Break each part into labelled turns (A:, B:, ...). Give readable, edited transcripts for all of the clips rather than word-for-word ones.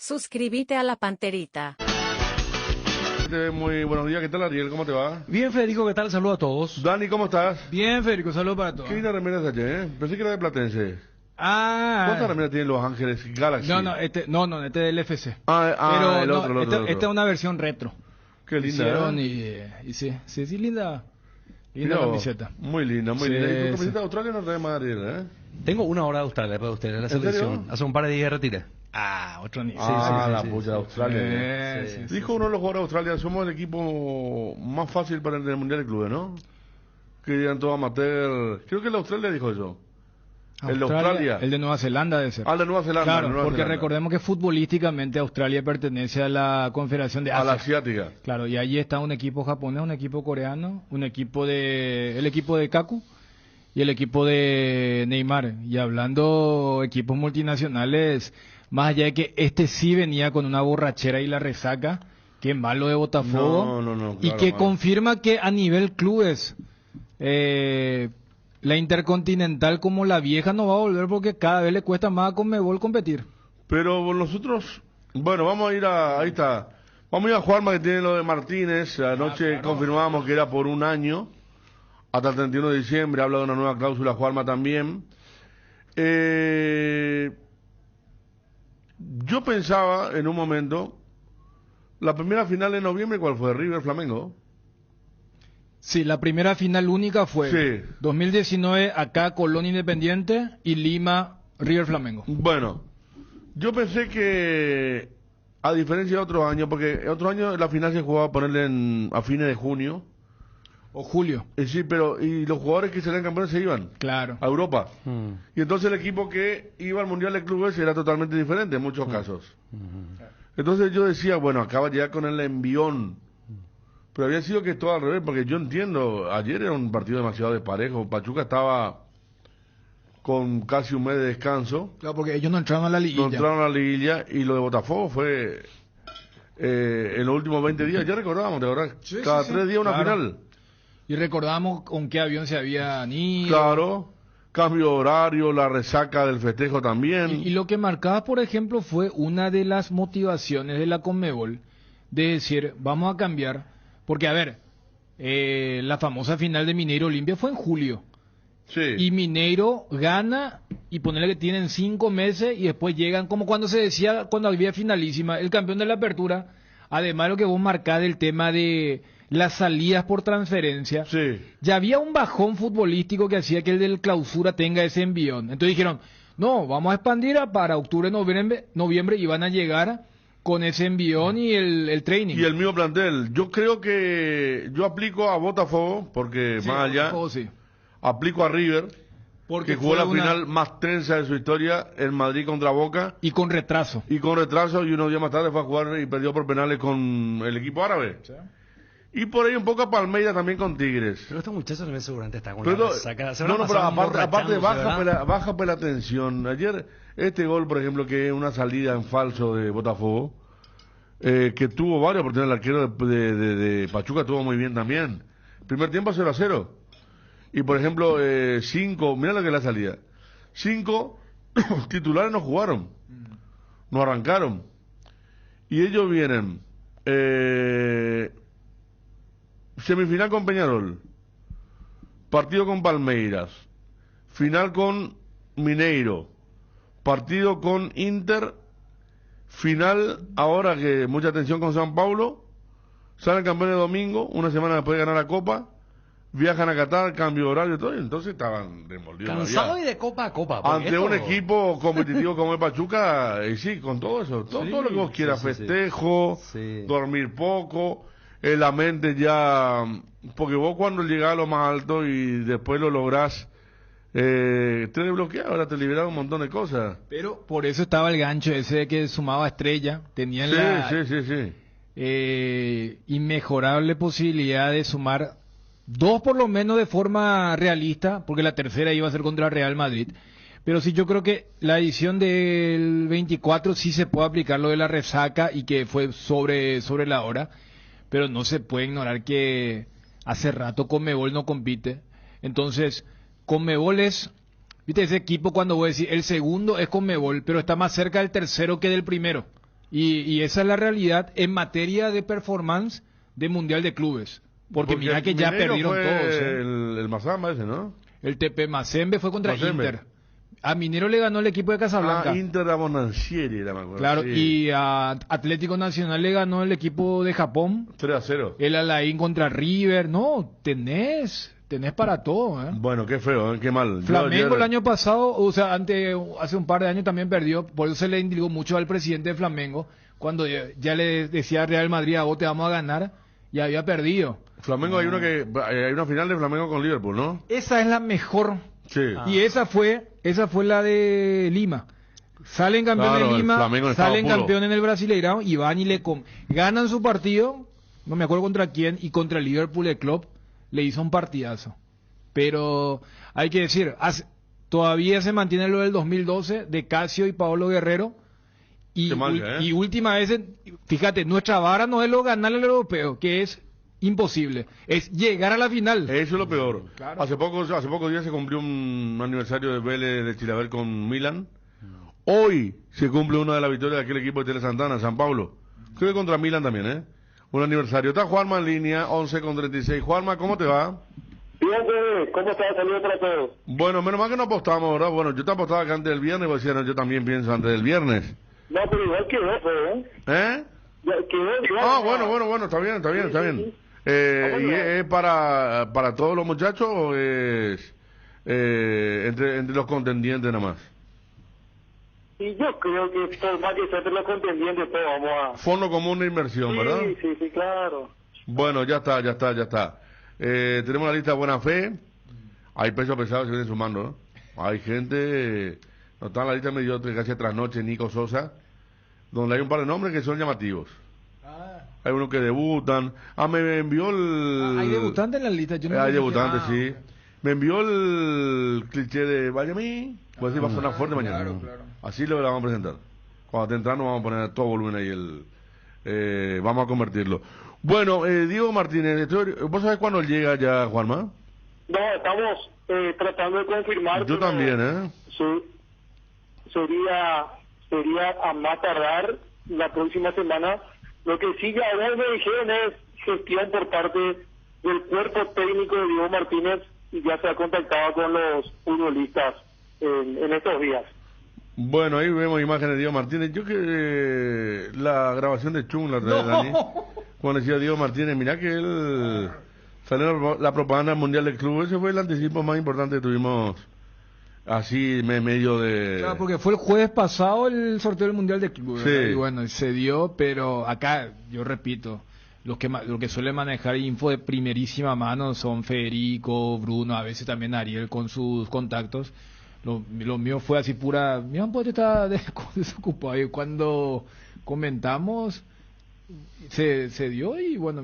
A: Suscríbete a la Panterita.
B: Muy buenos días, ¿qué tal Ariel? ¿Cómo te va?
C: Bien, Federico, ¿qué tal? Saludos a todos.
B: Dani, ¿cómo estás?
C: Bien, Federico, saludos para todos.
B: ¿Qué linda remera es allá, Pensé que era de Platense.
C: Ah.
B: ¿Cuántas remeras tienen Los Ángeles Galaxy?
C: este es del FC.
B: Pero el
C: no,
B: otro.
C: Esta es una versión retro.
B: Qué linda,
C: Hicieron y sí, linda. Linda camiseta.
B: Muy linda, muy
C: Sí,
B: linda. ¿Y tu
C: sí.
B: camiseta de Australia no trae más Ariel,
D: Tengo una hora de Australia para ustedes, la
B: ¿En serio?
D: selección. Hace un par de días retiré.
C: Otro nivel.
B: La
D: sí,
B: pucha de Australia.
C: Sí.
B: Dijo uno de los jugadores de Australia, somos el equipo más fácil para el Mundial de Clubes, ¿no? Que llegan todos amateur. Creo que el de Australia dijo eso. El de Australia.
C: El de Nueva Zelanda debe ser.
B: El de Nueva Zelanda.
C: Claro,
B: de Nueva
C: porque
B: Zelanda.
C: recordemos que futbolísticamente Australia pertenece a la Confederación de
B: A
C: Asia.
B: la asiática.
C: Claro, y allí está un equipo japonés, un equipo coreano, el equipo de Kaku y el equipo de Neymar. Y hablando equipos multinacionales, más allá de que este sí venía con una borrachera y la resaca, qué malo de Botafogo.
B: No,
C: y
B: claro,
C: que
B: man.
C: confirma que a nivel clubes, la Intercontinental como la vieja no va a volver porque cada vez le cuesta más a Conmebol competir.
B: Pero nosotros, bueno, vamos a ir ahí está. Vamos a ir a Juanma que tiene lo de Martínez. Anoche
C: claro.
B: confirmamos que era por un año, hasta el 31 de diciembre. Habla de una nueva cláusula Juanma también. Yo pensaba en un momento, la primera final de noviembre, ¿cuál fue? River Flamengo.
C: Sí, la primera final única fue
B: Sí.
C: 2019 acá Colón Independiente y Lima River Flamengo.
B: Bueno, yo pensé que, a diferencia de otros años, porque otros años la final se jugaba a ponerle a fines de junio.
C: O julio.
B: Sí, pero y los jugadores que salían campeones se iban
C: Claro.
B: a Europa. Y entonces el equipo que iba al Mundial de Clubes era totalmente diferente en muchos casos. Entonces yo decía, bueno, acaba ya con el envión. Pero había sido que todo al revés, porque yo entiendo, ayer era un partido demasiado desparejo. Pachuca estaba con casi un mes de descanso.
C: Claro, porque ellos no entraron a la liguilla.
B: No entraron a la liguilla y lo de Botafogo fue en los últimos 20 días. Ya recordábamos, ¿te acordás?
C: Sí,
B: Cada
C: sí,
B: 3 días una
C: claro.
B: final.
C: Y recordamos con qué avión se habían ido.
B: Claro, cambio de horario, la resaca del festejo también.
C: Y lo que marcaba, por ejemplo, fue una de las motivaciones de la Conmebol de decir, vamos a cambiar. Porque, a ver, la famosa final de Mineiro Olimpia fue en julio.
B: Sí.
C: Y Mineiro gana y ponerle que tienen 5 meses y después llegan, como cuando se decía, cuando había finalísima, el campeón de la apertura. Además, lo que vos marcás del tema de las salidas por transferencia.
B: Sí.
C: Ya había un bajón futbolístico que hacía que el del clausura tenga ese envión. Entonces dijeron, no, vamos a expandir para octubre, noviembre y van a llegar con ese envión y el training.
B: Y el mismo plantel. Yo creo que yo aplico a Botafogo, porque
C: Sí,
B: más allá,
C: Botafogo, sí.
B: aplico a River,
C: Porque
B: que jugó
C: fue
B: la
C: una-
B: final más tensa de su historia, en Madrid contra Boca,
C: Y con retraso.
B: y con retraso, y unos días más tarde fue a jugar y perdió por penales con el equipo árabe. Y por ahí un poco a Palmeiras también con Tigres.
D: Pero estos muchachos también seguramente están con
B: Pero,
D: la resaca. Se
B: no,
D: habrán
B: pero
D: pasado
B: aparte
D: emborrachándose,
B: baja la tensión. Ayer, este gol, por ejemplo, que es una salida en falso de Botafogo, que tuvo varias oportunidades, el arquero de Pachuca tuvo muy bien también. Primer tiempo 0-0. Y por ejemplo, 5, mira lo que es la salida. 5 titulares no jugaron, no arrancaron. Y ellos vienen, semifinal con Peñarol, partido con Palmeiras, final con Mineiro, partido con Inter, final ahora que mucha atención con San Paulo, salen campeones de domingo, una semana después de ganar la Copa, viajan a Qatar, cambio de horario y todo, y entonces estaban desmoldidos.
D: Cansado y de copa a copa. porque
B: Ante un
D: esto-
B: equipo competitivo como el Pachuca, y sí, con todo eso, todo,
D: Sí,
B: todo lo que vos quieras,
D: sí, sí, sí.
B: festejo,
D: Sí.
B: dormir poco, la mente ya, porque vos cuando llegás a lo más alto y después lo lográs, te desbloqueas, ahora te liberas un montón de cosas.
C: Pero por eso estaba el gancho ese de que sumaba estrella. Tenían
B: Sí,
C: la
B: sí.
C: inmejorable posibilidad de sumar 2 por lo menos de forma realista, porque la tercera iba a ser contra el Real Madrid. Pero sí, yo creo que la edición del 24 sí se puede aplicar lo de la resaca y que fue sobre la hora, pero no se puede ignorar que hace rato Conmebol no compite. Entonces, Conmebol es, viste, ese equipo cuando voy a decir, el segundo es Conmebol, pero está más cerca del tercero que del primero. Y esa es la realidad en materia de performance de Mundial de Clubes. Porque mira que ya
B: Mineiro
C: perdieron
B: fue
C: todos.
B: El Mazamba ese, ¿no?
C: El TP Mazembe fue contra
B: Mazembe.
C: Inter. A Minero le ganó el equipo de Casablanca.
B: Inter a Bonancieri, era, me acuerdo.
C: Claro,
B: sí.
C: y a Atlético Nacional le ganó el equipo de Japón.
B: 3-0.
C: El Alain contra River. No, tenés para todo, ¿eh?
B: Bueno, qué feo, qué mal.
C: Flamengo el año pasado, o sea, hace un par de años también perdió, por eso se le indigó mucho al presidente de Flamengo, cuando ya le decía a Real Madrid, a vos te vamos a ganar, y había perdido.
B: Flamengo hay una final de Flamengo con Liverpool, ¿no?
C: Esa es la mejor,
B: Sí.
C: y esa fue la de Lima. Salen campeones
B: Claro,
C: de
B: el
C: Lima,
B: Flamengo en estado
C: salen
B: puro.
C: campeones en el Brasileirão y van y ganan su partido, no me acuerdo contra quién, y contra el Liverpool el club le hizo un partidazo. Pero hay que decir, todavía se mantiene lo del 2012 de Casio y Paolo Guerrero. Y,
B: Qué mal, ¿eh?
C: y última vez, fíjate, nuestra vara no es lo ganar al europeo, que es imposible, es llegar a la final.
B: Eso es lo peor.
C: Claro.
B: Hace pocos días se cumplió un aniversario de Vélez de Chilaver con Milan. Hoy se cumple una de las victorias de aquel equipo de Tele Santana, San Pablo. Creo que contra Milan también, ¿eh? Un aniversario. Está Juanma en línea, 11:36. Juanma, ¿cómo te va?
E: Bien, ¿cómo estás? Saludos para todos.
B: Bueno, menos mal que no apostamos, ¿verdad? Bueno, yo te apostaba que antes del viernes, pues decía, no, yo también pienso antes del viernes.
E: No, pero igual quedó, ¿eh?
B: ¿Eh?
E: Ya quedó, igual.
B: Ah, bueno, está bien. ¿Y es para todos los muchachos o es entre los contendientes nada más?
E: Y yo creo que por más que sea entre los contendientes, todos vamos a...
B: Fondo común de inversión, ¿verdad?
E: Sí, claro.
B: Bueno, ya está. Tenemos la lista de buena fe. Hay pesos pesados que se vienen sumando, ¿no? Hay gente, no está en la lista mediocre que hace trasnoche, Nico Sosa, donde hay un par de nombres que son llamativos. Hay unos que debutan. Me envió el...
C: ¿Hay debutantes en la lista? Yo no
B: Hay
C: sé
B: debutantes,
C: qué-
B: sí. Me envió el cliché de Vayami. Pues sí, va a sonar fuerte mañana.
C: claro.
B: Así lo vamos a presentar. Cuando te entramos vamos a poner todo volumen ahí. Vamos a convertirlo. Bueno, Diego Martínez, ¿vos sabés cuándo llega ya, Juanma?
E: No, estamos tratando de confirmar.
B: Yo
E: pero
B: también, ¿eh?
E: Sí. Sería a más tardar la próxima semana. Lo que sí ya hoy me dijeron es gestión por parte del cuerpo técnico de Diego Martínez y ya se ha contactado con los futbolistas en estos días.
B: Bueno, ahí vemos imágenes de Diego Martínez. Yo que la grabación de Chung la trae Dani, cuando decía Diego Martínez, mirá que él salió la propaganda mundial del club. Ese fue el anticipo más importante que tuvimos así medio de...
C: Claro, porque fue el jueves pasado el sorteo del Mundial de Clubes,
B: Sí.
C: ¿verdad? Y bueno, se dio, pero acá, yo repito, los que suelen manejar info de primerísima mano son Federico, Bruno, a veces también Ariel con sus contactos. Lo mío fue así pura... Mira, pues está desocupado. Y cuando comentamos, se dio y bueno,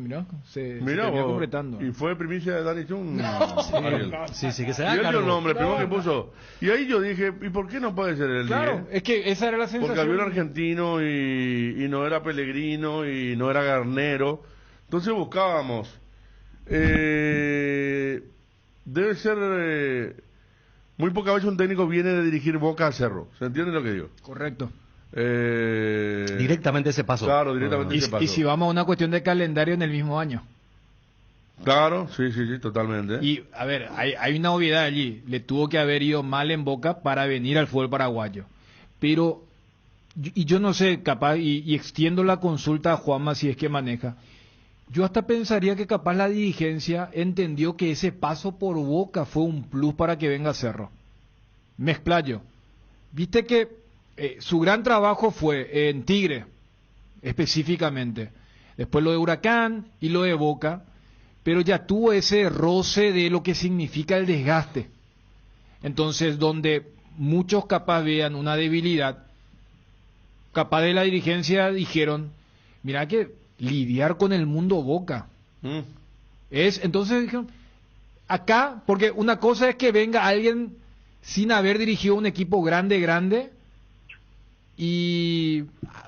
C: se
B: Mira
C: terminó
B: vos,
C: concretando.
B: y fue primicia de Dani Chung. Ariel.
D: Sí, que se
B: Y
D: da
B: él dio el
D: cargo.
B: nombre, primero que puso. Y ahí yo dije, ¿y por qué no puede ser el
C: Claro,
B: Ligue?
C: es que esa era la sensación.
B: Porque había un argentino y no era Pellegrino y no era Garnero. Entonces buscábamos. Debe ser... muy pocas veces un técnico viene de dirigir Boca a Cerro. ¿Se entiende lo que digo?
C: Correcto.
D: Directamente se pasó.
B: Claro, directamente se pasó.
C: Y si vamos a una cuestión de calendario en el mismo año.
B: Claro, sí, totalmente.
C: Y, a ver, hay una obviedad allí. Le tuvo que haber ido mal en Boca para venir al fútbol paraguayo. Pero, yo no sé, capaz, y extiendo la consulta a Juanma si es que maneja. Yo hasta pensaría que capaz la dirigencia entendió que ese paso por Boca fue un plus para que venga Cerro. Me explayo. Viste que su gran trabajo fue en Tigre, específicamente. Después lo de Huracán y lo de Boca. Pero ya tuvo ese roce de lo que significa el desgaste. Entonces, donde muchos capaz vean una debilidad, capaz de la dirigencia dijeron, mira que lidiar con el mundo Boca. Entonces dijeron, acá, porque una cosa es que venga alguien sin haber dirigido un equipo grande, y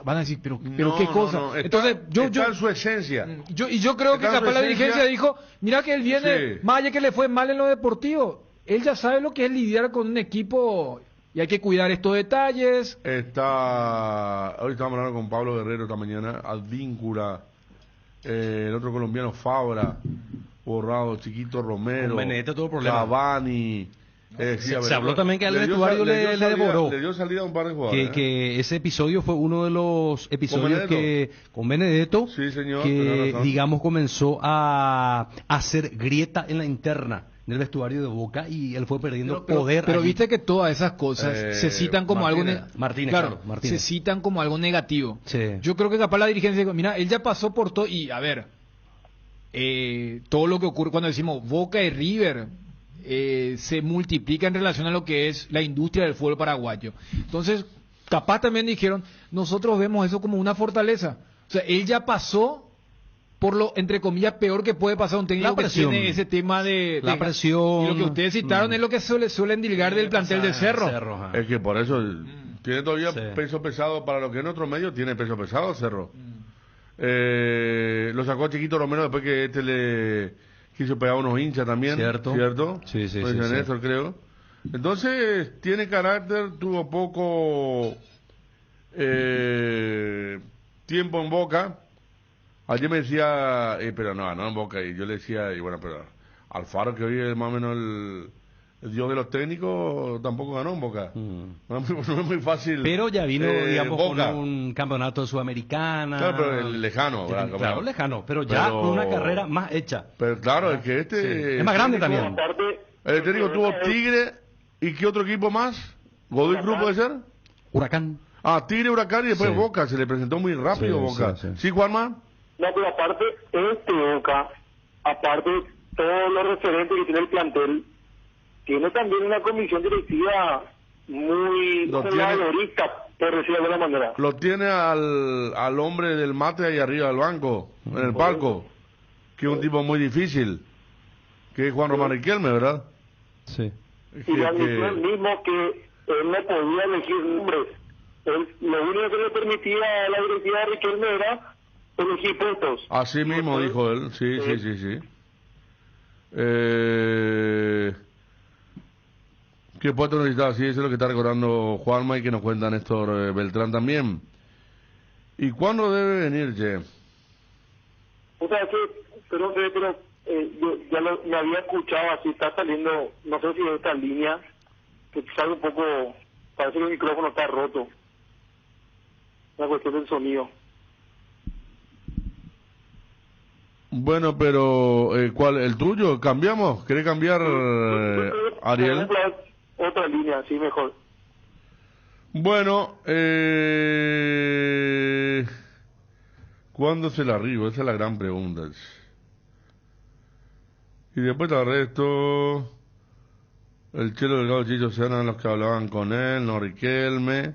C: van a decir, pero qué cosa.
B: No.
C: Entonces,
B: está en su esencia.
C: Yo creo que
B: Está en
C: capaz
B: su
C: la
B: esencia.
C: dirigencia dijo, mira que él viene,
B: Sí.
C: más allá que le fue mal en lo deportivo, él ya sabe lo que es lidiar con un equipo Y hay que cuidar estos detalles.
B: Hoy estábamos hablando con Pablo Guerrero esta mañana, Advíncula, el otro colombiano Fabra, Borrado, Chiquito Romero,
D: Con Benedetto tuvo problemas.
B: Cavani.
D: Se habló también que al vestuario le devoró.
B: Le dio salida a un par de jugadores.
D: Que ese episodio fue uno de los episodios con Benedetto,
B: sí, señor,
D: que digamos comenzó a hacer grieta en la interna del vestuario de Boca y él fue perdiendo poder.
C: Pero
D: allí.
C: viste que todas esas cosas se citan como
D: Martínez,
C: algo
D: Martínez.
C: se citan como algo negativo.
D: Sí.
C: Yo creo que capaz la dirigencia dijo, mira, él ya pasó por todo y a ver, todo lo que ocurre cuando decimos Boca y River se multiplica en relación a lo que es la industria del fútbol paraguayo. Entonces, capaz también dijeron, nosotros vemos eso como una fortaleza. O sea, él ya pasó por lo, entre comillas, peor que puede pasar un técnico que tiene ese tema de
D: la presión.
C: Y lo que ustedes citaron es lo que suelen dilgar del plantel del Cerro.
B: Es que por eso tiene todavía peso pesado para lo que en otros medios tiene peso pesado Cerro. Lo sacó a Chiquito Romero después que le quiso pegar a unos hinchas también. ¿Cierto?
D: Sí,
B: Pues Néstor, creo. Entonces, tiene carácter, tuvo poco tiempo en Boca. Ayer me decía, pero no en Boca, y yo le decía, y bueno, pero Alfaro, que hoy es más o menos el dios de los técnicos, tampoco ganó en Boca. No es muy fácil.
D: Pero ya vino, digamos,
B: Boca.
D: con un campeonato sudamericana.
B: Claro, pero lejano.
D: Claro, lejano, pero ya con una carrera más hecha.
B: Pero claro, es que
D: es más grande también.
B: El técnico tuvo Tigre, ¿y qué otro equipo más? ¿Godoy Cruz puede ser?
D: Huracán.
B: Tigre, Huracán y después Boca, se le presentó muy rápido Boca. ¿Sí, Juanma?
E: No, pero aparte, Boca, aparte de todos los referentes que tiene el plantel, tiene también una comisión directiva muy conservadorista, por decirlo de alguna manera.
B: Lo tiene al hombre del mate ahí arriba del banco, en el palco, que es un tipo muy difícil, que es Juan Román Riquelme, ¿verdad?
D: Sí.
E: Y le admitió él mismo que él no podía elegir nombres. Lo único que le permitía a la directiva de Riquelme era elegir puestos.
B: Así mismo dijo él, sí. ¿Qué puesto necesitaba? Sí, eso es lo que está recordando Juanma y que nos cuenta Néstor Beltrán también. ¿Y cuándo debe venir, Che?
E: O sea, pero yo ya me había escuchado así, está saliendo, no sé si es esta línea, que sale un poco, parece que el micrófono está roto. La cuestión del sonido.
B: Bueno, pero ¿cuál? ¿El tuyo? ¿Cambiamos? ¿Querés cambiar, Ariel?
E: Otra línea, sí, mejor.
B: Bueno, ¿cuándo se la arriba? Esa es la gran pregunta. Y después el resto, el Chelo Delgado Chicho eran los que hablaban con él, no Riquelme,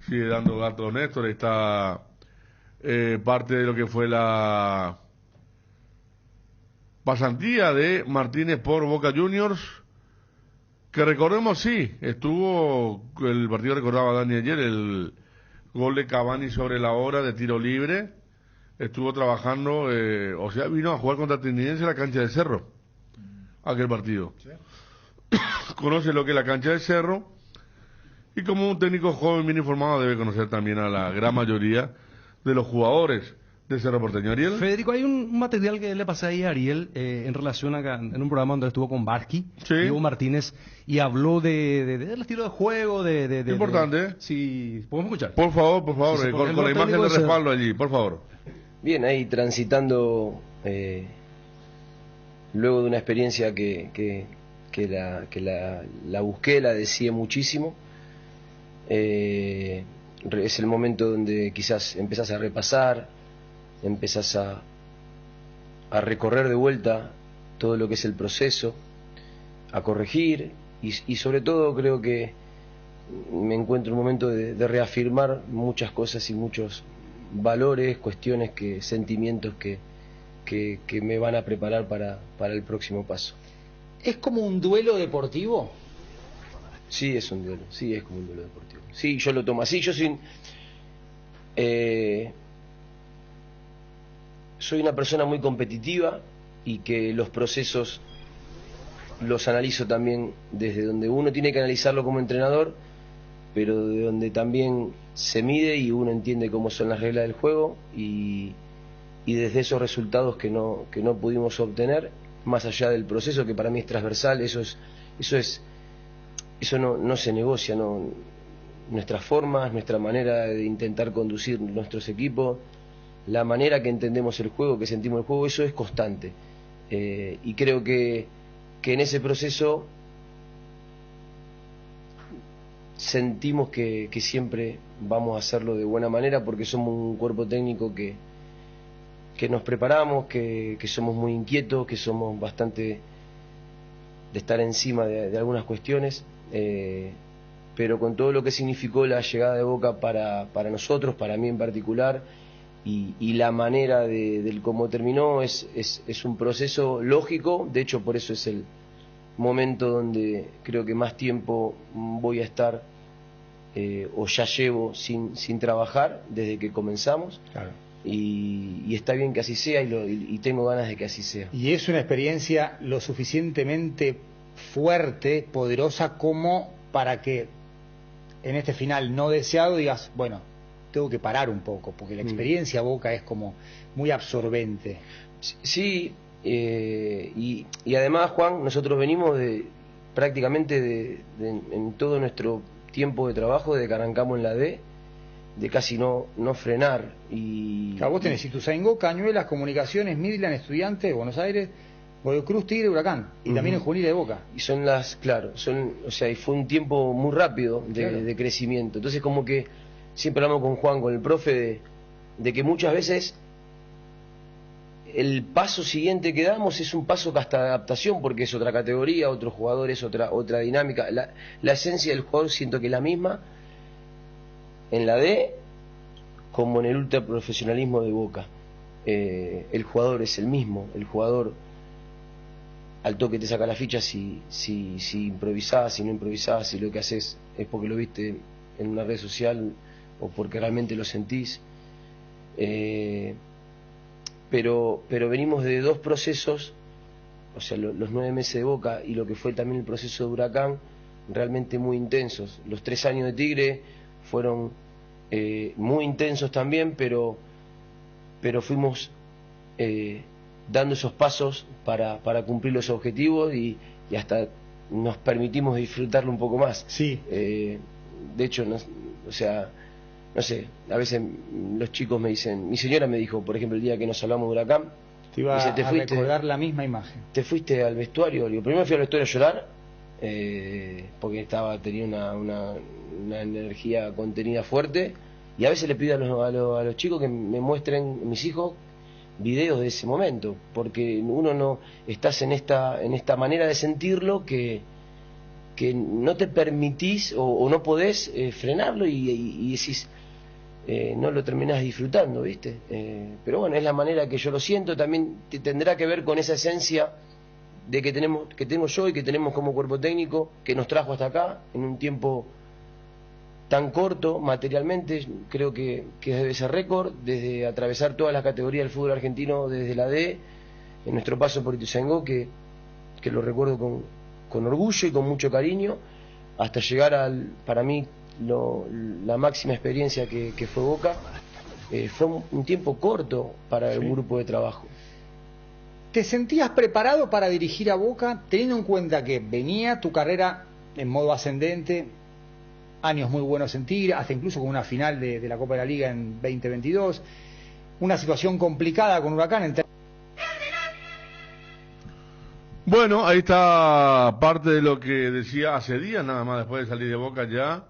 B: sigue dando datos Néstor, está parte de lo que fue la pasantía de Martínez por Boca Juniors, que recordemos, sí, estuvo, el partido recordaba a Dani ayer, el gol de Cavani sobre la hora de tiro libre, estuvo trabajando, o sea, vino a jugar contra Trinidad en la cancha de Cerro, aquel partido. ¿Sí? Conoce lo que es la cancha de Cerro, y como un técnico joven bien informado debe conocer también a la gran mayoría de los jugadores de Cerro Porteño. Ariel.
D: Federico, hay un material que le pasé ahí a Ariel en relación a en un programa donde estuvo con Barsky, Diego Martínez, y habló del estilo de juego,
B: importante.
D: Sí, ¿podemos escuchar?
B: Por favor, sí, con la imagen de respaldo allí, por favor.
F: Bien, ahí transitando luego de una experiencia que la busqué, la deseé muchísimo. Es el momento donde quizás empezás a repasar, empezás a recorrer de vuelta todo lo que es el proceso, a corregir y sobre todo creo que me encuentro en un momento de reafirmar muchas cosas y muchos valores, cuestiones, sentimientos que me van a preparar para el próximo paso.
G: ¿Es como un duelo deportivo?
F: Sí, es un duelo, sí, es como un duelo deportivo. Sí, yo lo tomo así, yo soy una persona muy competitiva y que los procesos los analizo también desde donde uno tiene que analizarlo como entrenador, pero de donde también se mide y uno entiende cómo son las reglas del juego y desde esos resultados que no pudimos obtener, más allá del proceso que para mí es transversal, eso no se negocia, nuestras formas, nuestra manera de intentar conducir nuestros equipos, la manera que entendemos el juego, que sentimos el juego, eso es constante. Y creo que en ese proceso sentimos que siempre vamos a hacerlo de buena manera porque somos un cuerpo técnico que nos preparamos, que somos muy inquietos, que somos bastante de estar encima de algunas cuestiones, pero con todo lo que significó la llegada de Boca para nosotros, para mí en particular, y la manera del cómo terminó es un proceso lógico. De hecho por eso es el momento donde creo que más tiempo voy a estar o ya llevo sin trabajar desde que comenzamos.
G: Claro.
F: Y está bien que así sea y tengo ganas de que así sea.
G: Y es una experiencia lo suficientemente fuerte, poderosa, como para que en este final no deseado digas, bueno, tengo que parar un poco, porque la experiencia Boca es como muy absorbente.
F: Sí, y además, Juan, nosotros venimos prácticamente en todo nuestro tiempo de trabajo, desde que arrancamos en la D, de casi no frenar. Y
G: vos tenés Ituzaingó, Cañuelas, Comunicaciones, Midland, Estudiantes, Buenos Aires, Godoy Cruz, Tigre, Huracán, y también en Juvenil de Boca.
F: Y o sea, y fue un tiempo muy rápido de crecimiento. Entonces como que siempre hablamos con Juan, con el profe, de que muchas veces el paso siguiente que damos es un paso hasta de adaptación, porque es otra categoría, otros jugadores, otra dinámica. La esencia del jugador siento que es la misma en la D como en el ultraprofesionalismo de Boca. El jugador es el mismo, el jugador al toque te saca la ficha si improvisás, si no improvisás, si lo que haces es porque lo viste en una red social o porque realmente lo sentís. Pero venimos de dos procesos, o sea, los 9 meses de Boca y lo que fue también el proceso de Huracán, realmente muy intensos. Los 3 años de Tigre fueron muy intensos también, pero fuimos dando esos pasos para cumplir los objetivos y hasta nos permitimos disfrutarlo un poco más.
G: Sí.
F: De hecho, no sé, a veces los chicos me dicen, mi señora me dijo, por ejemplo, el día que nos hablamos de Huracán,
G: te iba a recordar la misma imagen.
F: ¿Te fuiste al vestuario? Digo, primero fui al vestuario a llorar, porque tenía una energía contenida fuerte, y a veces le pido a los chicos que me muestren, mis hijos, videos de ese momento, porque uno no estás en esta manera de sentirlo que no te permitís o no podés frenarlo y decís, no lo terminás disfrutando, ¿viste? Pero bueno, es la manera que yo lo siento. También tendrá que ver con esa esencia que tengo yo y que tenemos como cuerpo técnico, que nos trajo hasta acá en un tiempo tan corto materialmente. Creo que debe ser récord, desde atravesar todas las categorías del fútbol argentino, desde la D, en nuestro paso por Ituzaingó, que lo recuerdo con orgullo y con mucho cariño, hasta llegar para mí, la máxima experiencia que fue Boca. Fue un tiempo corto para el grupo de trabajo.
G: ¿Te sentías preparado para dirigir a Boca, teniendo en cuenta que venía tu carrera en modo ascendente, años muy buenos en Tigre, hasta incluso con una final de la Copa de la Liga en 2022, una situación complicada con Huracán?
B: Bueno, ahí está parte de lo que decía hace días, nada más después de salir de Boca ya,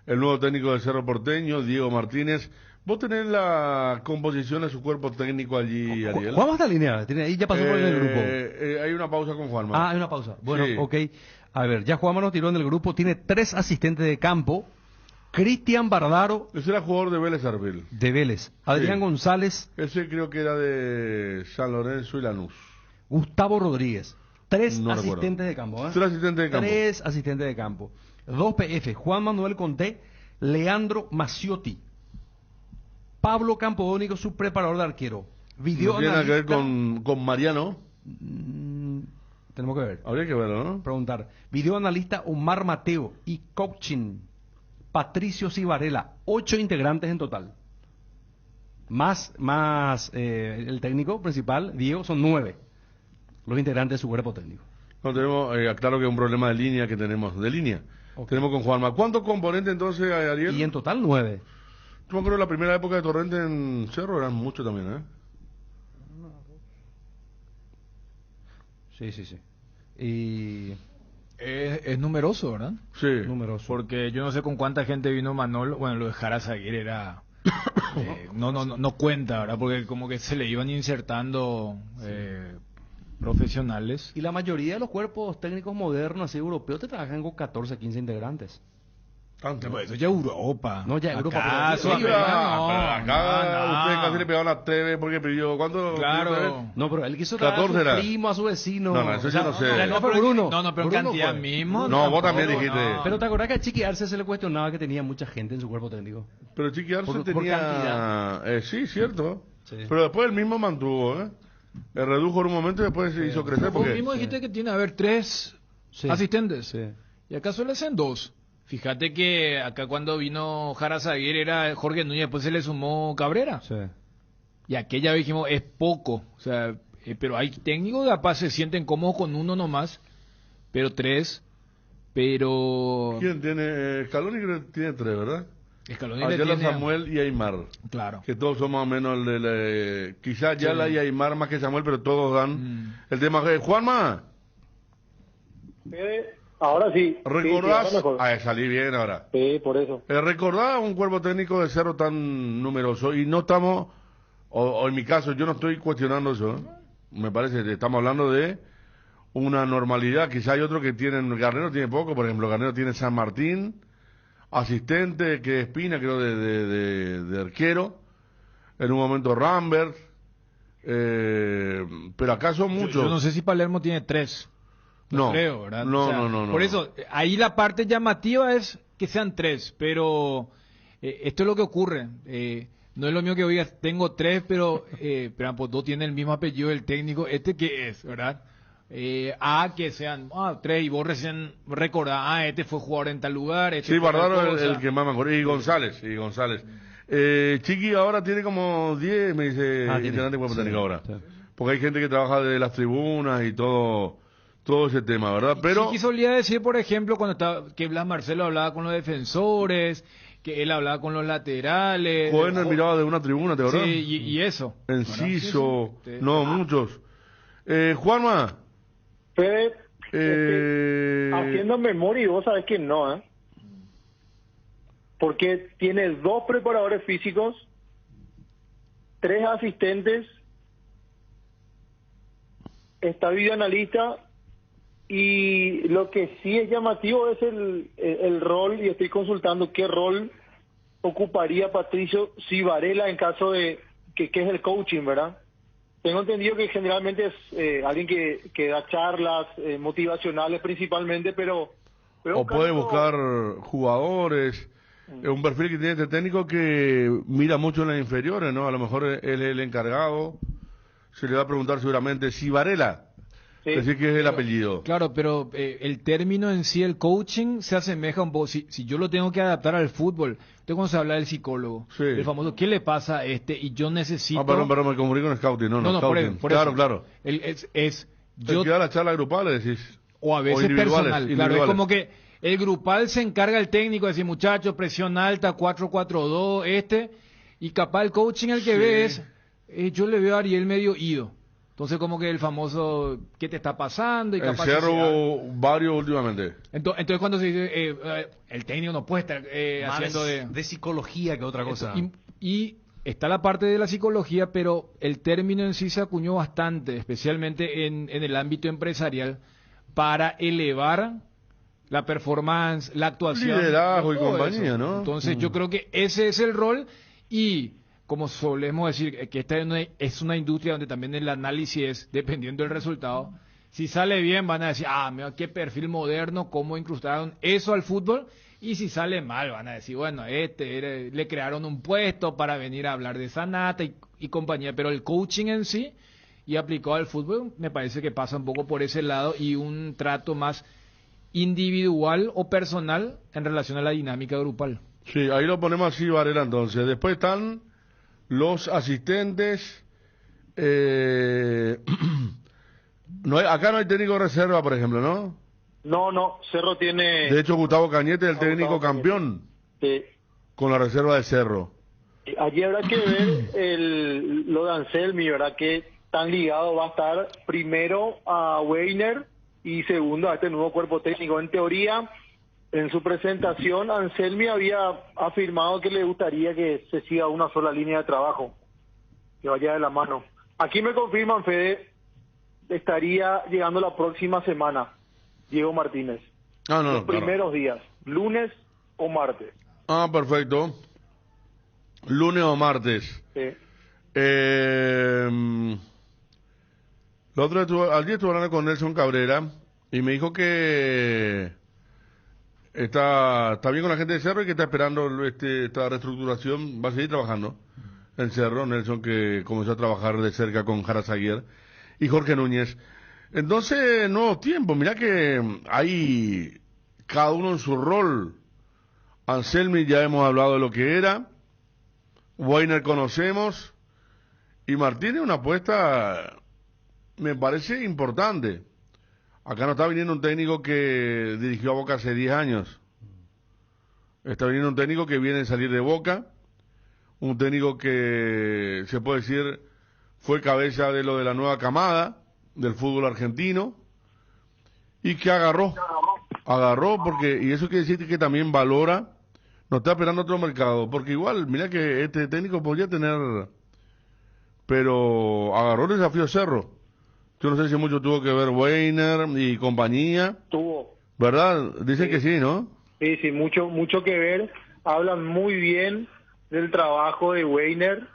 B: el nuevo técnico del Cerro Porteño, Diego Martínez. ¿Vos tenés la composición de su cuerpo técnico allí, Ariel?
D: Juanma está alineado, ahí ya pasó por el grupo.
B: Hay una pausa con Juanma.
D: Hay una pausa. Bueno,
B: sí.
D: Ok. A ver, ya Juanma nos tiró en el grupo, tiene 3 asistentes de campo. Cristian Bardaro.
B: Ese era jugador de Vélez Arbil.
D: De Vélez. Adrián
B: Sí.
D: González.
B: Ese creo que era de San Lorenzo y Lanús.
D: Gustavo Rodríguez. 3
B: No
D: asistentes
B: recuerdo.
D: de campo.
B: 3 asistentes de campo.
D: 3 asistentes de campo. 2 PF. Juan Manuel Conté, Leandro Maciotti, Pablo Campodónico, su preparador de arquero.
B: ¿No tiene nada que ver
D: Videoanalista.
B: con Mariano?
D: Tenemos que ver.
B: Habría que verlo, ¿no?
D: Preguntar. Videoanalista Omar Mateo y coaching Patricio Civarela, 8 integrantes en total. Más el técnico principal, Diego, son 9 los integrantes de su cuerpo técnico.
B: No tenemos, claro que es un problema de línea que tenemos, de línea.
D: Okay.
B: Tenemos con Juanma. ¿Cuántos componentes entonces hay, Ariel?
D: Y en total 9.
B: Yo me acuerdo la primera época de Torrente en Cerro eran muchos también, ¿eh?
D: Sí. Y
C: Es numeroso, ¿verdad?
B: Sí.
D: numeroso.
C: Porque yo no sé con cuánta gente vino Manolo. Bueno, lo de Jara Zaguer era... no cuenta, ¿verdad? Porque como que se le iban insertando profesionales.
D: Y la mayoría de los cuerpos técnicos modernos, así europeos, te trabajan con 14, 15 integrantes.
B: Tanto.
C: Pues eso ya Europa.
D: No, ya Europa,
C: Acá,
D: pero-
C: Sudamérica, no.
B: Acá usted
C: No.
B: casi le pegaron a TV porque pidió. ¿Cuánto?
C: Claro.
D: No, pero él quiso
B: 14
D: traer a
B: era.
D: su primo, a su vecino.
B: No, eso yo no sé.
D: No, pero Bruno.
C: No, pero en
D: Bruno
C: cantidad
D: fue.
C: mismo.
B: No, vos también
C: tampoco,
B: dijiste.
D: Pero te acordás que a Chiqui Arce se le cuestionaba que tenía mucha gente en su cuerpo técnico.
B: Pero Chiqui Arce
D: Por
B: tenía.
D: cantidad.
B: Sí, cierto.
D: Sí.
B: Pero después él mismo mantuvo, ¿eh? El redujo en un momento y después se hizo crecer.
C: Vos
B: Porque...
C: mismo dijiste que tiene, 3
D: Sí.
C: asistentes.
D: Sí.
C: Y acá suele ser 2. Fíjate que acá cuando vino Jara Zaguer era Jorge Núñez, después se le sumó Cabrera.
D: Sí.
C: Y aquella dijimos, es poco. O sea, pero hay técnicos que capaz se sienten cómodos con uno nomás, pero 3. Pero...
B: ¿Quién tiene? Scaloni creo que tiene 3, ¿verdad?
C: Scaloni le
B: Ayala,
C: tiene...
B: Samuel y Aymar.
C: Claro.
B: Que todos son más o menos quizás Ayala y Aymar más que Samuel, pero todos dan el tema. Juanma,
E: Ahora sí.
B: ¿recordás?
E: Sí, ahora mejor.
B: Salí bien ahora.
E: Sí, por eso.
B: ¿Recordás un cuerpo técnico de Cerro tan numeroso? Y no estamos, o en mi caso, yo no estoy cuestionando eso, ¿eh? Me parece que estamos hablando de una normalidad. Quizá hay otros que tienen, Garnero tiene poco, por ejemplo, Garnero tiene San Martín, asistente, que es Espina, creo, de arquero, en un momento Rambert, pero acá son muchos.
C: Yo no sé si Palermo tiene 3.
B: No,
C: Creo, ¿verdad?
B: no,
C: O sea,
B: no.
C: Por eso, ahí la parte llamativa es que sean 3, pero esto es lo que ocurre. No es lo mío que digas, tengo 3, pero pues 2 tienen el mismo apellido del técnico. ¿Este qué es, verdad? Que sean 3 y vos recién recordás, este fue jugador en tal lugar. Este
B: Sí,
C: fue tal
B: Bardaro
C: cosa.
B: el que más me acuerdo. Y González. Chiqui ahora tiene como 10, me dice, integrantes de cuerpo técnico ahora.
D: Sí.
B: Porque hay gente que trabaja de las tribunas y todo ese tema, ¿verdad? Pero
C: Chiqui solía decir, por ejemplo, que Blas Marcelo hablaba con los defensores, que él hablaba con los laterales.
B: Joder miraba de una tribuna, ¿te acordás?
C: Sí, y eso.
B: Enciso,
C: Sí.
B: no, muchos. Juanma,
E: Fede, haciendo memoria, y vos sabés que no, ¿eh? Porque tiene 2 preparadores físicos, 3 asistentes, está videoanalista, y lo que sí es llamativo es el rol, y estoy consultando qué rol ocuparía Patricio Civarela en caso de que es el coaching, ¿verdad? Tengo entendido que generalmente es alguien que da charlas motivacionales principalmente, pero
B: o puede buscar jugadores, un perfil que tiene este técnico que mira mucho en las inferiores, ¿no? A lo mejor él es el encargado, se le va a preguntar seguramente Civarela.
E: Sí.
B: Decir que es el apellido.
C: Claro, pero el término en sí, el coaching, se asemeja un poco. Si yo lo tengo que adaptar al fútbol, entonces cuando se habla del psicólogo,
B: Sí.
C: el famoso, ¿qué le pasa a este? Y yo necesito...
B: Perdón, me confundí con scouting. No,
C: por
B: scouting.
C: por
B: Claro,
C: eso.
B: claro.
C: Yo
B: El que da la charla grupal, decís.
C: o a veces
B: individuales,
C: personal. Claro, es
B: individuales.
C: como que el grupal se encarga el técnico de decir, muchachos, presión alta, 4-4-2, y capaz el coaching el que
B: Sí.
C: ve es, yo le veo a Ariel medio ido. Entonces como que el famoso, ¿qué te está pasando? Y
B: En
C: capaz
B: Cerro
C: se-
B: hubo varios últimamente.
C: entonces cuando se dice, el técnico no puede estar
D: Más
C: haciendo
D: de psicología que otra cosa.
C: y está la parte de la psicología, pero el término en sí se acuñó bastante, especialmente en el ámbito empresarial, para elevar la performance, la actuación.
B: Liderazgo y
C: todo
B: compañía,
C: eso.
B: ¿no?
C: Entonces yo creo que ese es el rol y como solemos decir que esta es una industria donde también el análisis es dependiendo del resultado. Si sale bien van a decir, mira qué perfil moderno, cómo incrustaron eso al fútbol. Y si sale mal van a decir, bueno, le crearon un puesto para venir a hablar de Sanata y compañía. Pero el coaching en sí y aplicado al fútbol me parece que pasa un poco por ese lado y un trato más individual o personal en relación a la dinámica grupal.
B: Sí, ahí lo ponemos así, Varela, entonces. Después están los asistentes. Acá no hay técnico de reserva, por ejemplo, ¿no?
E: No, Cerro tiene...
B: De hecho, Gustavo Cañete es el
E: Gustavo
B: técnico
E: Cañete.
B: campeón
E: Sí.
B: con la reserva de Cerro.
E: Allí habrá que ver lo de Anselmi, ¿verdad? Que tan ligado va a estar primero a Weiner y segundo a este nuevo cuerpo técnico. En teoría, en su presentación, Anselmi había afirmado que le gustaría que se siga una sola línea de trabajo, que vaya de la mano. Aquí me confirman, Fede, estaría llegando la próxima semana Diego Martínez.
B: Ah, no,
E: Los
B: claro.
E: primeros días, lunes o martes.
B: Ah, perfecto. Lunes o martes.
E: Sí.
B: Al día estuve hablando con Nelson Cabrera y me dijo que está bien con la gente de Cerro y que está esperando esta reestructuración. Va a seguir trabajando en Cerro. Nelson, que comenzó a trabajar de cerca con Jara Zaguier y Jorge Núñez. Entonces, nuevos tiempos. Mirá que hay cada uno en su rol. Anselmi ya hemos hablado de lo que era. Weiner conocemos. Y Martínez una apuesta, me parece importante. Acá no está viniendo un técnico que dirigió a Boca hace 10 años. Está viniendo un técnico que viene a salir de Boca. Un técnico que, se puede decir, fue cabeza de lo de la nueva camada del fútbol argentino. Y que agarró porque, y eso quiere decir que también valora, no está esperando otro mercado. Porque igual, mira que este técnico podría tener, pero agarró el desafío Cerro. Yo no sé si mucho tuvo que ver Weiner y compañía.
E: Tuvo.
B: ¿Verdad? Dicen que sí, ¿no?
E: Sí, mucho que ver. Hablan muy bien del trabajo de Weiner,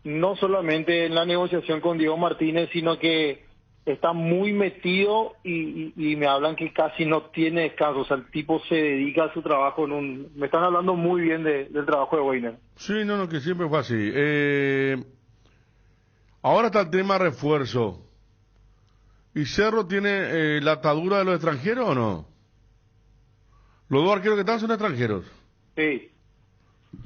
E: no solamente en la negociación con Diego Martínez, sino que está muy metido y me hablan que casi no tiene descanso. O sea, el tipo se dedica a su trabajo me están hablando muy bien del trabajo de Weiner.
B: Sí, no, que siempre fue así. Ahora está el tema refuerzo. ¿Y Cerro tiene la atadura de los extranjeros o no? Los dos arqueros que están son extranjeros.
E: Sí.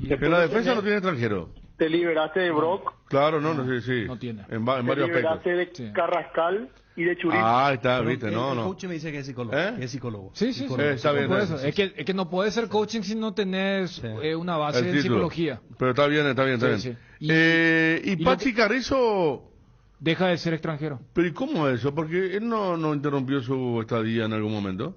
B: En la defensa no tiene extranjeros.
E: Te liberaste de Brock.
B: Claro, sí.
C: No tiene.
B: En
E: Te
B: varios
E: liberaste
B: aspectos.
E: de
C: Sí.
E: Carrascal y de Churín.
B: Ah, está,
D: Pero
B: viste,
D: el
B: no.
D: coach me dice que es psicólogo.
B: ¿Eh?
D: Que es psicólogo.
C: Sí,
D: Psicólogo.
B: está bien,
C: por
B: está
C: eso.
B: bien.
C: Es que no puede ser coaching si no tenés
D: Sí.
C: una base
B: El
C: en
B: título.
C: psicología.
B: Pero está bien.
C: Sí, sí.
B: Y
C: y lo
B: Pachi Carrizo,
C: Deja de ser extranjero.
B: pero ¿y cómo es eso? Porque él no interrumpió su estadía en algún momento.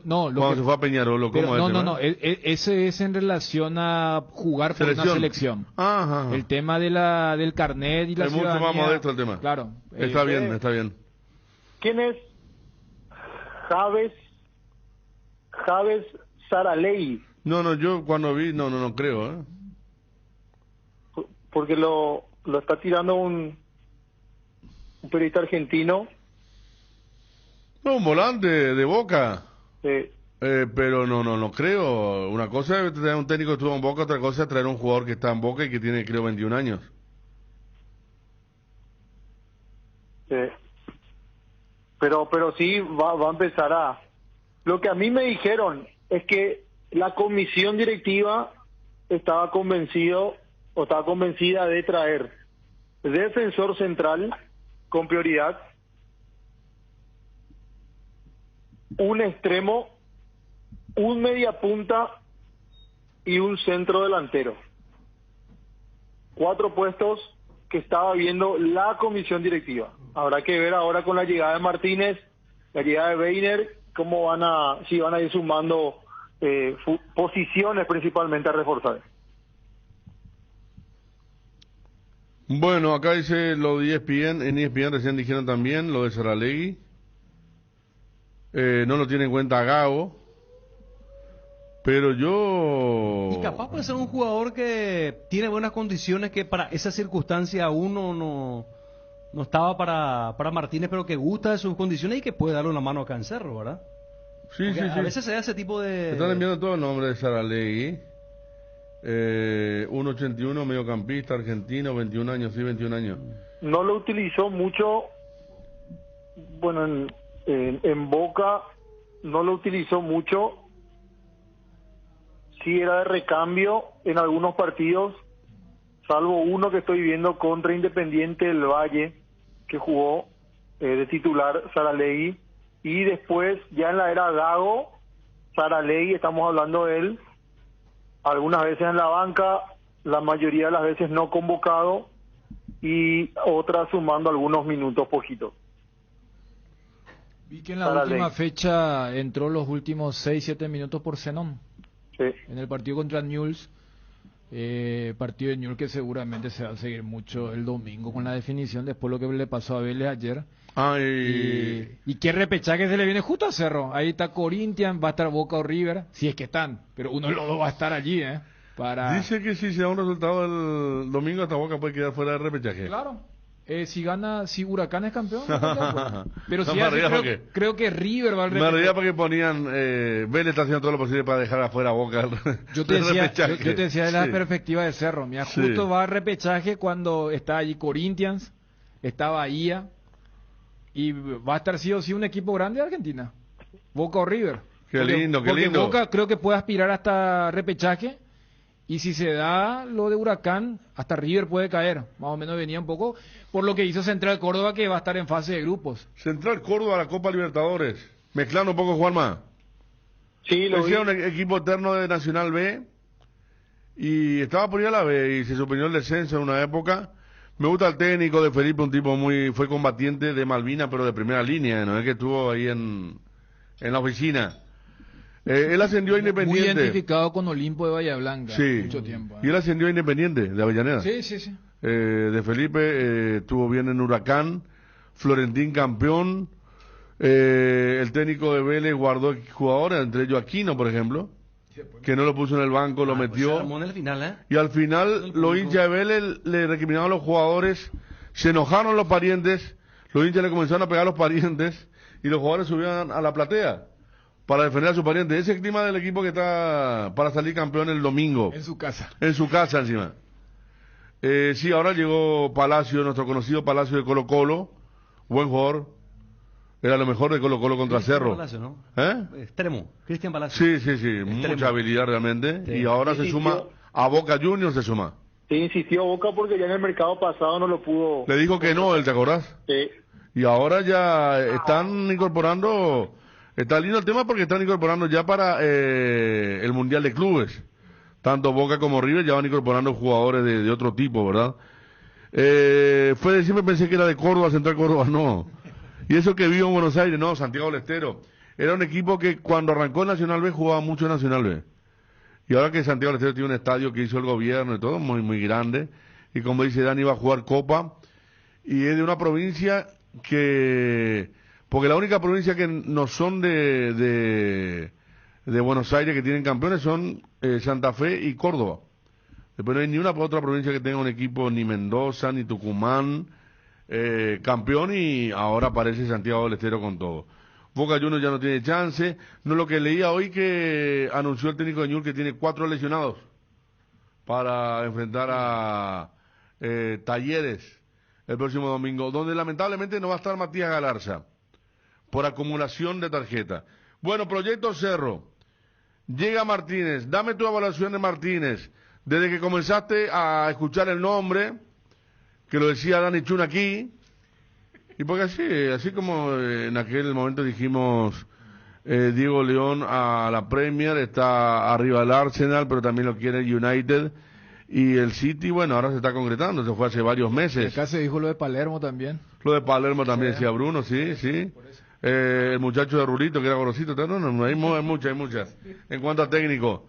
B: Cuando se fue a Peñarol, ¿cómo
C: pero,
B: es el tema?
C: no. Ese es en relación a jugar por una selección.
B: Ajá.
C: El tema del carnet y la
B: Es mucho más
C: ciudadanía.
B: modesto el tema.
C: Claro.
B: Está bien.
E: ¿Quién es Javes Saraley?
B: No, yo cuando vi, no creo,
E: Porque lo está tirando un periodista argentino.
B: No, un volante de Boca.
E: eh,
B: Pero no creo. Una cosa es traer un técnico que estuvo en Boca, otra cosa es traer un jugador que está en Boca y que tiene, creo, 21 años.
E: pero sí va a empezar a... Lo que a mí me dijeron es que la comisión directiva estaba convencida de traer defensor central con prioridad, un extremo, un mediapunta y un centro delantero. 4 puestos que estaba viendo la comisión directiva. Habrá que ver ahora con la llegada de Martínez, la llegada de Weiner, si van a ir sumando posiciones principalmente a reforzar.
B: Bueno, acá dice lo de ESPN. En ESPN recién dijeron también lo de Saralegui. No lo tiene en cuenta Gago. Pero
D: Y capaz puede ser un jugador que tiene buenas condiciones, que para esa circunstancia uno no estaba para Martínez, pero que gusta de sus condiciones y que puede darle una mano acá en Cerro, ¿verdad?
B: Sí.
D: A veces se da ese tipo de...
B: Están enviando todo el nombre de Saralegui. 1.81, mediocampista, argentino, 21 años, 21 años.
E: No lo utilizó mucho, bueno, en Boca no lo utilizó mucho. Sí era de recambio en algunos partidos, salvo uno que estoy viendo contra Independiente del Valle, que jugó de titular Saralegui, y después ya en la era Gago, Saralegui, estamos hablando de él, algunas veces en la banca, la mayoría de las veces no convocado, y otras sumando algunos minutos poquitos.
C: Vi que en la
E: Saralegui.
C: última fecha entró los últimos 6-7 minutos por Zenón.
E: Sí.
C: En el partido contra Newell's, partido de Newell's que seguramente se va a seguir mucho el domingo con la definición, después lo que le pasó a Vélez ayer. Y qué repechaje se le viene justo a Cerro. Ahí está Corinthians, va a estar Boca o River, si es que están, pero uno de los dos va a estar allí,
B: Dice que si se da un resultado el domingo, hasta Boca puede quedar fuera de repechaje.
C: Claro. Si Huracán es campeón, pero
B: No
C: si
B: me
C: hace,
B: rías
C: creo que River va al
B: Me
C: repechaje.
B: reía porque ponían, Vélez está haciendo todo lo posible para dejar afuera a Boca.
C: Yo te decía de la
B: Sí.
C: perspectiva de Cerro. Mira,
B: Sí.
C: justo va a repechaje cuando está allí Corinthians, está Bahía, y va a estar sí o sí un equipo grande de Argentina, Boca o River.
B: Qué lindo.
C: Porque Boca creo que puede aspirar hasta repechaje, y si se da lo de Huracán, hasta River puede caer. Más o menos venía un poco por lo que hizo Central Córdoba, que va a estar en fase de grupos.
B: Central Córdoba, la Copa Libertadores. Mezclando un poco, Juanma.
E: Sí, lo vi.
B: Decía un equipo eterno de Nacional B y estaba por ir a la B y se suspendió el descenso en una época. Me gusta el técnico de Felipe, un tipo fue combatiente de Malvinas, pero de primera línea, no es que estuvo ahí en la oficina. Él ascendió a
C: Muy
B: Independiente.
C: identificado con Olimpo de Bahía Blanca
B: Sí.
C: mucho tiempo.
B: Y él ascendió a Independiente de Avellaneda.
C: Sí.
B: De Felipe, estuvo bien en Huracán, Florentín campeón, el técnico de Vélez guardó jugadores, entre ellos Aquino, por ejemplo, que no lo puso en el banco, lo metió.
D: Se armó en el final,
B: Y al final los hinchas de Vélez le recriminaron a los jugadores, se enojaron los parientes, los hinchas le comenzaron a pegar a los parientes y los jugadores subían a la platea para defender a sus parientes. Ese es el clima del equipo que está para salir campeón el domingo.
C: En su casa.
B: En su casa encima. Sí, ahora llegó Palacio, nuestro conocido Palacio de Colo Colo, buen jugador. Era lo mejor de Colo Colo contra Cerro.
D: Palacio, ¿no?
B: ¿Eh?
D: Cristian Palacio.
B: Sí, mucha habilidad realmente.
E: Sí.
B: Y ahora se
E: Insistió.
B: suma a Boca Juniors, se suma.
E: Sí, insistió Boca porque ya en el mercado pasado no lo pudo.
B: Le dijo que no, él, ¿te acordás?
E: Sí.
B: Y ahora ya están incorporando, está lindo el tema porque están incorporando ya para el Mundial de Clubes. Tanto Boca como River ya van incorporando jugadores de otro tipo, ¿verdad? Siempre pensé que era de Córdoba, Central Córdoba, no. Y eso que vivo en Buenos Aires, no, Santiago del Estero. Era un equipo que cuando arrancó el Nacional B jugaba mucho en Nacional B. Y ahora que Santiago del Estero tiene un estadio que hizo el gobierno y todo, muy, muy grande. Y como dice Dani, va a jugar Copa. Y es de una provincia porque la única provincia que no son de Buenos Aires que tienen campeones son Santa Fe y Córdoba. Después no hay ni una otra provincia que tenga un equipo, ni Mendoza, ni Tucumán, campeón, y ahora aparece Santiago del Estero con todo. Boca Juniors ya no tiene chance. No, lo que leía hoy que anunció el técnico de Ñul que tiene 4 lesionados para enfrentar a Talleres el próximo domingo, donde lamentablemente no va a estar Matías Galarza por acumulación de tarjeta. Bueno, Proyecto Cerro. Llega Martínez. Dame tu evaluación de Martínez. Desde que comenzaste a escuchar el nombre, que lo decía Dani Chun aquí, y porque así como en aquel momento dijimos Diego León a la Premier, está arriba el Arsenal, pero también lo quiere el United, y el City, bueno, ahora se está concretando, se fue hace varios meses.
C: Acá se dijo lo de Palermo también.
B: Lo de Palermo también decía Bruno, sí. El muchacho de Rulito, que era gorosito, no, hay muchas. En cuanto a técnico.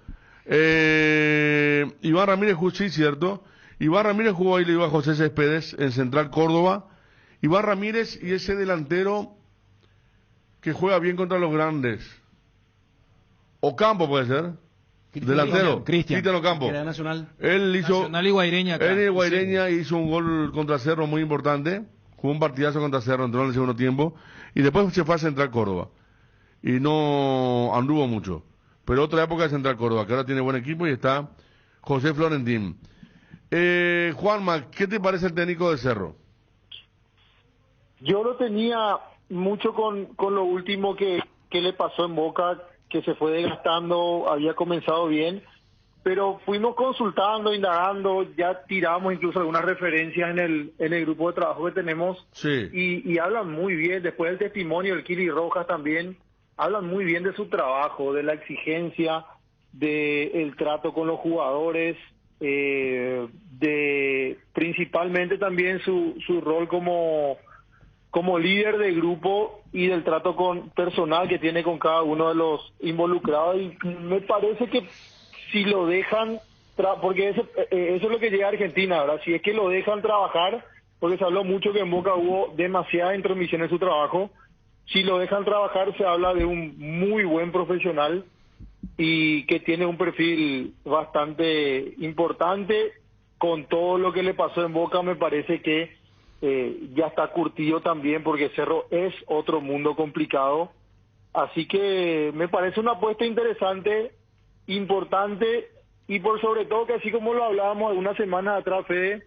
B: Iván Ramírez, sí, cierto. Iván Ramírez jugó ahí, le iba a José Céspedes en Central Córdoba. Iván Ramírez y ese delantero que juega bien contra los grandes. Ocampo puede ser. Delantero.
C: Cristian
B: Ocampo.
D: Era Nacional.
B: Él hizo.
C: Nacional y Guaireña acá.
B: Él y Guaireña hizo un gol contra Cerro muy importante. Jugó un partidazo contra Cerro, entró en el segundo tiempo. Y después se fue a Central Córdoba. Y no anduvo mucho. Pero otra época de Central Córdoba, que ahora tiene buen equipo y está José Florentín. Juanma, ¿qué te parece el técnico de Cerro?
E: Yo lo tenía mucho con lo último que qué le pasó en Boca, que se fue desgastando, había comenzado bien, pero fuimos consultando, indagando, ya tiramos incluso algunas referencias en el grupo de trabajo que tenemos,
B: Sí.
E: y hablan muy bien, después del testimonio del Kili Rojas también, hablan muy bien de su trabajo, de la exigencia, del trato con los jugadores, de principalmente también su rol como líder del grupo y del trato con personal que tiene con cada uno de los involucrados. Y me parece que si lo dejan, porque eso es lo que llega a Argentina, ¿verdad? Si es que lo dejan trabajar, porque se habló mucho que en Boca hubo demasiada intromisión en su trabajo, si lo dejan trabajar se habla de un muy buen profesional y que tiene un perfil bastante importante. Con todo lo que le pasó en Boca, me parece que ya está curtido también, porque Cerro es otro mundo complicado. Así que me parece una apuesta interesante, importante, y por sobre todo que, así como lo hablábamos algunas semanas atrás, Fede,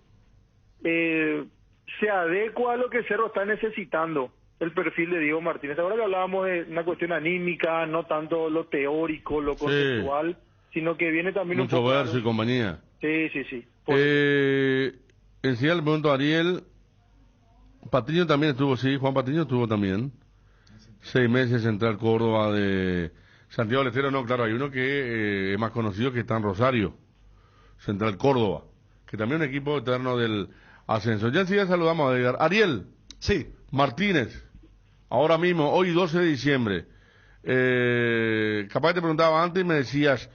E: se adecua a lo que Cerro está necesitando, el perfil de Diego Martínez. Ahora que hablábamos de una cuestión anímica, no tanto lo teórico, lo conceptual, sino que viene también
B: mucho
E: un poco...
B: verso y compañía.
E: Sí.
B: Encima le pregunto a Ariel, Patiño también estuvo, sí, Juan Patiño estuvo también. 6 meses Central Córdoba de Santiago del Estero, no, claro, hay uno que es más conocido, que está en Rosario, Central Córdoba, que también es un equipo eterno del ascenso. Ya enseguida saludamos a Edgar. Ariel.
D: Sí.
B: Martínez, ahora mismo, hoy 12 de diciembre, capaz que te preguntaba antes y me decías,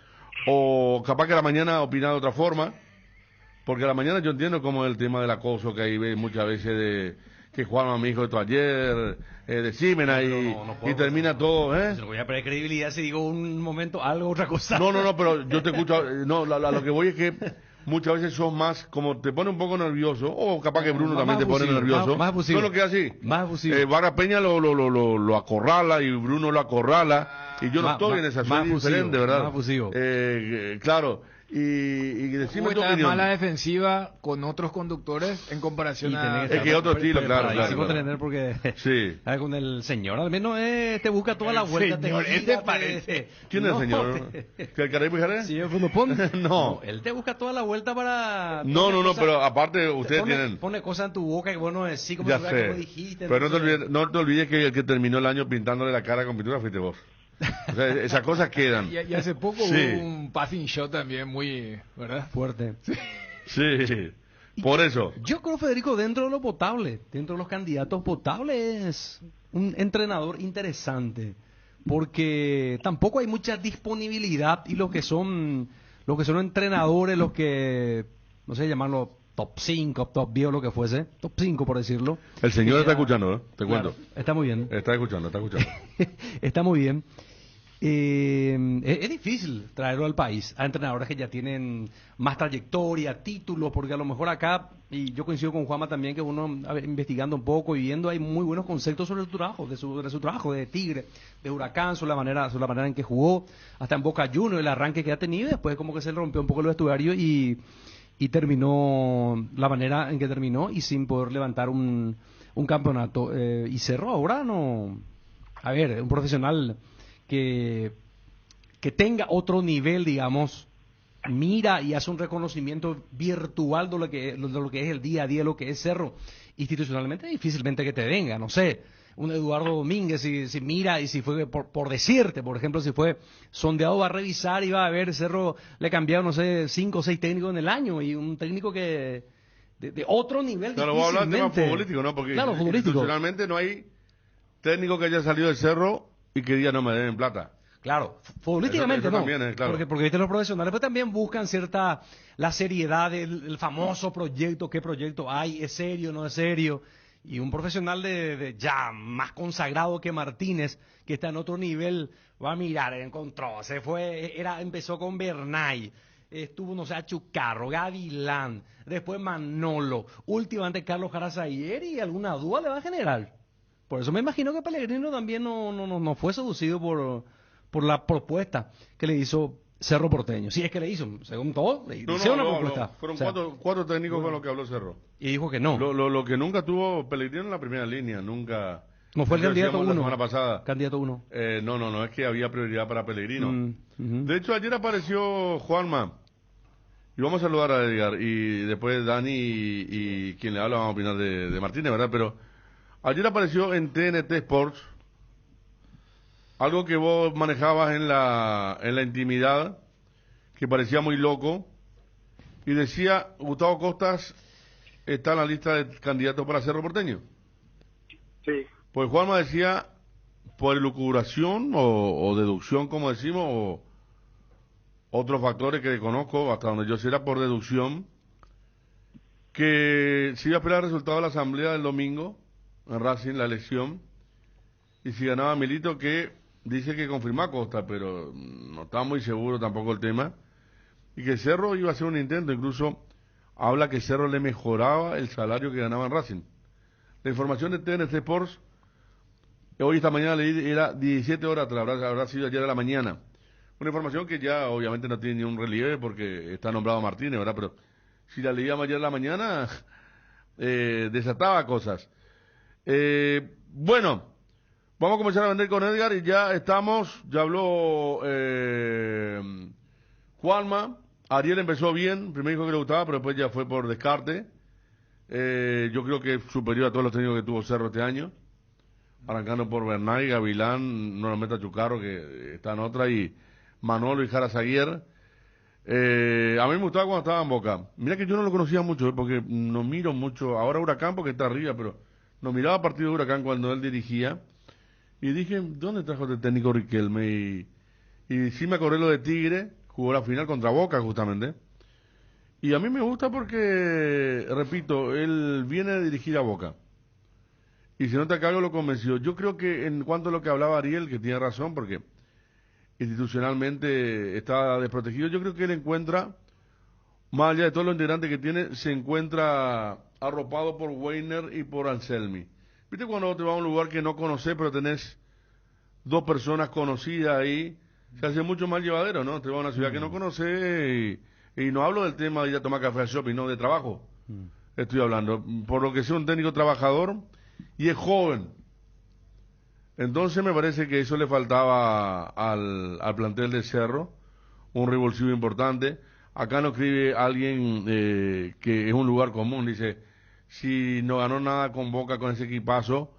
B: o capaz que a la mañana opinaba de otra forma, porque a la mañana yo entiendo como el tema del acoso que hay muchas veces de que Juanma me dijo esto ayer, decímen ahí, y termina todo, ¿eh?
D: No voy a perder credibilidad si digo un momento algo, otra cosa.
B: No, pero yo te escucho, no, lo que voy es que muchas veces sos más, como te pone un poco nervioso, o capaz que Bruno también te pone nervioso.
D: Más abusivo.
B: No lo que es así.
D: Más abusivo.
B: Vara Peña lo acorrala y Bruno lo acorrala, y yo no estoy en esa, soy diferente, ¿verdad?
D: Más abusivo.
B: Claro. Y decime tu
C: está
B: opinión.
C: mala defensiva con otros conductores en comparación a...
B: Es que otro estilo, claro.
D: Tener porque
B: sí.
D: Con el señor, al menos te busca toda la vuelta.
B: Señor, te parece. ¿Quién es el señor? ¿Que el Caribe Jerez?
D: Sí, Bruno Pon.
B: No,
D: él te busca toda la vuelta para...
B: No, pero aparte ustedes tienen...
D: Pone cosas en tu boca que bueno decir como
B: ya
D: tú
B: sé.
D: dijiste.
B: Pero no te olvides que el que terminó el año pintándole la cara con pintura fuiste vos. O sea, esas cosas quedan.
C: Y hace poco
B: Sí.
C: hubo un passing shot también muy, ¿verdad?
D: Fuerte.
B: Sí, por eso.
D: Yo creo, Federico, dentro de lo potable, dentro de los candidatos potables, es un entrenador interesante, porque tampoco hay mucha disponibilidad, y los que son entrenadores, los que, no sé, llamarlo top 5, top 10 o lo que fuese, top 5 por decirlo.
B: El señor
D: Ya,
B: está escuchando, ¿eh? Te
D: claro,
B: cuento.
D: está muy bien.
B: Está escuchando.
D: Está muy bien. Es difícil traerlo al país a entrenadores que ya tienen más trayectoria, títulos, porque a lo mejor acá, y yo coincido con Juanma también, que uno, a ver, investigando un poco y viendo, hay muy buenos conceptos sobre su trabajo, de su trabajo, de Tigre, de Huracán, sobre la manera en que jugó, hasta en Boca Juniors, el arranque que ha tenido, y después como que se le rompió un poco el vestuario y terminó la manera en que terminó y sin poder levantar un campeonato. Y Cerro ahora no... A ver, un profesional que tenga otro nivel, digamos, mira y hace un reconocimiento virtual de lo que es el día a día, lo que es Cerro. Institucionalmente difícilmente que te venga, no sé, un Eduardo Domínguez, si mira y si fue, por decirte, por ejemplo, si fue sondeado, va a revisar y va a ver, Cerro le cambiaron, no sé, 5 o 6 técnicos en el año, y un técnico que de otro nivel.
B: Claro, voy a hablar de tema futbolístico, ¿no? Porque
D: claro, futbolístico.
B: Institucionalmente no hay técnico que haya salido del Cerro y que diga no me den plata.
D: Claro, futbolísticamente
B: eso
D: no,
B: también, claro.
D: porque viste, los profesionales pues también buscan la seriedad del famoso proyecto, qué proyecto hay, es serio, no es serio, y un profesional de ya más consagrado que Martínez, que está en otro nivel, va a mirar, encontró, empezó con Bernay, estuvo, no sé, Chucarro, Gavilán, después Manolo, últimamente Carlos Jarazayer, y alguna duda le va a generar. Por eso me imagino que Pellegrino también no fue seducido por la propuesta que le hizo Cerro Porteño. Si es que le hizo, según todo, le hicieron una propuesta.
B: Fueron cuatro técnicos con los que habló Cerro.
D: Y dijo que no.
B: Lo que nunca tuvo Pellegrino en la primera línea, nunca
D: No fue el
B: Eso
D: candidato
B: decíamos la
D: 1.
B: semana pasada.
D: Candidato 1.
B: No, es que había prioridad para Pellegrino.
D: Ujú.
B: De hecho, ayer apareció Juanma. Y vamos a saludar a Edgar. Y después Dani y quien le habla vamos a opinar de Martínez, ¿verdad? Pero ayer apareció en TNT Sports algo que vos manejabas en la intimidad, que parecía muy loco. Y decía, Gustavo Costas está en la lista de candidatos para Cerro Porteño.
E: Sí.
B: Pues Juanma decía, por elucubración o deducción, como decimos, o otros factores que conozco, hasta donde yo sé era por deducción, que se iba a esperar el resultado de la asamblea del domingo, en Racing, la elección, y si ganaba Milito, que dice que confirmó a Costa, pero no estaba muy seguro tampoco el tema, y que Cerro iba a hacer un intento, incluso habla que Cerro le mejoraba el salario que ganaba en Racing. La información de TNT Sports, hoy esta mañana leí, era 17 horas, habrá sido ayer a la mañana. Una información que ya obviamente no tiene ni un relieve porque está nombrado Martínez, ¿verdad? Pero si la leíamos ayer a la mañana, desataba cosas. Bueno, vamos a comenzar a vender con Edgar y ya estamos, ya habló Juanma. Ariel empezó bien, primero dijo que le gustaba, pero después ya fue por descarte. Yo creo que es superior a todos los técnicos que tuvo Cerro este año. Arrancando por Bernay, Gavilán, nuevamente a Chucarro, que está en otra, y Manolo y Jara Zaguier. A mí me gustaba cuando estaba en Boca. Mira que yo no lo conocía mucho, porque no miro mucho. Ahora Huracán, porque está arriba, pero no miraba partido de Huracán cuando él dirigía. Y dije, ¿dónde trajo este técnico Riquelme? Y sí me acordé lo de Tigre, jugó la final contra Boca, justamente. Y a mí me gusta porque, repito, él viene a dirigir a Boca. Y se nota que algo lo convenció. Yo creo que en cuanto a lo que hablaba Ariel, que tiene razón, porque institucionalmente está desprotegido, yo creo que él encuentra, más allá de todos los integrantes que tiene, se encuentra arropado por Weiner y por Anselmi. ¿Viste cuando te vas a un lugar que no conoces, pero tenés dos personas conocidas ahí? Se hace mucho más llevadero, ¿no? Te vas a una ciudad que no conoces y no hablo del tema de ir a tomar café al shopping, no, de trabajo. Estoy hablando. Por lo que sea un técnico trabajador y es joven. Entonces me parece que eso le faltaba al plantel de Cerro, un revulsivo importante. Acá nos escribe alguien que es un lugar común, dice, si no ganó nada con Boca con ese equipazo,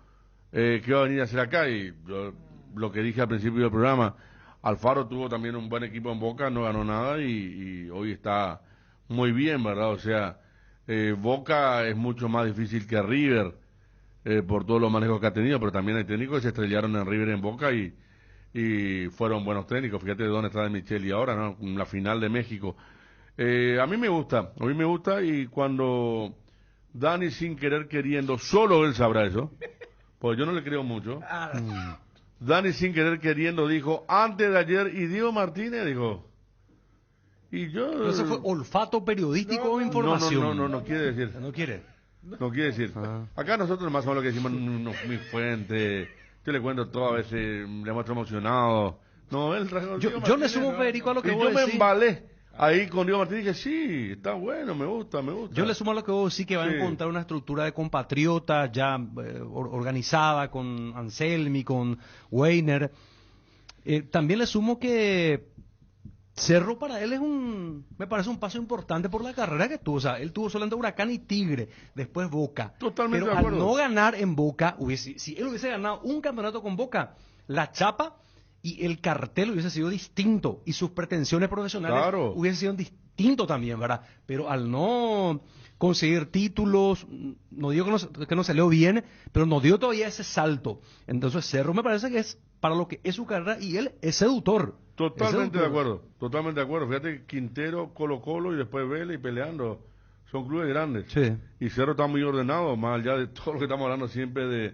B: ¿qué va a venir a hacer acá? Y yo, lo que dije al principio del programa, Alfaro tuvo también un buen equipo en Boca, no ganó nada y hoy está muy bien, ¿verdad? O sea, Boca es mucho más difícil que River, por todos los manejos que ha tenido, pero también hay técnicos que se estrellaron en River, en Boca y fueron buenos técnicos. Fíjate de dónde está de Micheli ahora, ¿no? En la final de México. A mí me gusta y cuando Dani sin querer queriendo, solo él sabrá eso, pues yo no le creo mucho. Dani sin querer queriendo dijo, antes de ayer, y Diego Martínez dijo, y yo...
D: ¿Eso fue olfato periodístico o información?
B: No quiere decir.
D: No quiere.
B: No quiere decir. Acá nosotros más o menos lo que decimos, mi fuente, yo le cuento todo, a veces le muestro emocionado. No, él trajo...
D: Yo le sumo, Federico, a lo que
B: y
D: vos
B: yo me
D: decís.
B: embalé ahí con Diego Martínez y dije, sí, está bueno, me gusta.
D: Yo le sumo a lo que vos decís, que va a encontrar una estructura de compatriotas ya organizada con Anselmi, con Weiner. También le sumo que Cerro para él me parece un paso importante por la carrera que tuvo. O sea, él tuvo solamente Huracán y Tigre, después Boca.
B: Totalmente
D: pero
B: de acuerdo.
D: al no ganar en Boca, si él hubiese ganado un campeonato con Boca, la chapa y el cartel hubiese sido distinto y sus pretensiones profesionales hubiesen sido distintos también, ¿verdad? Pero al no conseguir títulos, no digo que no salió bien, pero no dio todavía ese salto. Entonces Cerro me parece que es para lo que es su carrera y él es seductor.
B: Totalmente de acuerdo. Fíjate, Quintero, Colo-Colo y después Vélez y peleando. Son clubes grandes.
D: Sí.
B: Y Cerro está muy ordenado, más allá de todo lo que estamos hablando siempre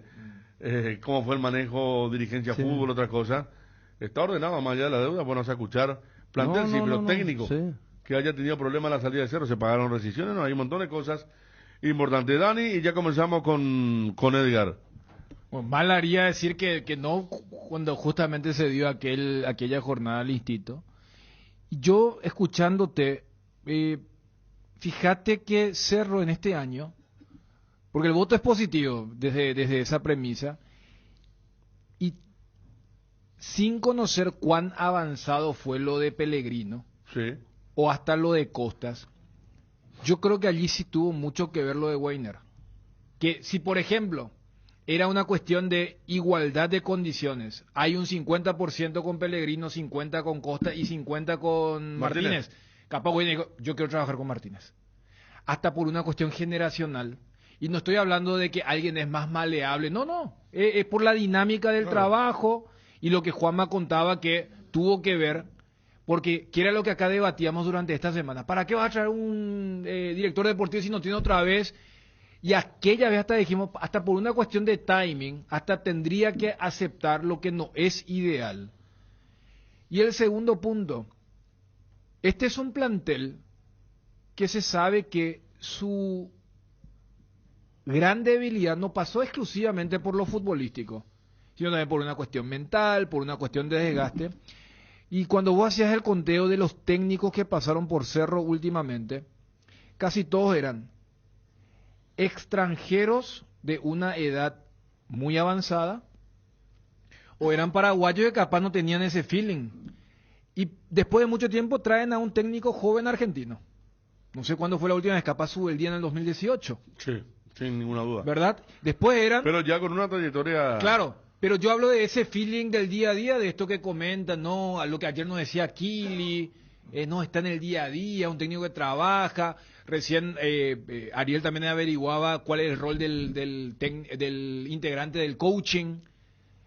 B: de cómo fue el manejo, dirigencia, fútbol, otras cosas. Está ordenado, más allá de la deuda, bueno, a escuchar plantel, pero técnico, que haya tenido problemas en la salida de Cerro, se pagaron rescisiones, hay un montón de cosas importantes. Dani, y ya comenzamos con Edgar.
C: Bueno, mal haría decir que no cuando justamente se dio aquella jornada al Instituto. Yo, escuchándote, fíjate que Cerro en este año, porque el voto es positivo desde esa premisa, sin conocer cuán avanzado fue lo de Pellegrino,
B: Sí.
C: o hasta lo de Costas, yo creo que allí sí tuvo mucho que ver lo de Weiner. Que si, por ejemplo, era una cuestión de igualdad de condiciones, hay un 50% con Pellegrino, 50% con Costa y 50% con Martínez. Capaz Weiner dijo, yo quiero trabajar con Martínez. Hasta por una cuestión generacional. Y no estoy hablando de que alguien es más maleable, no. Es por la dinámica del trabajo y lo que Juanma contaba que tuvo que ver, porque que era lo que acá debatíamos durante esta semana. ¿Para qué vas a traer un director deportivo si no tiene otra vez? Y aquella vez hasta dijimos, hasta por una cuestión de timing, hasta tendría que aceptar lo que no es ideal. Y el segundo punto, este es un plantel que se sabe que su gran debilidad no pasó exclusivamente por lo futbolístico, sino también por una cuestión mental, por una cuestión de desgaste. Y cuando vos hacías el conteo de los técnicos que pasaron por Cerro últimamente, casi todos eran extranjeros de una edad muy avanzada, o eran paraguayos que capaz no tenían ese feeling. Y después de mucho tiempo traen a un técnico joven argentino. No sé cuándo fue la última vez, capaz sube el día en el 2018.
B: Sí, sin ninguna duda.
C: ¿Verdad? Después eran...
B: Pero ya con una trayectoria...
C: Claro, pero yo hablo de ese feeling del día a día, de esto que comentan, ¿no? A lo que ayer nos decía Kili, no, está en el día a día, un técnico que trabaja. Recién Ariel también averiguaba cuál es el rol del integrante del coaching.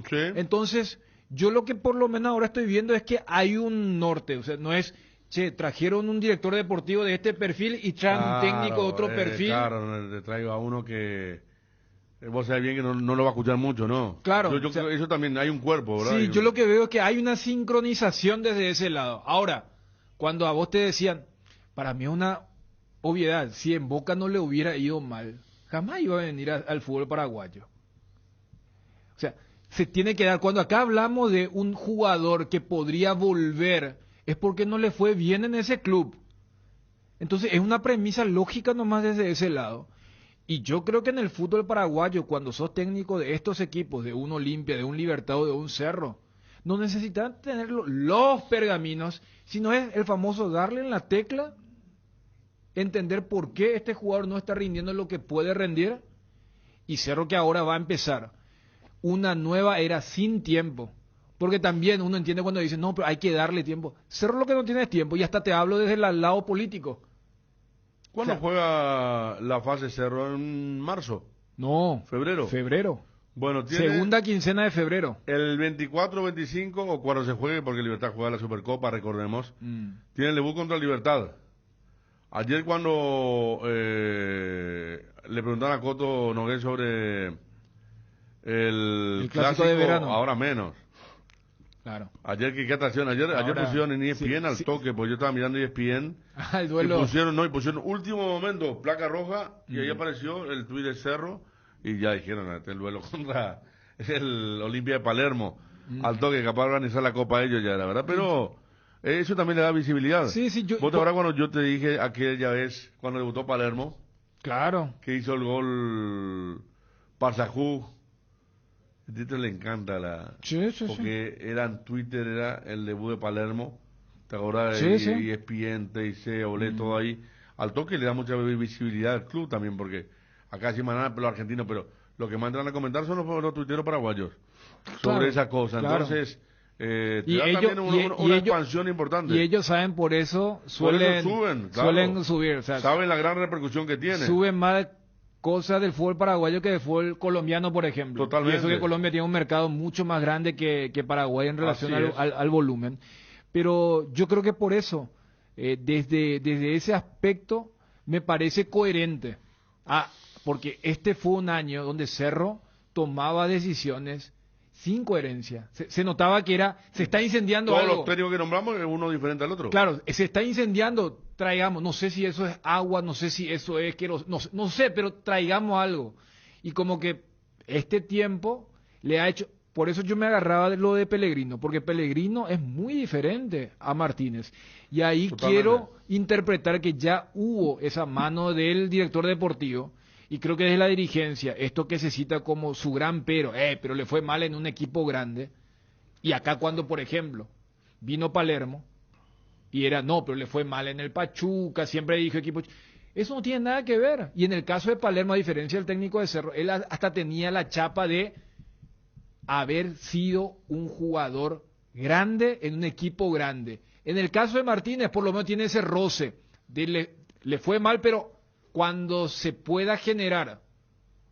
B: Sí.
C: Entonces, yo lo que por lo menos ahora estoy viendo es que hay un norte, o sea, no es, che, trajeron un director deportivo de este perfil y traen un técnico de otro perfil.
B: Claro, te traigo a uno que vos sabés bien que no lo va a escuchar mucho, ¿no?
C: Claro.
B: Yo creo que eso también, hay un cuerpo, ¿verdad?
C: Sí, yo lo que veo es que hay una sincronización desde ese lado. Ahora, cuando a vos te decían, para mí es una obviedad, si en Boca no le hubiera ido mal, jamás iba a venir al fútbol paraguayo. O sea, se tiene que dar, cuando acá hablamos de un jugador que podría volver, es porque no le fue bien en ese club. Entonces es una premisa lógica nomás desde ese lado. Y yo creo que en el fútbol paraguayo, cuando sos técnico de estos equipos, de un Olimpia, de un Libertad o de un Cerro, no necesitan tener los pergaminos, sino es el famoso darle en la tecla, entender por qué este jugador no está rindiendo lo que puede rendir, y Cerro que ahora va a empezar una nueva era sin tiempo, porque también uno entiende cuando dice, no, pero hay que darle tiempo. Cerro lo que no tiene es tiempo, y hasta te hablo desde el lado político.
B: ¿Cuándo juega la fase Cerro? ¿En marzo?
C: No.
B: ¿Febrero?
C: Febrero.
B: Bueno, tiene
C: Segunda quincena de febrero.
B: el 24, 25 o cuando se juegue, porque Libertad juega la Supercopa, recordemos, tiene el debut contra Libertad. Ayer cuando le preguntaron a Coto Nogués sobre el clásico
C: de verano,
B: ahora menos.
C: Claro.
B: Ayer qué atracción, ayer pusieron en ESPN al toque, porque yo estaba mirando ESPN.
C: El duelo.
B: Y pusieron último momento, placa roja, y ahí apareció el tuit de Cerro, y ya dijeron, este el duelo contra el Olimpia de Palermo, al toque, capaz de organizar la Copa ellos ya, la verdad, pero eso también le da visibilidad.
C: Sí,
B: ¿Vos te acuerdas cuando yo te dije aquella vez, cuando debutó Palermo,
C: Claro.
B: que hizo el gol Parsajú? A Tito le encanta porque era en Twitter, era el debut de Palermo, ¿te acordás?
C: Sí.
B: ESPN, TIC, Olé, todo ahí. Al toque le da mucha visibilidad al club también, porque acá sí mandan los argentinos, pero lo que mandan a comentar son los tuiteros paraguayos sobre esa cosa.
C: Claro.
B: Entonces, te
C: Y
B: da
C: ellos-
B: también una expansión importante.
C: Y ellos saben por eso,
B: Por eso suben, claro.
C: suelen subir. O sea,
B: Saben la gran repercusión que tiene.
C: suben más cosas del fútbol paraguayo que del fútbol colombiano, por ejemplo.
B: Totalmente.
C: Y eso que Colombia tiene un mercado mucho más grande que Paraguay en relación
B: Así es.
C: al volumen. Pero yo creo que por eso, desde ese aspecto, me parece coherente. Porque este fue un año donde Cerro tomaba decisiones sin coherencia. Se notaba que se está incendiando
B: Todos
C: algo.
B: los técnicos que nombramos es uno diferente al otro.
C: Claro, se está incendiando, traigamos, no sé si eso es agua, no sé si eso es no sé, pero traigamos algo. Y como que este tiempo le ha hecho, por eso yo me agarraba de lo de Pellegrino, porque Pellegrino es muy diferente a Martínez. Y ahí
B: Totalmente.
C: quiero interpretar que ya hubo esa mano del director deportivo. Y creo que desde la dirigencia, esto que se cita como su gran pero le fue mal en un equipo grande, Y acá cuando, por ejemplo, vino Palermo, y era, no, pero le fue mal en el Pachuca, siempre dijo equipo... Eso no tiene nada que ver. Y en el caso de Palermo, a diferencia del técnico de Cerro, él hasta tenía la chapa de haber sido un jugador grande en un equipo grande. En el caso de Martínez, por lo menos tiene ese roce. Le fue mal, pero cuando se pueda generar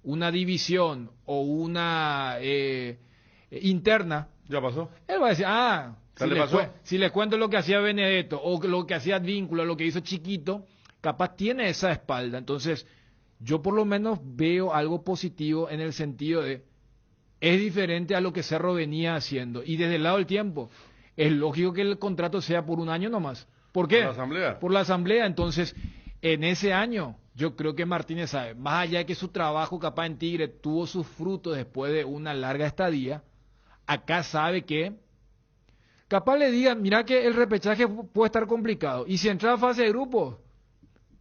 C: una división o una interna,
B: ¿Ya pasó?
C: él va a decir,
B: pasó?
C: Si le cuento lo que hacía Benedetto o lo que hacía Advíncula, lo que hizo Chiquito, capaz tiene esa espalda. Entonces, yo por lo menos veo algo positivo en el sentido de, es diferente a lo que Cerro venía haciendo. Y desde el lado del tiempo, es lógico que el contrato sea por un año nomás. ¿Por qué?
B: ¿Por la asamblea?
C: Por la asamblea. Entonces, en ese año, yo creo que Martínez sabe, más allá de que su trabajo capaz en Tigre tuvo sus frutos después de una larga estadía, acá sabe que capaz le diga, mira que el repechaje puede estar complicado. Y si entra a fase de grupos,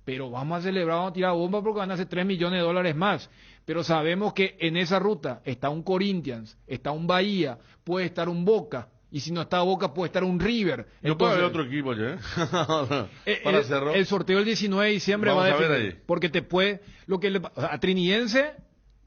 C: pero vamos a celebrar, vamos a tirar bomba porque van a hacer $3 millones más. Pero sabemos que en esa ruta está un Corinthians, está un Bahía, puede estar un Boca, y si no está Boca puede estar un River.
B: Yo puedo ver otro equipo ya, para Cerro.
C: El sorteo del 19 de diciembre
B: Vamos
C: va a
B: a ver
C: definir,
B: ahí.
C: porque te puede, a Trinidense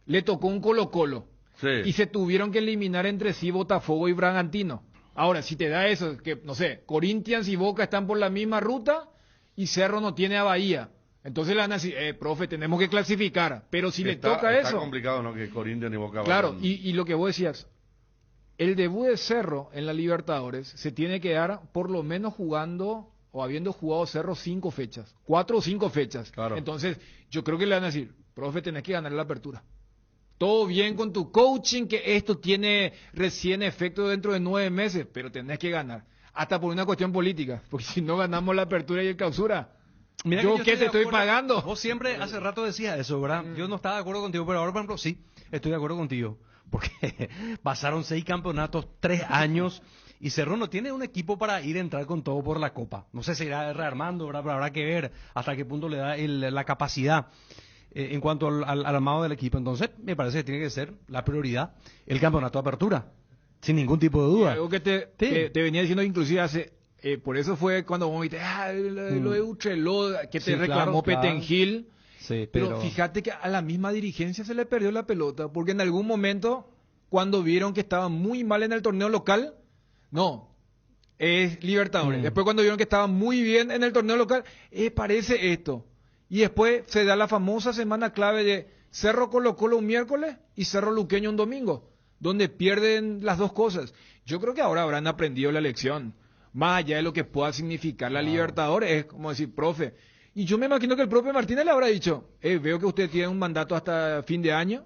C: le tocó un Colo-Colo,
B: Sí.
C: y se tuvieron que eliminar entre sí Botafogo y Bragantino. Ahora, si te da eso, que no sé, Corinthians y Boca están por la misma ruta, y Cerro no tiene a Bahía. Entonces le van a decir, profe, tenemos que clasificar. Pero si le toca
B: está
C: eso...
B: complicado, ¿no? Que Corinthians y Boca
C: Claro,
B: vayan.
C: y lo que vos decías, el debut de Cerro en la Libertadores se tiene que dar por lo menos jugando o habiendo jugado Cerro 5 fechas, 4 o 5 fechas.
B: Claro.
C: Entonces, yo creo que le van a decir, profe, tenés que ganar la apertura. Todo bien con tu coaching, que esto tiene recién efecto dentro de 9 meses, pero tenés que ganar. Hasta por una cuestión política, porque si no ganamos la apertura y el clausura,
D: Mira
C: ¿yo
D: que
C: qué te estoy
D: de acuerdo.
C: pagando?
D: Vos siempre hace rato decías eso, ¿verdad? Yo no estaba de acuerdo contigo, pero ahora, por ejemplo, sí, estoy de acuerdo contigo. Porque pasaron 6 campeonatos, 3 años, y Cerro no tiene un equipo para ir a entrar con todo por la Copa. No sé si irá rearmando, ¿verdad? Pero habrá que ver hasta qué punto le da la capacidad en cuanto al armado del equipo. Entonces, me parece que tiene que ser la prioridad el campeonato de apertura, sin ningún tipo de duda.
C: Algo que te venía diciendo inclusive hace... por eso fue cuando vos me dijiste, lo de Ucheló, que te
D: Sí,
C: reclamó
D: claro.
C: Petengil.
D: Sí,
C: Pero fíjate que a la misma dirigencia se le perdió la pelota, porque en algún momento, cuando vieron que estaba muy mal en el torneo local, no, es Libertadores. Después cuando vieron que estaba muy bien en el torneo local, parece esto. Y después se da la famosa semana clave de Cerro Colo-Colo un miércoles y Cerro Luqueño un domingo, donde pierden las dos cosas. Yo creo que ahora habrán aprendido la lección. Más allá de lo que pueda significar la Libertadores, es como decir, profe. Y yo me imagino que el propio Martínez le habrá dicho, veo que usted tiene un mandato hasta fin de año,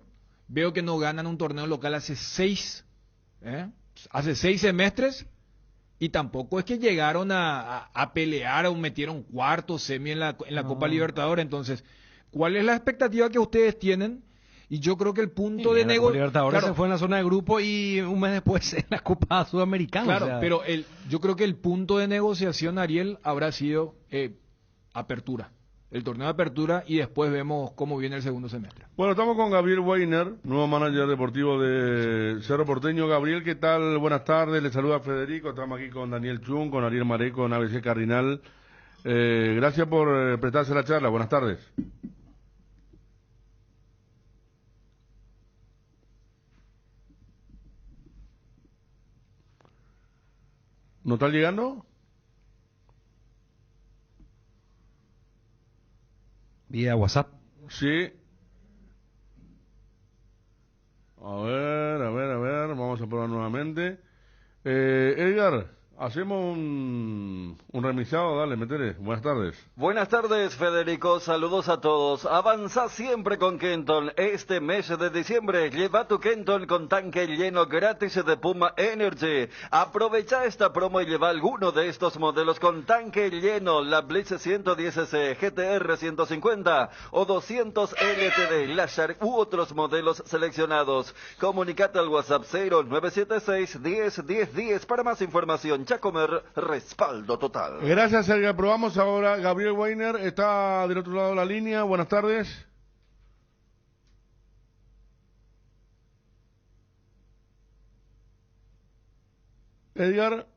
C: veo que no ganan un torneo local hace 6 semestres, y tampoco es que llegaron a pelear o metieron cuarto, semi en la Copa Libertadores. Entonces, ¿cuál es la expectativa que ustedes tienen? Y yo creo que el punto de negociación...
D: Libertadores se fue en la zona de grupo y un mes después en la Copa Sudamericana.
C: Claro,
D: o sea,
C: pero yo creo que el punto de negociación, Ariel, habrá sido apertura. El torneo de apertura, y después vemos cómo viene el segundo semestre.
B: Bueno, estamos con Gabriel Weiner, nuevo manager deportivo de Cerro Porteño. Gabriel, ¿qué tal? Buenas tardes, le saluda Federico, estamos aquí con Daniel Chun, con Ariel Mareco, con ABC Cardinal. Gracias por prestarse la charla, buenas tardes. ¿No están llegando?
D: vía WhatsApp.
B: Sí. A ver, vamos a probar nuevamente. Edgar, hacemos un remisado, dale, metele. Buenas tardes.
H: Buenas tardes, Federico, saludos a todos. Avanza siempre con Kenton. Este mes de diciembre, lleva tu Kenton con tanque lleno gratis de Puma Energy. Aprovecha esta promo y lleva alguno de estos modelos con tanque lleno, la Blitz 110S, GTR 150 o 200 LTD, la Shark u otros modelos seleccionados. Comunicate al WhatsApp 0976 10 10 10 para más información. Chacomer, respaldo total.
B: Gracias, Edgar. Probamos ahora. Gabriel Weiner está del otro lado de la línea. Buenas tardes. Edgar,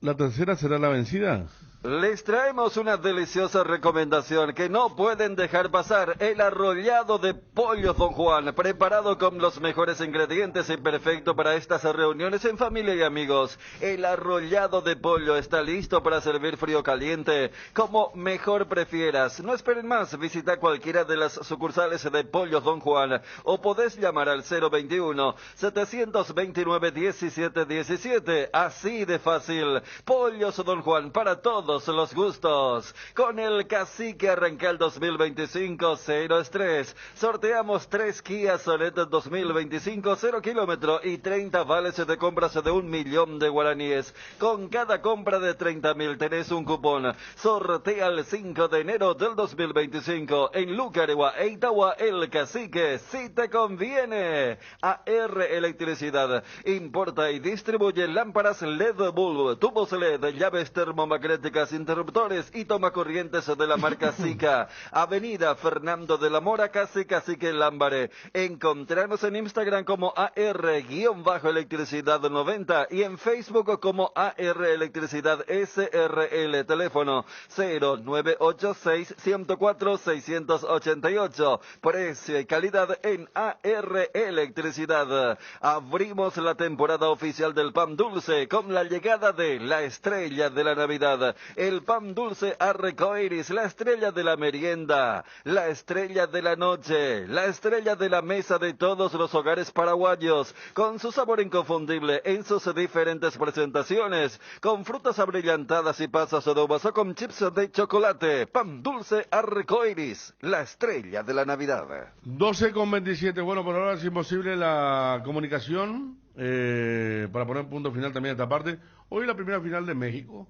B: ¿la tercera será la vencida?
H: Les traemos una deliciosa recomendación que no pueden dejar pasar: el arrollado de pollo Don Juan, preparado con los mejores ingredientes y perfecto para estas reuniones en familia y amigos. El arrollado de pollo está listo para servir frío o caliente, como mejor prefieras. No esperen más, visita cualquiera de las sucursales de Pollo Don Juan o podés llamar al 021-729-1717, así de fácil. Pollos Don Juan, para todos los gustos. Con el Cacique arranca el 2025 cero estrés. Sorteamos 3 Kia Sonet 2025 0 kilómetro y 30 vales de compras de 1.000.000 de guaraníes. Con cada compra de 30.000 tenés un cupón. Sortea el 5 de enero del 2025 en Lucaregua e Itagua. El Cacique, si te conviene. AR Electricidad importa y distribuye lámparas LED bulb, tubos LED, llaves termomagnéticas, interruptores y tomacorrientes de la marca Sica. Avenida Fernando de la Mora, Cacique Lámbare. Encontranos en Instagram como AR-Electricidad 90 y en Facebook como AR Electricidad SRL. Teléfono 0986-104-688. Precio y calidad en AR Electricidad. Abrimos la temporada oficial del pan dulce con la llegada de la estrella de la Navidad. El pan dulce arcoíris, la estrella de la merienda, la estrella de la noche, la estrella de la mesa de todos los hogares paraguayos, con su sabor inconfundible en sus diferentes presentaciones, con frutas abrillantadas y pasas de uvas o con chips de chocolate. Pan dulce arcoíris, la estrella de la Navidad.
B: 12:27. Bueno, por ahora es imposible la comunicación para poner punto final también a esta parte. Hoy la primera final de México.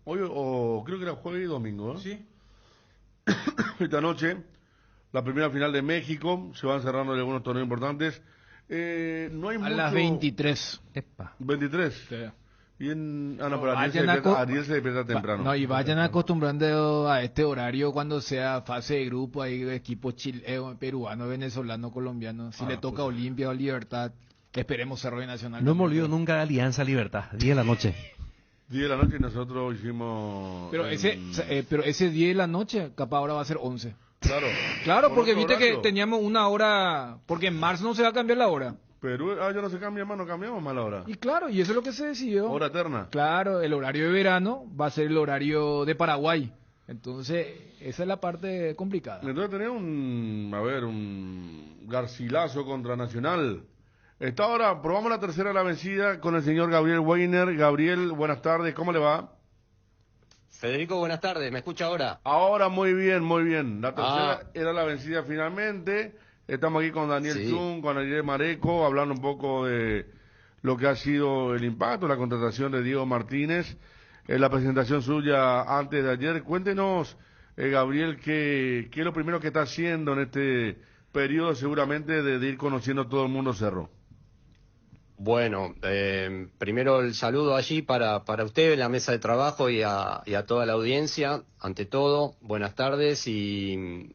B: Hoy, o creo que era jueves y domingo, ¿eh?
D: Sí.
B: Esta noche, la primera final de México. Se van cerrando algunos torneos importantes. No hay
C: A
B: mucho...
C: las 23.
D: Epa.
B: 23.
C: Sí.
B: Y en... Ah, no,
C: No,
B: pero Ariel se despierta temprano.
C: No, y vayan acostumbrando a este horario cuando sea fase de grupo, hay equipos peruano, venezolano, colombiano. Si le toca Olimpia o Libertad, esperemos Cerro y Nacional.
D: No hemos olvidado nunca Alianza Libertad, 10 de la noche.
B: 10 de la noche y nosotros hicimos...
C: Pero ese 10 de la noche, capaz ahora va a ser 11.
B: Claro.
C: Claro,
B: Por
C: porque
B: otro
C: viste
B: horario.
C: que teníamos una hora, porque en marzo no se va a cambiar la hora.
B: Perú, ya no se cambia más, no cambiamos más la hora.
C: Y claro, y eso es lo que se decidió.
B: Hora eterna.
C: Claro, el horario de verano va a ser el horario de Paraguay. Entonces, esa es la parte complicada.
B: Entonces tenía un Garcilaso contra Nacional. Esta ahora, probamos la tercera de la vencida con el señor Gabriel Weiner. Gabriel, buenas tardes, ¿cómo le va?
I: Federico, buenas tardes, ¿me escucha ahora?
B: Ahora muy bien, muy bien. La tercera era la vencida finalmente. Estamos aquí con Daniel Chun, con Ariel Mareco, hablando un poco de lo que ha sido el impacto, la contratación de Diego Martínez, la presentación suya antes de ayer. Cuéntenos, Gabriel, ¿qué es lo primero que está haciendo en este periodo seguramente de ir conociendo todo el mundo Cerro?
I: Bueno, primero el saludo allí para usted en la mesa de trabajo y a toda la audiencia. Ante todo, buenas tardes y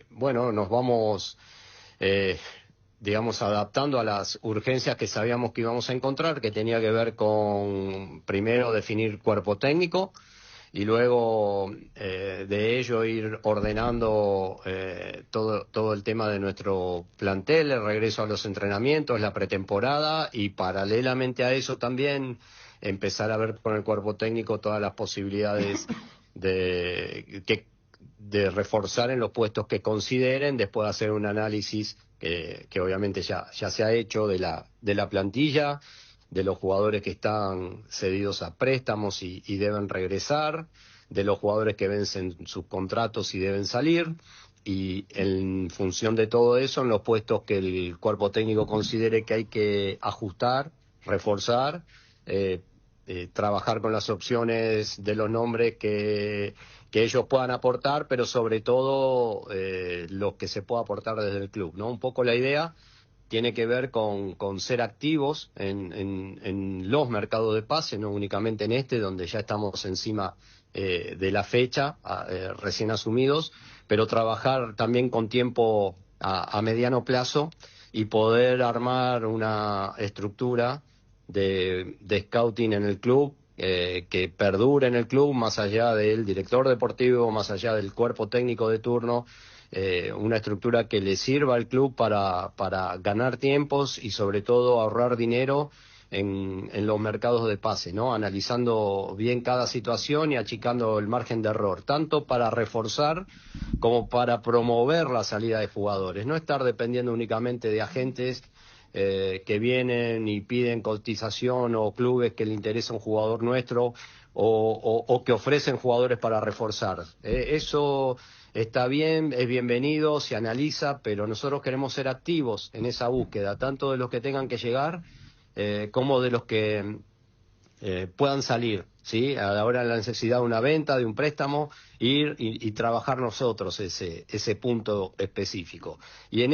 I: bueno, nos vamos, digamos, adaptando a las urgencias que sabíamos que íbamos a encontrar, que tenía que ver con, primero, definir cuerpo técnico y luego de ello ir ordenando todo el tema de nuestro plantel, el regreso a los entrenamientos, la pretemporada y paralelamente a eso también empezar a ver con el cuerpo técnico todas las posibilidades de reforzar en los puestos que consideren, después de hacer un análisis que obviamente ya se ha hecho de la plantilla, de los jugadores que están cedidos a préstamos y deben regresar, de los jugadores que vencen sus contratos y deben salir, y en función de todo eso, en los puestos que el cuerpo técnico considere que hay que ajustar, reforzar, trabajar con las opciones de los nombres que ellos puedan aportar, pero sobre todo lo que se pueda aportar desde el club, ¿no? Un poco la idea tiene que ver con ser activos en los mercados de pase, no únicamente en este, donde ya estamos encima de la fecha, recién asumidos, pero trabajar también con tiempo a mediano plazo y poder armar una estructura de scouting en el club, que perdure en el club, más allá del director deportivo, más allá del cuerpo técnico de turno, una estructura que le sirva al club para ganar tiempos y sobre todo ahorrar dinero en los mercados de pase, ¿no? Analizando bien cada situación y achicando el margen de error, tanto para reforzar como para promover la salida de jugadores, no estar dependiendo únicamente de agentes que vienen y piden cotización, o clubes que le interesa un jugador nuestro, o que ofrecen jugadores para reforzar. Eso está bien, es bienvenido, se analiza, pero nosotros queremos ser activos en esa búsqueda, tanto de los que tengan que llegar como de los que puedan salir, ¿sí? A la hora de la necesidad de una venta, de un préstamo, ir y trabajar nosotros ese punto específico. Y en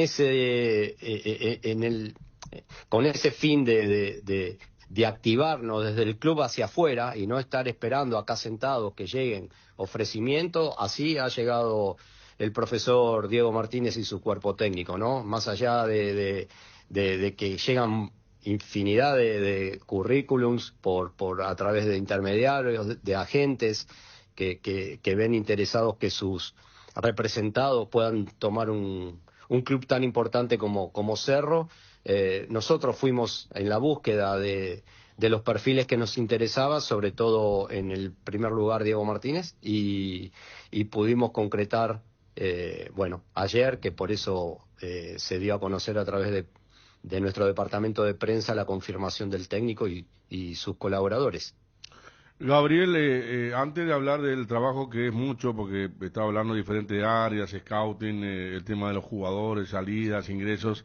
I: con ese fin de activarnos desde el club hacia afuera y no estar esperando acá sentados que lleguen ofrecimientos, así ha llegado el profesor Diego Martínez y su cuerpo técnico, ¿no? Más allá de que llegan infinidad de currículums a través de intermediarios, de agentes que ven interesados que sus representados puedan tomar un club tan importante como Cerro. Nosotros fuimos en la búsqueda de los perfiles que nos interesaba, sobre todo en el primer lugar Diego Martínez, y pudimos concretar, ayer, que por eso se dio a conocer a través de nuestro departamento de prensa la confirmación del técnico y sus colaboradores.
B: Gabriel, antes de hablar del trabajo, que es mucho, porque estaba hablando de diferentes áreas, scouting, el tema de los jugadores, salidas, ingresos,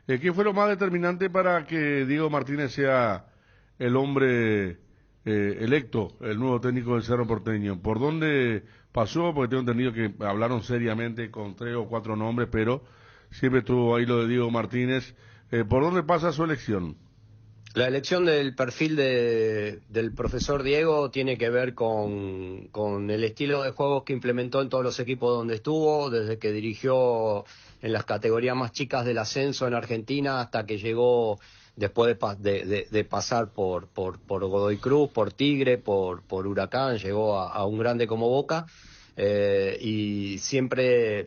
B: ¿qué fue lo más determinante para que Diego Martínez sea el hombre electo, el nuevo técnico del Cerro Porteño? ¿Por dónde pasó? Porque tengo entendido que hablaron seriamente con 3 o 4 nombres, pero siempre estuvo ahí lo de Diego Martínez. ¿Por dónde pasa su elección?
I: La elección del perfil del profesor Diego tiene que ver con el estilo de juego que implementó en todos los equipos donde estuvo, desde que dirigió en las categorías más chicas del ascenso en Argentina hasta que llegó después de pasar por Godoy Cruz, por Tigre, por Huracán, llegó a un grande como Boca, y siempre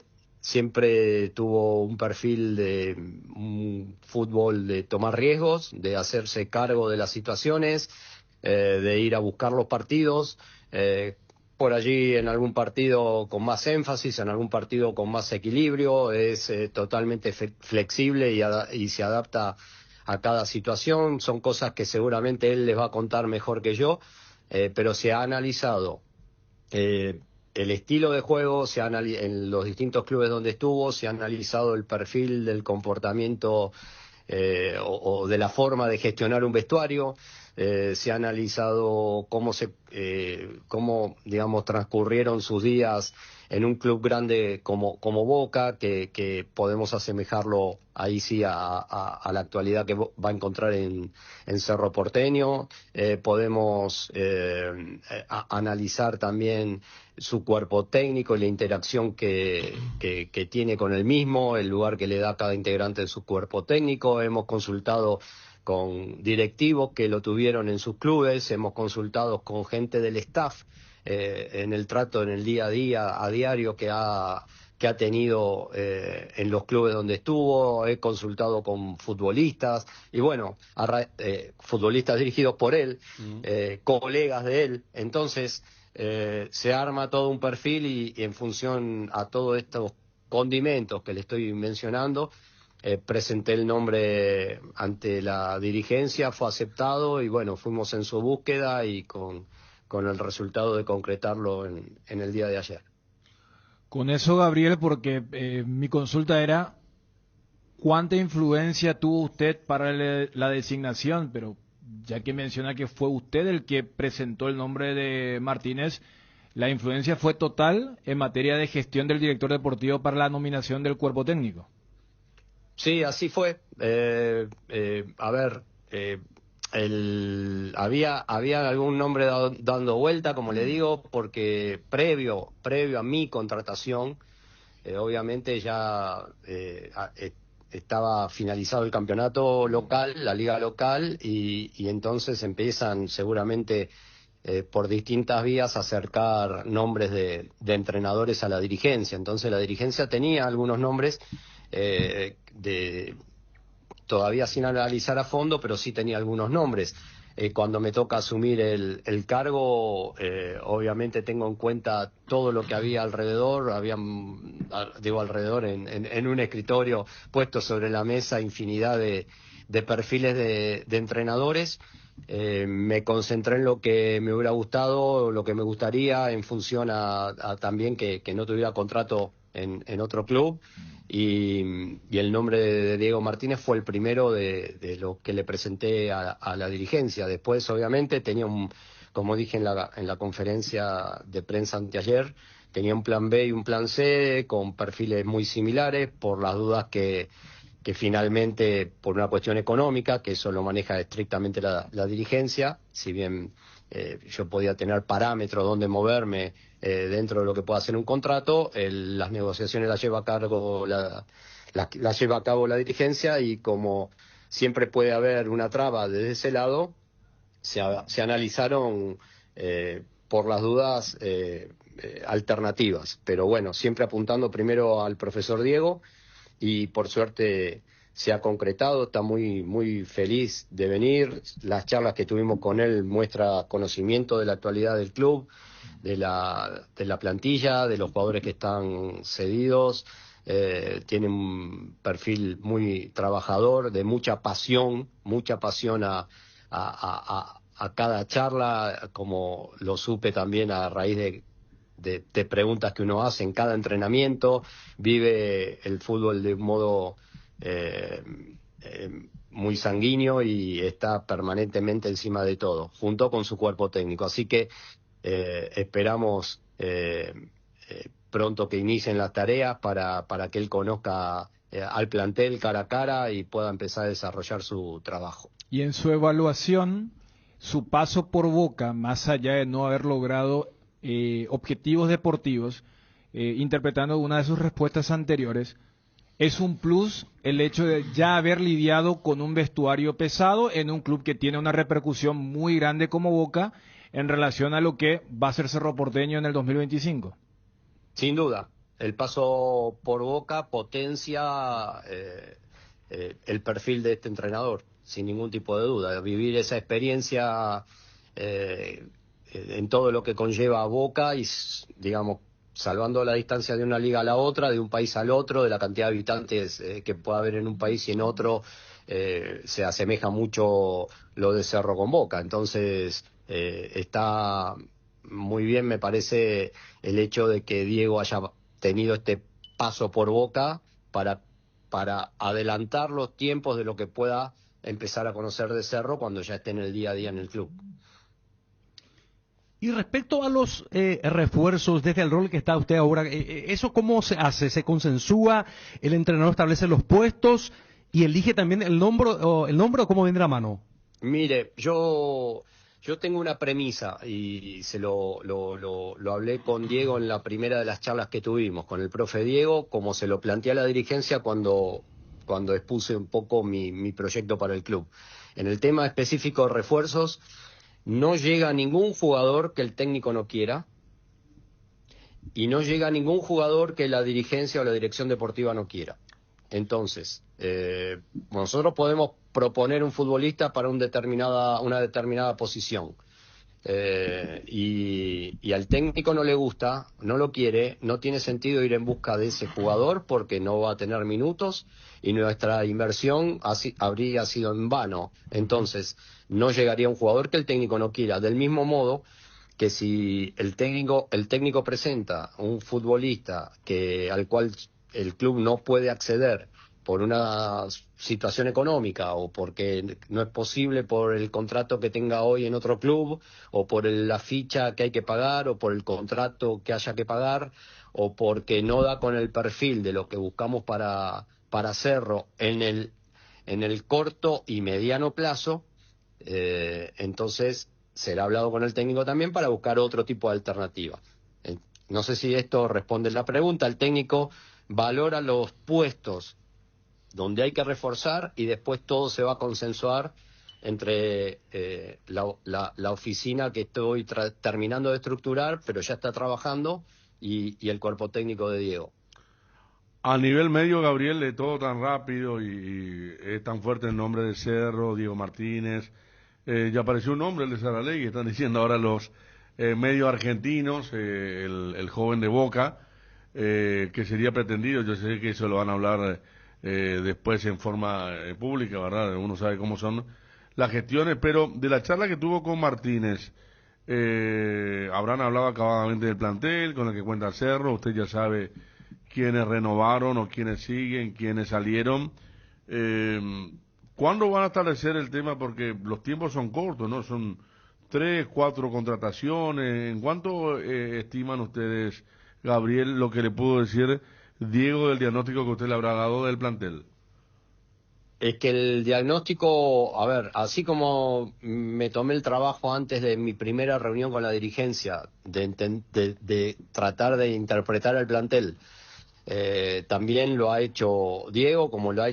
I: tuvo un perfil de un fútbol de tomar riesgos, de hacerse cargo de las situaciones, de ir a buscar los partidos, por allí en algún partido con más énfasis, en algún partido con más equilibrio, es totalmente flexible y se adapta a cada situación. Son cosas que seguramente él les va a contar mejor que yo, pero se ha analizado el estilo de juego, en los distintos clubes donde estuvo, se ha analizado el perfil del comportamiento o de la forma de gestionar un vestuario, se ha analizado cómo digamos transcurrieron sus días en un club grande como Boca, que podemos asemejarlo ahí sí a la actualidad que va a encontrar en Cerro Porteño. Podemos analizar también su cuerpo técnico y la interacción que tiene con el mismo, el lugar que le da a cada integrante de su cuerpo técnico. Hemos consultado con directivos que lo tuvieron en sus clubes, hemos consultado con gente del staff en el trato, en el día a día, a diario que ha tenido en los clubes donde estuvo. He consultado con futbolistas y futbolistas dirigidos por él, colegas de él. Entonces se arma todo un perfil y en función a todos estos condimentos que le estoy mencionando, presenté el nombre ante la dirigencia, fue aceptado y fuimos en su búsqueda y con el resultado de concretarlo en el día de ayer.
C: Con eso, Gabriel, porque mi consulta era ¿cuánta influencia tuvo usted para la designación? Pero ya que menciona que fue usted el que presentó el nombre de Martínez, ¿la influencia fue total en materia de gestión del director deportivo para la nominación del cuerpo técnico?
I: Sí, así fue. Había algún nombre dando vuelta, como le digo, porque previo a mi contratación, obviamente ya estaba finalizado el campeonato local, la liga local, y entonces empiezan seguramente por distintas vías a acercar nombres de entrenadores a la dirigencia. Entonces la dirigencia tenía algunos nombres todavía sin analizar a fondo, pero sí tenía algunos nombres. Cuando me toca asumir el cargo, obviamente tengo en cuenta todo lo que había alrededor, en un escritorio puesto sobre la mesa infinidad de perfiles de entrenadores. Me concentré en lo que me hubiera gustado, lo que me gustaría, en función a también que no tuviera contrato en otro club. Y el nombre de Diego Martínez fue el primero de lo que le presenté a la dirigencia. Después, obviamente, tenía como dije en la conferencia de prensa anteayer, tenía un plan B y un plan C con perfiles muy similares, por las dudas que finalmente, por una cuestión económica, que eso lo maneja estrictamente la dirigencia, si bien yo podía tener parámetros donde moverme dentro de lo que pueda ser un contrato, las negociaciones las lleva a cabo las lleva a cabo la dirigencia, y como siempre puede haber una traba desde ese lado, se analizaron por las dudas alternativas, pero bueno, siempre apuntando primero al profesor Diego, y por suerte se ha concretado. Está muy, muy feliz de venir. Las charlas que tuvimos con él muestra conocimiento de la actualidad del club, de la plantilla, de los jugadores que están cedidos. Tiene un perfil muy trabajador, de mucha pasión a cada charla, como lo supe también a raíz de preguntas que uno hace en cada entrenamiento. Vive el fútbol de un modo muy sanguíneo y está permanentemente encima de todo, junto con su cuerpo técnico. Así que esperamos pronto que inicien las tareas para que él conozca al plantel cara a cara y pueda empezar a desarrollar su trabajo.
C: Y en su evaluación, su paso por Boca, más allá de no haber logrado objetivos deportivos, interpretando una de sus respuestas anteriores, es un plus el hecho de ya haber lidiado con un vestuario pesado en un club que tiene una repercusión muy grande como Boca en relación a lo que va a ser Cerro Porteño en el 2025.
I: Sin duda, el paso por Boca potencia el perfil de este entrenador, sin ningún tipo de duda. Vivir esa experiencia en todo lo que conlleva a Boca, y digamos, salvando la distancia de una liga a la otra, de un país al otro, de la cantidad de habitantes que pueda haber en un país y en otro, se asemeja mucho lo de Cerro con Boca. Entonces está muy bien, me parece, el hecho de que Diego haya tenido este paso por Boca para adelantar los tiempos de lo que pueda empezar a conocer de Cerro cuando ya esté en el día a día en el club.
D: Y respecto a los refuerzos desde el rol que está usted ahora, ¿eso cómo se hace? ¿Se consensúa? ¿El entrenador establece los puestos y elige también el nombre o cómo viene la mano?
I: Mire, yo tengo una premisa y se lo hablé con Diego en la primera de las charlas que tuvimos, con el profe Diego, como se lo planteé a la dirigencia cuando expuse un poco mi proyecto para el club. En el tema específico de refuerzos, no llega ningún jugador que el técnico no quiera, y no llega ningún jugador que la dirigencia o la dirección deportiva no quiera. Entonces, nosotros podemos proponer un futbolista para una determinada posición, y al técnico no le gusta, no lo quiere, no tiene sentido ir en busca de ese jugador porque no va a tener minutos y nuestra inversión habría sido en vano. Entonces, no llegaría un jugador que el técnico no quiera. Del mismo modo que si el técnico presenta un futbolista al cual el club no puede acceder por una situación económica, o porque no es posible por el contrato que tenga hoy en otro club, o por la ficha que hay que pagar, o por el contrato que haya que pagar, o porque no da con el perfil de lo que buscamos para Cerro en el corto y mediano plazo, entonces será hablado con el técnico también para buscar otro tipo de alternativa. No sé si esto responde la pregunta. El técnico valora los puestos donde hay que reforzar y después todo se va a consensuar entre la oficina que estoy terminando de estructurar, pero ya está trabajando, y el cuerpo técnico de Diego.
B: A nivel medio, Gabriel, de todo tan rápido y es tan fuerte el nombre de Cerro, Diego Martínez, ya apareció un nombre, el de Saralegui, están diciendo ahora los medios argentinos, el joven de Boca, que sería pretendido. Yo sé que eso lo van a hablar después en forma pública, ¿verdad? Uno sabe cómo son las gestiones, pero de la charla que tuvo con Martínez, habrán hablado acabadamente del plantel con el que cuenta Cerro. Usted ya sabe quiénes renovaron o quiénes siguen, quiénes salieron. ¿Cuándo van a establecer el tema? Porque los tiempos son cortos, ¿no? Son 3, 4 contrataciones. ¿En cuánto estiman ustedes, Gabriel, lo que le pudo decir Diego del diagnóstico que usted le habrá dado del plantel?
I: Es que el diagnóstico, a ver, así como me tomé el trabajo antes de mi primera reunión con la dirigencia de tratar de interpretar el plantel, también lo ha hecho Diego, como lo han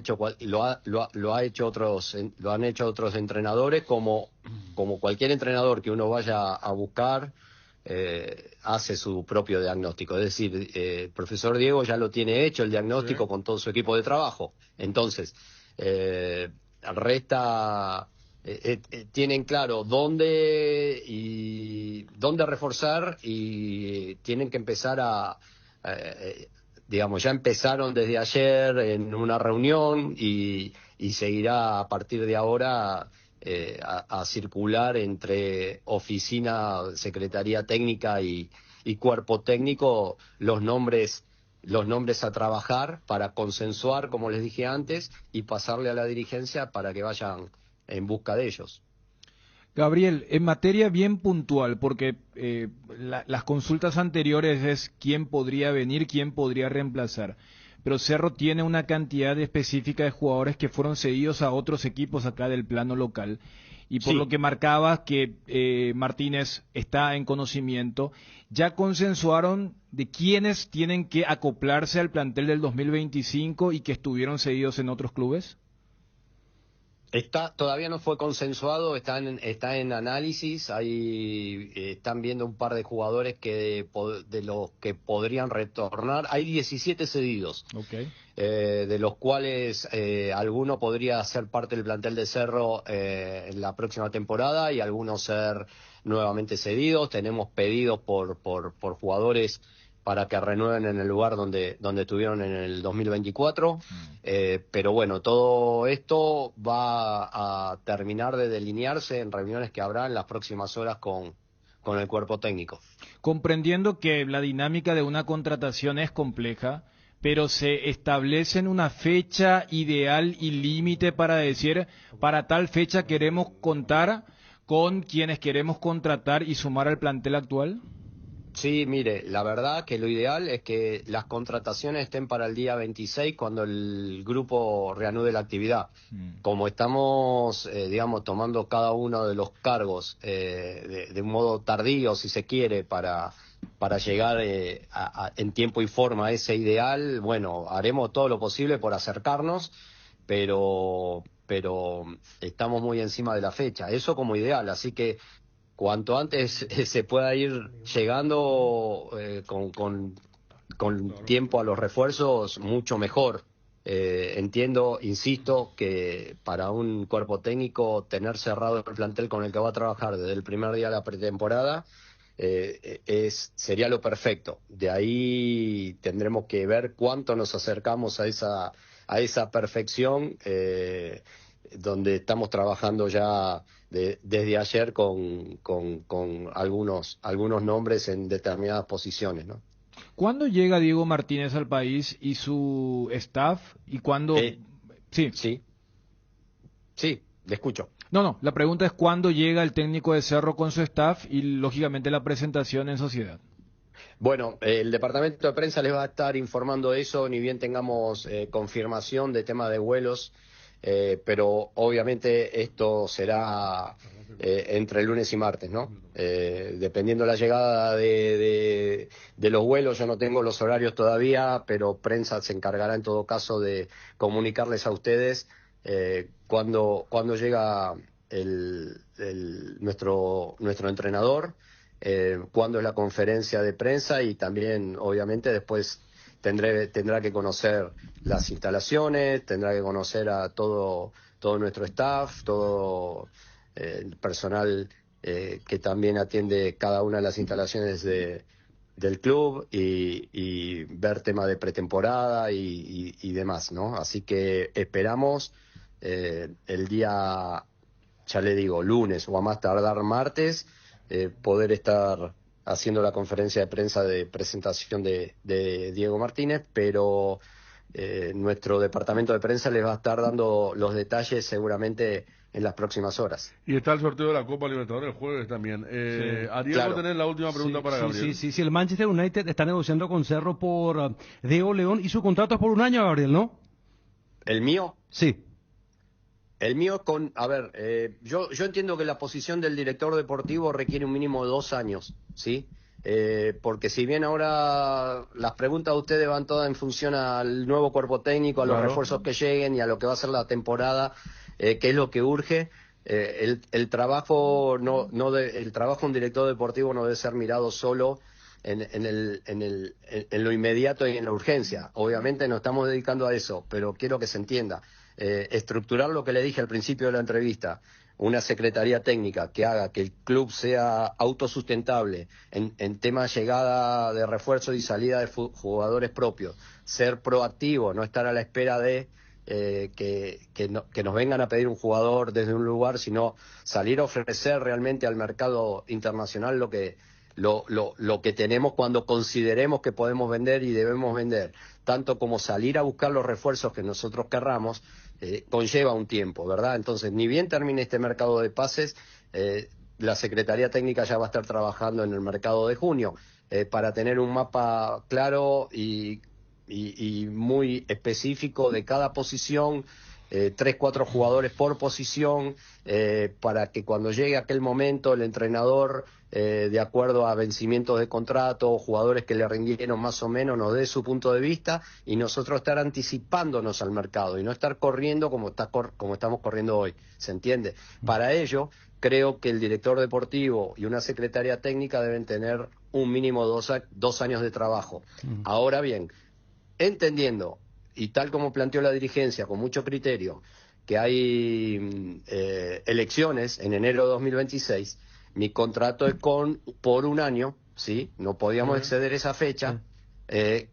I: hecho otros entrenadores, como cualquier entrenador que uno vaya a buscar, hace su propio diagnóstico. Es decir, el profesor Diego ya lo tiene hecho el diagnóstico, sí, con todo su equipo de trabajo. Entonces, tienen claro dónde reforzar, y tienen que empezar digamos, ya empezaron desde ayer en una reunión, y seguirá a partir de ahora a circular entre oficina, secretaría técnica y cuerpo técnico los nombres a trabajar para consensuar, como les dije antes, y pasarle a la dirigencia para que vayan en busca de ellos.
C: Gabriel, en materia bien puntual, porque las consultas anteriores es quién podría venir, quién podría reemplazar, pero Cerro tiene una cantidad específica de jugadores que fueron cedidos a otros equipos acá del plano local, y por
I: Sí.
C: lo que marcabas que Martínez está en conocimiento, ¿ya consensuaron de quiénes tienen que acoplarse al plantel del 2025 y que estuvieron cedidos en otros clubes?
I: Todavía no fue consensuado, está en análisis. Están viendo un par de jugadores de los que podrían retornar. Hay 17 cedidos,
C: Okay.
I: De los cuales alguno podría ser parte del plantel de Cerro en la próxima temporada, y algunos ser nuevamente cedidos. Tenemos pedidos por jugadores para que renueven en el lugar donde estuvieron en el 2024, pero bueno, todo esto va a terminar de delinearse en reuniones que habrá en las próximas horas con el cuerpo técnico.
C: Comprendiendo que la dinámica de una contratación es compleja, pero se establecen una fecha ideal y límite para decir, para tal fecha queremos contar con quienes queremos contratar y sumar al plantel actual.
I: Sí, mire, la verdad que lo ideal es que las contrataciones estén para el día 26, cuando el grupo reanude la actividad. Como estamos, digamos, tomando cada uno de los cargos de un modo tardío, si se quiere, para llegar en tiempo y forma a ese ideal, bueno, haremos todo lo posible por acercarnos, pero estamos muy encima de la fecha. Eso como ideal, así que cuanto antes se pueda ir llegando con tiempo a los refuerzos, mucho mejor. Entiendo, insisto, que para un cuerpo técnico tener cerrado el plantel con el que va a trabajar desde el primer día de la pretemporada sería lo perfecto. De ahí tendremos que ver cuánto nos acercamos a esa perfección, donde estamos trabajando ya desde ayer con algunos nombres en determinadas posiciones, ¿no?
C: ¿Cuándo llega Diego Martínez al país y su staff? ¿Y cuándo? Sí,
I: le escucho.
C: No, la pregunta es cuándo llega el técnico de Cerro con su staff y lógicamente la presentación en sociedad.
I: Bueno, el departamento de prensa les va a estar informando eso, ni bien tengamos confirmación de tema de vuelos pero obviamente esto será entre lunes y martes, ¿no? Dependiendo la llegada de los vuelos, yo no tengo los horarios todavía, pero prensa se encargará en todo caso de comunicarles a ustedes cuando llega nuestro entrenador, cuándo es la conferencia de prensa, y también obviamente después tendrá que conocer las instalaciones, tendrá que conocer a todo nuestro staff, todo el personal que también atiende cada una de las instalaciones del club, y ver tema de pretemporada y demás, ¿no? Así que esperamos el día, ya le digo, lunes o a más tardar martes, poder estar haciendo la conferencia de prensa de presentación de Diego Martínez, pero nuestro departamento de prensa les va a estar dando los detalles seguramente en las próximas horas.
B: Y está el sorteo de la Copa Libertadores el jueves también. Ariel,
D: claro.
B: va a tener la última pregunta para Gabriel.
D: Sí, el Manchester United está negociando con Cerro por Diego León, y su contrato es por un año, Gabriel, ¿no?
I: ¿El mío?
D: Sí.
I: El mío yo entiendo que la posición del director deportivo requiere un mínimo de 2 años, ¿sí? Porque si bien ahora las preguntas de ustedes van todas en función al nuevo cuerpo técnico, a los refuerzos que lleguen y a lo que va a ser la temporada, que es lo que urge, el trabajo el trabajo de un director deportivo no debe ser mirado solo en lo inmediato y en la urgencia. Obviamente nos estamos dedicando a eso, pero quiero que se entienda. Estructurar lo que le dije al principio de la entrevista, una secretaría técnica que haga que el club sea autosustentable en tema de llegada de refuerzos y salida de jugadores propios, ser proactivo, no estar a la espera de que nos vengan a pedir un jugador desde un lugar, sino salir a ofrecer realmente al mercado internacional lo que tenemos cuando consideremos que podemos vender y debemos vender, tanto como salir a buscar los refuerzos que nosotros querramos, conlleva un tiempo, ¿verdad? Entonces, ni bien termine este mercado de pases, la Secretaría Técnica ya va a estar trabajando en el mercado de junio, para tener un mapa claro y muy específico de cada posición, 3-4 jugadores por posición, para que cuando llegue aquel momento el entrenador, de acuerdo a vencimientos de contrato, jugadores que le rindieron más o menos, nos dé su punto de vista, y nosotros estar anticipándonos al mercado y no estar corriendo como estamos corriendo hoy, ¿se entiende? Para ello, creo que el director deportivo y una secretaria técnica deben tener un mínimo 2 años de trabajo. Ahora bien, entendiendo, y tal como planteó la dirigencia, con mucho criterio, que hay elecciones en enero de 2026, mi contrato es por un año, ¿sí? No podíamos exceder esa fecha,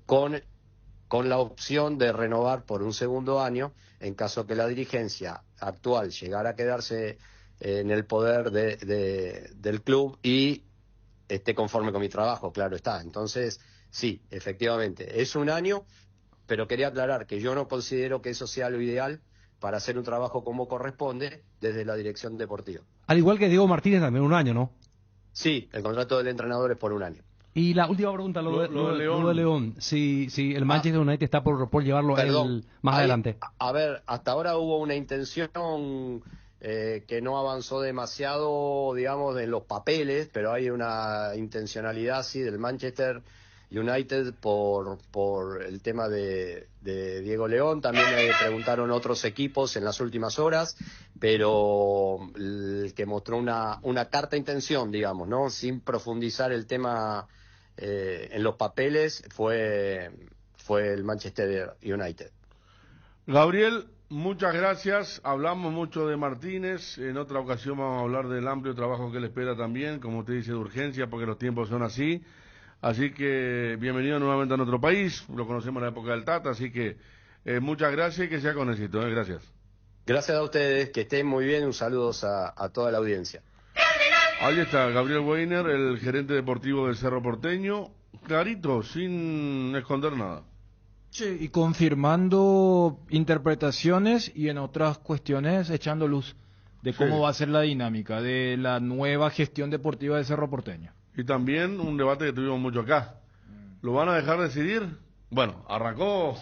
I: con la opción de renovar por un segundo año, en caso que la dirigencia actual llegara a quedarse en el poder del club y esté conforme con mi trabajo, claro está. Entonces, sí, efectivamente, es un año, pero quería aclarar que yo no considero que eso sea lo ideal para hacer un trabajo como corresponde desde la dirección deportiva.
D: Al igual que Diego Martínez, también un año, ¿no?
I: Sí, el contrato del entrenador es por un año.
D: Y la última pregunta, lo de León. Si el Manchester United está por llevarlo más adelante.
I: A ver, hasta ahora hubo una intención que no avanzó demasiado, digamos, en los papeles, pero hay una intencionalidad, sí, del Manchester United por el tema de Diego León. También me preguntaron otros equipos en las últimas horas, pero el que mostró una carta de intención, digamos, ¿no? Sin profundizar el tema en los papeles, fue el Manchester United.
B: Gabriel, muchas gracias. Hablamos mucho de Martínez. En otra ocasión vamos a hablar del amplio trabajo que le espera también, como usted dice, de urgencia, porque los tiempos son así. Así que bienvenido nuevamente a nuestro país. Lo conocemos en la época del Tata, así que muchas gracias y que sea con éxito. Gracias.
I: Gracias a ustedes, que estén muy bien. Un saludo a toda la audiencia.
B: Ahí está Gabriel Weiner, el gerente deportivo del Cerro Porteño. Clarito, sin esconder nada.
C: Sí, y confirmando interpretaciones y en otras cuestiones echando luz de cómo va a ser la dinámica de la nueva gestión deportiva del Cerro Porteño.
B: Y también un debate que tuvimos mucho acá. ¿Lo van a dejar decidir? Bueno, arrancó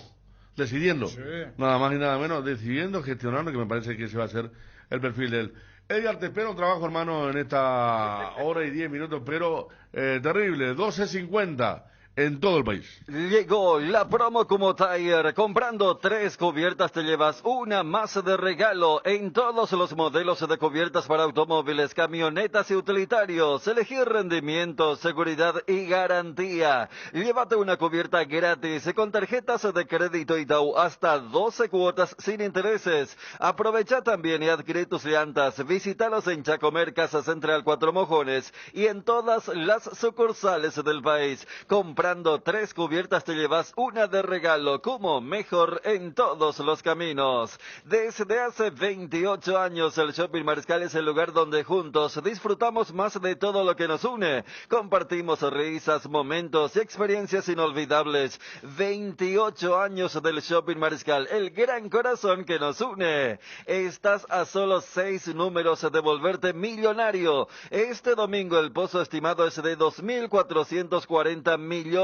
B: decidiendo.
G: Sí.
B: Nada más y nada menos, decidiendo, gestionando, que me parece que ese va a ser el perfil de él. Edgar, te espero un trabajo, hermano, en esta hora y 10 minutos, pero terrible, 12:50 en todo el país.
H: Llegó la promo como Tire. Comprando 3 cubiertas te llevas una más de regalo en todos los modelos de cubiertas para automóviles, camionetas y utilitarios. Elegir rendimiento, seguridad y garantía. Llévate una cubierta gratis con tarjetas de crédito Itaú hasta 12 cuotas sin intereses. Aprovecha también y adquiere tus llantas. Visítalos en Chacomer, Casa Central 4 Mojones y en todas las sucursales del país. Comprando 3 cubiertas te llevas una de regalo, como mejor en todos los caminos. Desde hace 28 años el Shopping Mariscal es el lugar donde juntos disfrutamos más de todo lo que nos une. Compartimos risas, momentos y experiencias inolvidables. 28 años del Shopping Mariscal, el gran corazón que nos une. Estás a solo 6 números de volverte millonario. Este domingo el pozo estimado es de 2.440 millones.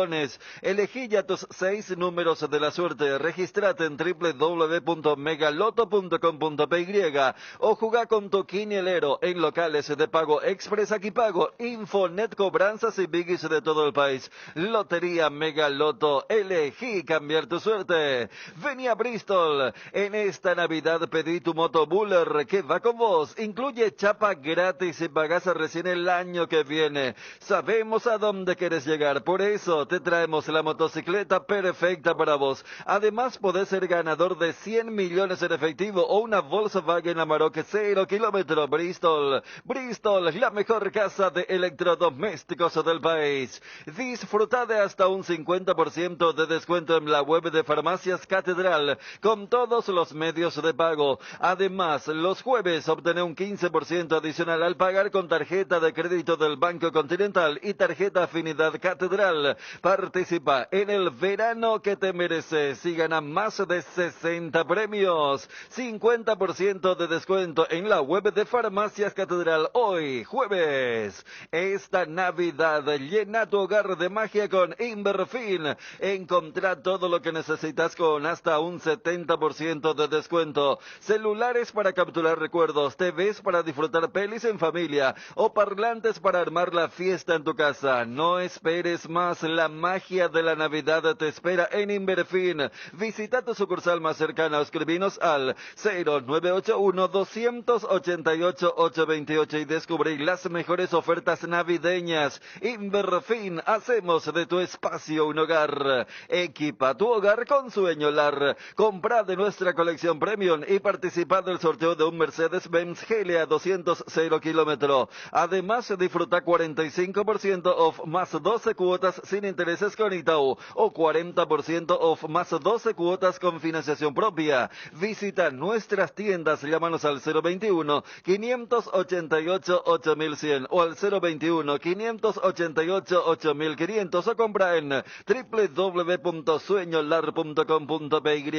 H: Elegí ya tus 6 números de la suerte. Regístrate en www.megaloto.com.py o jugá con tu quinielero en locales de pago Express Aquipago, Infonet, cobranzas y biggies de todo el país. Lotería Megaloto. Elegí cambiar tu suerte. Vení a Bristol. En esta Navidad pedí tu moto Buller que va con vos. Incluye chapa gratis y pagás recién el año que viene. Sabemos a dónde quieres llegar. Por eso te traemos la motocicleta perfecta para vos. Además, podés ser ganador de 100 millones en efectivo o una Volkswagen Amarok 0 kilómetro. Bristol. Bristol, la mejor casa de electrodomésticos del país. Disfruta de hasta un 50% de descuento en la web de Farmacias Catedral con todos los medios de pago. Además, los jueves obtener un 15% adicional al pagar con tarjeta de crédito del Banco Continental y tarjeta Afinidad Catedral. Participa en el verano que te mereces y gana más de 60 premios. 50% de descuento en la web de Farmacias Catedral hoy, jueves. Esta Navidad llena tu hogar de magia con Inverfin. Encontrá todo lo que necesitas con hasta un 70% de descuento. Celulares para capturar recuerdos, TVs para disfrutar pelis en familia o parlantes para armar la fiesta en tu casa. No esperes más, la magia de la Navidad te espera en Inverfin. Visita tu sucursal más cercana o escribinos al 0981-288-828 y descubrí las mejores ofertas navideñas. Inverfin, hacemos de tu espacio un hogar. Equipa tu hogar con Sueñolar. Compra de nuestra colección Premium y participa del sorteo de un Mercedes-Benz GLA 200 0 kilómetro. Además, disfruta 45% off más 12 cuotas sin intereses con Itaú o 40% off más 12 cuotas con financiación propia. Visita nuestras tiendas, llámanos al 021-588-8100 o al 021-588-8500 o compra en www.sueñolar.com.py.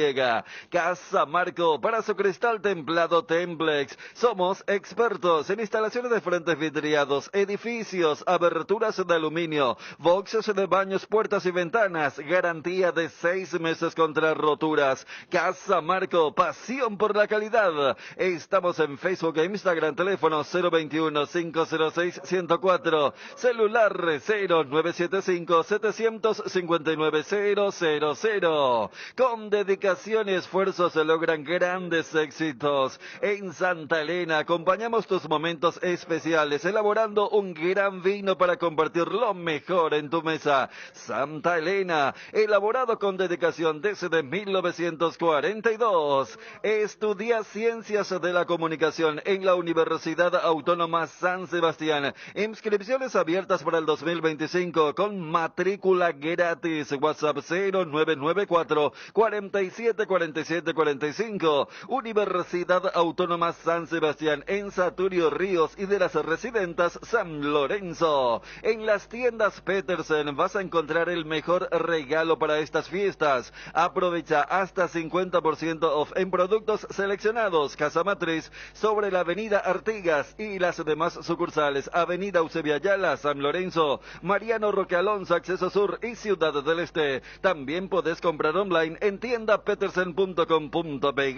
H: Casa Marco, para su cristal templado Templex. Somos expertos en instalaciones de frentes vidriados, edificios, aberturas de aluminio, boxes de baños, puertas y ventanas. Garantía de 6 meses contra roturas. Casa Marco, pasión por la calidad. Estamos en Facebook e Instagram. Teléfono 021-506-104. Celular 0975-759-000. Con dedicación y esfuerzo se logran grandes éxitos. En Santa Elena acompañamos tus momentos especiales, elaborando un gran vino para compartir lo mejor en tu mesa. Santa Elena, elaborado con dedicación desde 1942. Estudia Ciencias de la Comunicación en la Universidad Autónoma San Sebastián. Inscripciones abiertas para el 2025 con matrícula gratis. WhatsApp 0994 47 47 45. Universidad Autónoma San Sebastián en Saturio Ríos y de las Residentas San Lorenzo. En las tiendas Petersen vas vas a encontrar el mejor regalo para estas fiestas. Aprovecha hasta 50% off en productos seleccionados. Casa Matriz sobre la avenida Artigas y las demás sucursales. Avenida Eusebio Ayala, San Lorenzo, Mariano Roque Alonso, Acceso Sur y Ciudad del Este. También podés comprar online en tiendapetersen.com.py.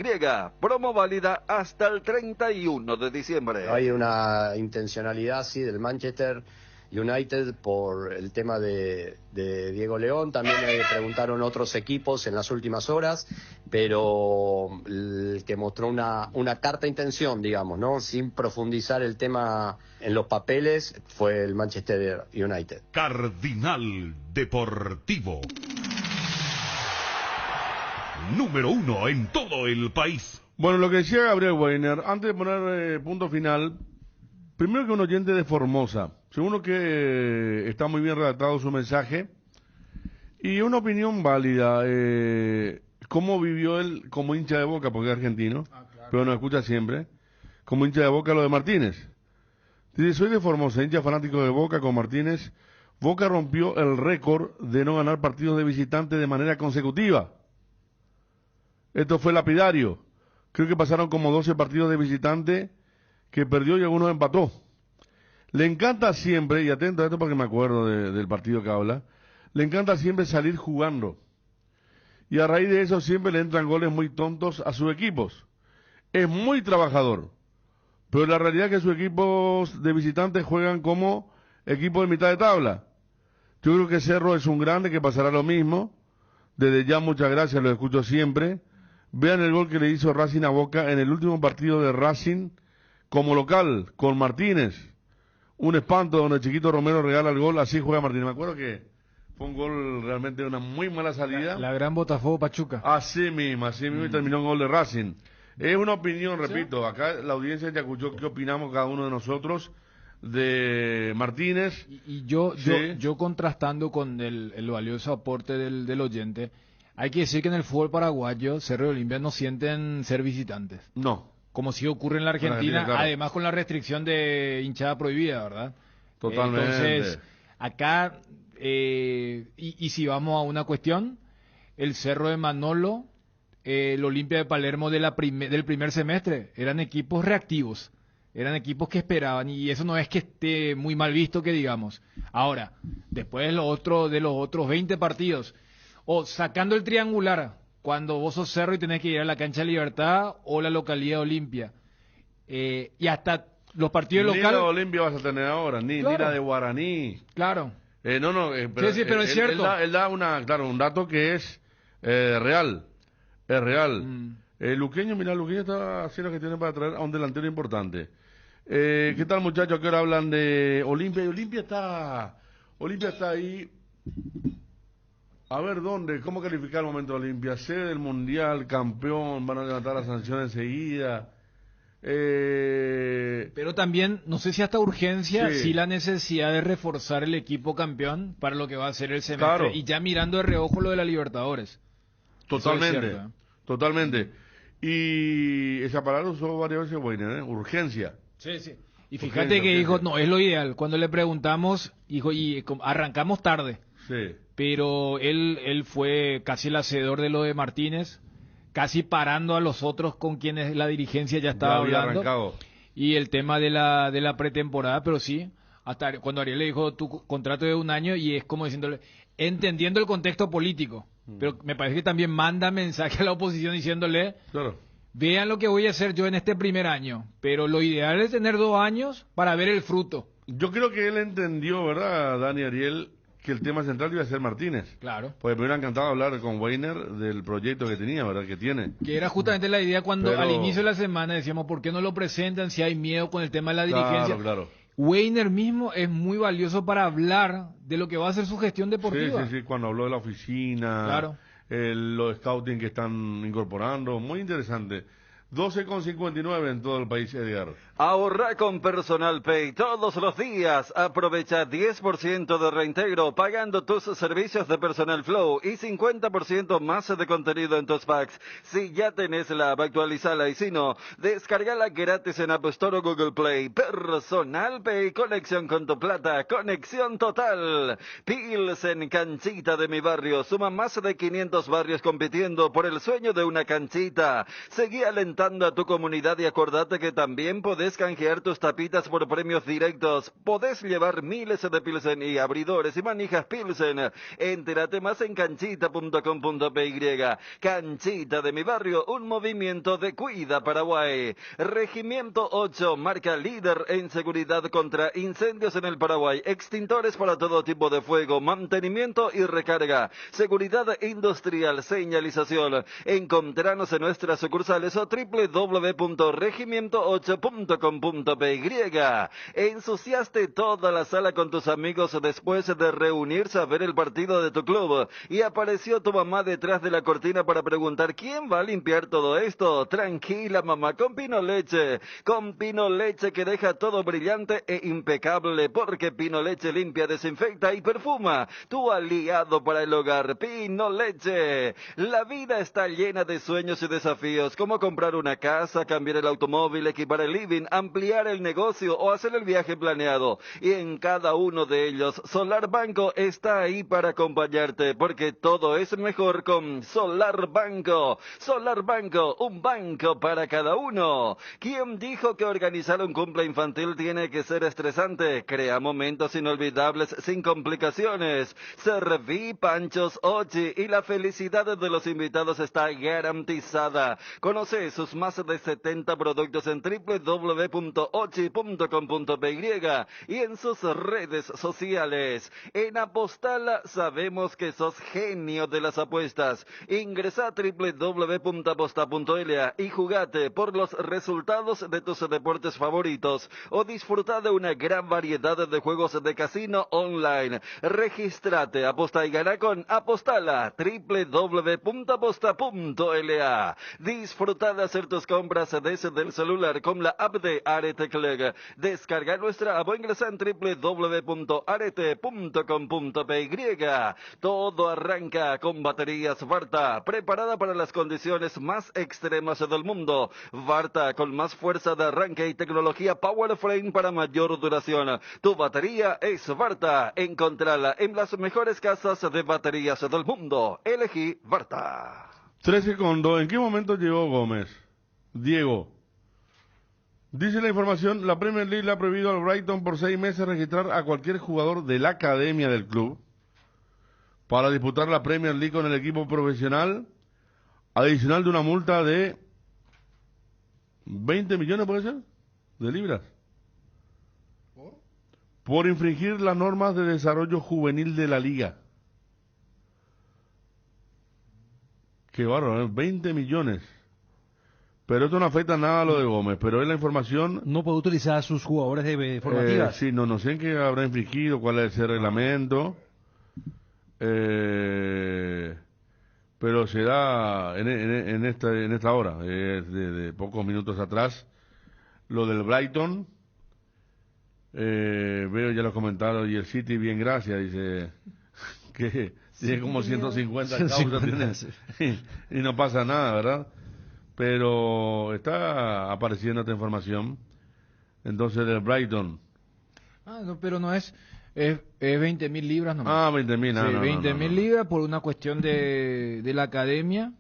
H: Promo válida hasta el 31 de diciembre.
I: Hay una intencionalidad, sí, del Manchester United por el tema de Diego León. También me preguntaron otros equipos en las últimas horas, pero el que mostró una carta de intención, digamos, ¿no? Sin profundizar el tema en los papeles, fue el Manchester United.
J: Cardinal Deportivo. Número 1 en todo el país.
B: Bueno, lo que decía Gabriel Weiner, antes de poner punto final, primero que un oyente de Formosa, segundo que está muy bien redactado su mensaje, y una opinión válida, cómo vivió él como hincha de Boca, porque es argentino, claro, pero nos escucha siempre, como hincha de Boca lo de Martínez. Dice, soy de Formosa, hincha fanático de Boca con Martínez. Boca rompió el récord de no ganar partidos de visitante de manera consecutiva. Esto fue lapidario. Creo que pasaron como 12 partidos de visitante que perdió y algunos empató. Le encanta siempre, y atento a esto porque me acuerdo del partido que habla, le encanta siempre salir jugando. Y a raíz de eso siempre le entran goles muy tontos a sus equipos. Es muy trabajador, pero la realidad es que sus equipos de visitantes juegan como equipo de mitad de tabla. Yo creo que Cerro es un grande que pasará lo mismo. Desde ya muchas gracias, lo escucho siempre. Vean el gol que le hizo Racing a Boca en el último partido de Racing como local, con Martínez. Un espanto donde Chiquito Romero regala el gol, así juega Martínez. Me acuerdo que fue un gol realmente de una muy mala salida.
C: La gran Botafogo Pachuca.
B: Así mismo, y terminó en gol de Racing. Es una opinión, repito, acá la audiencia ya escuchó qué opinamos cada uno de nosotros de Martínez.
C: Y yo contrastando con el valioso aporte del oyente, hay que decir que en el fútbol paraguayo, Cerro y Olimpia no sienten ser visitantes.
B: No.
C: Como sí ocurre en la Argentina,
B: claro.
C: Además con la restricción de hinchada prohibida, ¿verdad?
B: Totalmente.
C: Entonces, acá, y si vamos a una cuestión, el Cerro de Manolo, el Olimpia de Palermo del primer semestre, eran equipos reactivos, eran equipos que esperaban, y eso no es que esté muy mal visto, que digamos. Ahora, después de los otros 20 partidos, o sacando el triangular, cuando vos sos Cerro y tenés que ir a la cancha de Libertad o la localidad Olimpia, y hasta los partidos locales.
B: Ni la de Olimpia vas a tener ahora, ni la de Guaraní.
C: Claro.
B: Pero,
C: sí, pero es cierto.
B: Él da un dato que es real. Es real. Luqueño está haciendo que tiene para traer a un delantero importante. ¿Qué tal, muchachos? ¿A qué hora hablan de Olimpia? Y Olimpia está ahí. A ver, ¿dónde? ¿Cómo calificar el momento de Olimpia? Sede del Mundial, campeón, van a levantar la sanción enseguida.
C: Pero también, no sé si hasta urgencia, sí la necesidad de reforzar el equipo campeón para lo que va a ser el semestre.
B: Claro.
C: Y ya mirando de reojo lo de la Libertadores.
B: Totalmente, totalmente. Y esa palabra usó varias veces Weiner, urgencia.
C: Sí. Y fíjate que dijo, no, es lo ideal. Cuando le preguntamos, dijo, y arrancamos tarde.
B: Sí.
C: Pero él fue casi el hacedor de lo de Martínez, casi parando a los otros con quienes la dirigencia ya estaba hablando.
B: Arrancado.
C: Y el tema de la pretemporada, pero sí, hasta cuando Ariel le dijo tu contrato de 1 año, y es como diciéndole, entendiendo el contexto político, pero me parece que también manda mensaje a la oposición diciéndole,
B: claro,
C: vean lo que voy a hacer yo en este primer año, pero lo ideal es tener 2 años para ver el fruto.
B: Yo creo que él entendió, ¿verdad, Dani Ariel, que el tema central iba a ser Martínez?
C: Claro.
B: Porque me hubiera encantado hablar con Weiner del proyecto que tenía, ¿verdad? Que tiene.
C: Que era justamente la idea cuando
B: Pero...
C: al inicio de la semana decíamos, ¿por qué no lo presentan si hay miedo con el tema de la dirigencia?
B: Claro.
C: Weiner mismo es muy valioso para hablar de lo que va a ser su gestión deportiva.
B: Sí, cuando habló de la oficina,
C: claro,
B: los scouting que están incorporando, muy interesante. 12,59 en todo el país, Edgar.
H: Ahorra con Personal Pay todos los días. Aprovecha 10% de reintegro pagando tus servicios de Personal Flow y 50% más de contenido en tus packs. Si ya tenés la app, actualizala, y si no, descargala gratis en App Store o Google Play. Personal Pay, conexión con tu plata, conexión total. Pilsen, canchita de mi barrio. Suma más de 500 barrios compitiendo por el sueño de una canchita. Seguí alentando a tu comunidad y acordate que también podés canjear tus tapitas por premios directos. Podés llevar miles de Pilsen y abridores y manijas Pilsen. Entérate más en canchita.com.py. Canchita de mi barrio, un movimiento de Cuida Paraguay. Regimiento 8, marca líder en seguridad contra incendios en el Paraguay. Extintores para todo tipo de fuego, mantenimiento y recarga. Seguridad industrial, señalización. Encontranos en nuestras sucursales o www.regimiento8.com.py. Ensuciaste toda la sala con tus amigos después de reunirse a ver el partido de tu club y apareció tu mamá detrás de la cortina para preguntar ¿quién va a limpiar todo esto? Tranquila, mamá, con Pino Leche. Con Pino Leche, que deja todo brillante e impecable, porque Pino Leche limpia, desinfecta y perfuma. Tu aliado para el hogar, Pino Leche. La vida está llena de sueños y desafíos, como comprar una casa, cambiar el automóvil, equipar el living, ampliar el negocio o hacer el viaje planeado. Y en cada uno de ellos, Solar Banco está ahí para acompañarte, porque todo es mejor con Solar Banco. Solar Banco, un banco para cada uno. ¿Quién dijo que organizar un cumple infantil tiene que ser estresante? Crea momentos inolvidables sin complicaciones. Serví panchos Ochi y la felicidad de los invitados está garantizada. Conoce sus más de 70 productos en www.ochi.com.py y en sus redes sociales. En Apostala sabemos que sos genio de las apuestas. Ingresa a www.aposta.la y jugate por los resultados de tus deportes favoritos o disfruta de una gran variedad de juegos de casino online. Regístrate, aposta y gana con Apostala, www.aposta.la. Disfruta de hacer tus compras desde el celular con la app de Arete Cleg. Descarga nuestra app o ingresa en www.arete.com.py. Todo arranca con baterías Varta, preparada para las condiciones más extremas del mundo. Varta, con más fuerza de arranque y tecnología Power Frame para mayor duración. Tu batería es Varta. Encontrala en las mejores casas de baterías del mundo. Elegí Varta.
B: 13,2. ¿En qué momento llegó Gómez? Diego. Dice la información, la Premier League le ha prohibido al Brighton por 6 meses registrar a cualquier jugador de la academia del club para disputar la Premier League con el equipo profesional, adicional de una multa de 20 millones, ¿puede ser?, de libras. Por infringir las normas de desarrollo juvenil de la liga. Qué bárbaro, 20 millones. Pero esto no afecta nada a lo de Gómez, pero es la información.
D: No puede utilizar a sus jugadores de formativas.
B: Sí, no sé en qué habrá infringido, cuál es ese reglamento. Pero se da en esta hora, de pocos minutos atrás, lo del Brighton. Veo ya los comentarios, y el City, bien, gracias, dice que tiene como 150 causas y no pasa nada, ¿verdad? Pero está apareciendo esta información, entonces, del Brighton.
C: No, pero no es 20.000 libras nomás.
B: 20.000,
C: sí, 20.000 libras por una cuestión de la academia,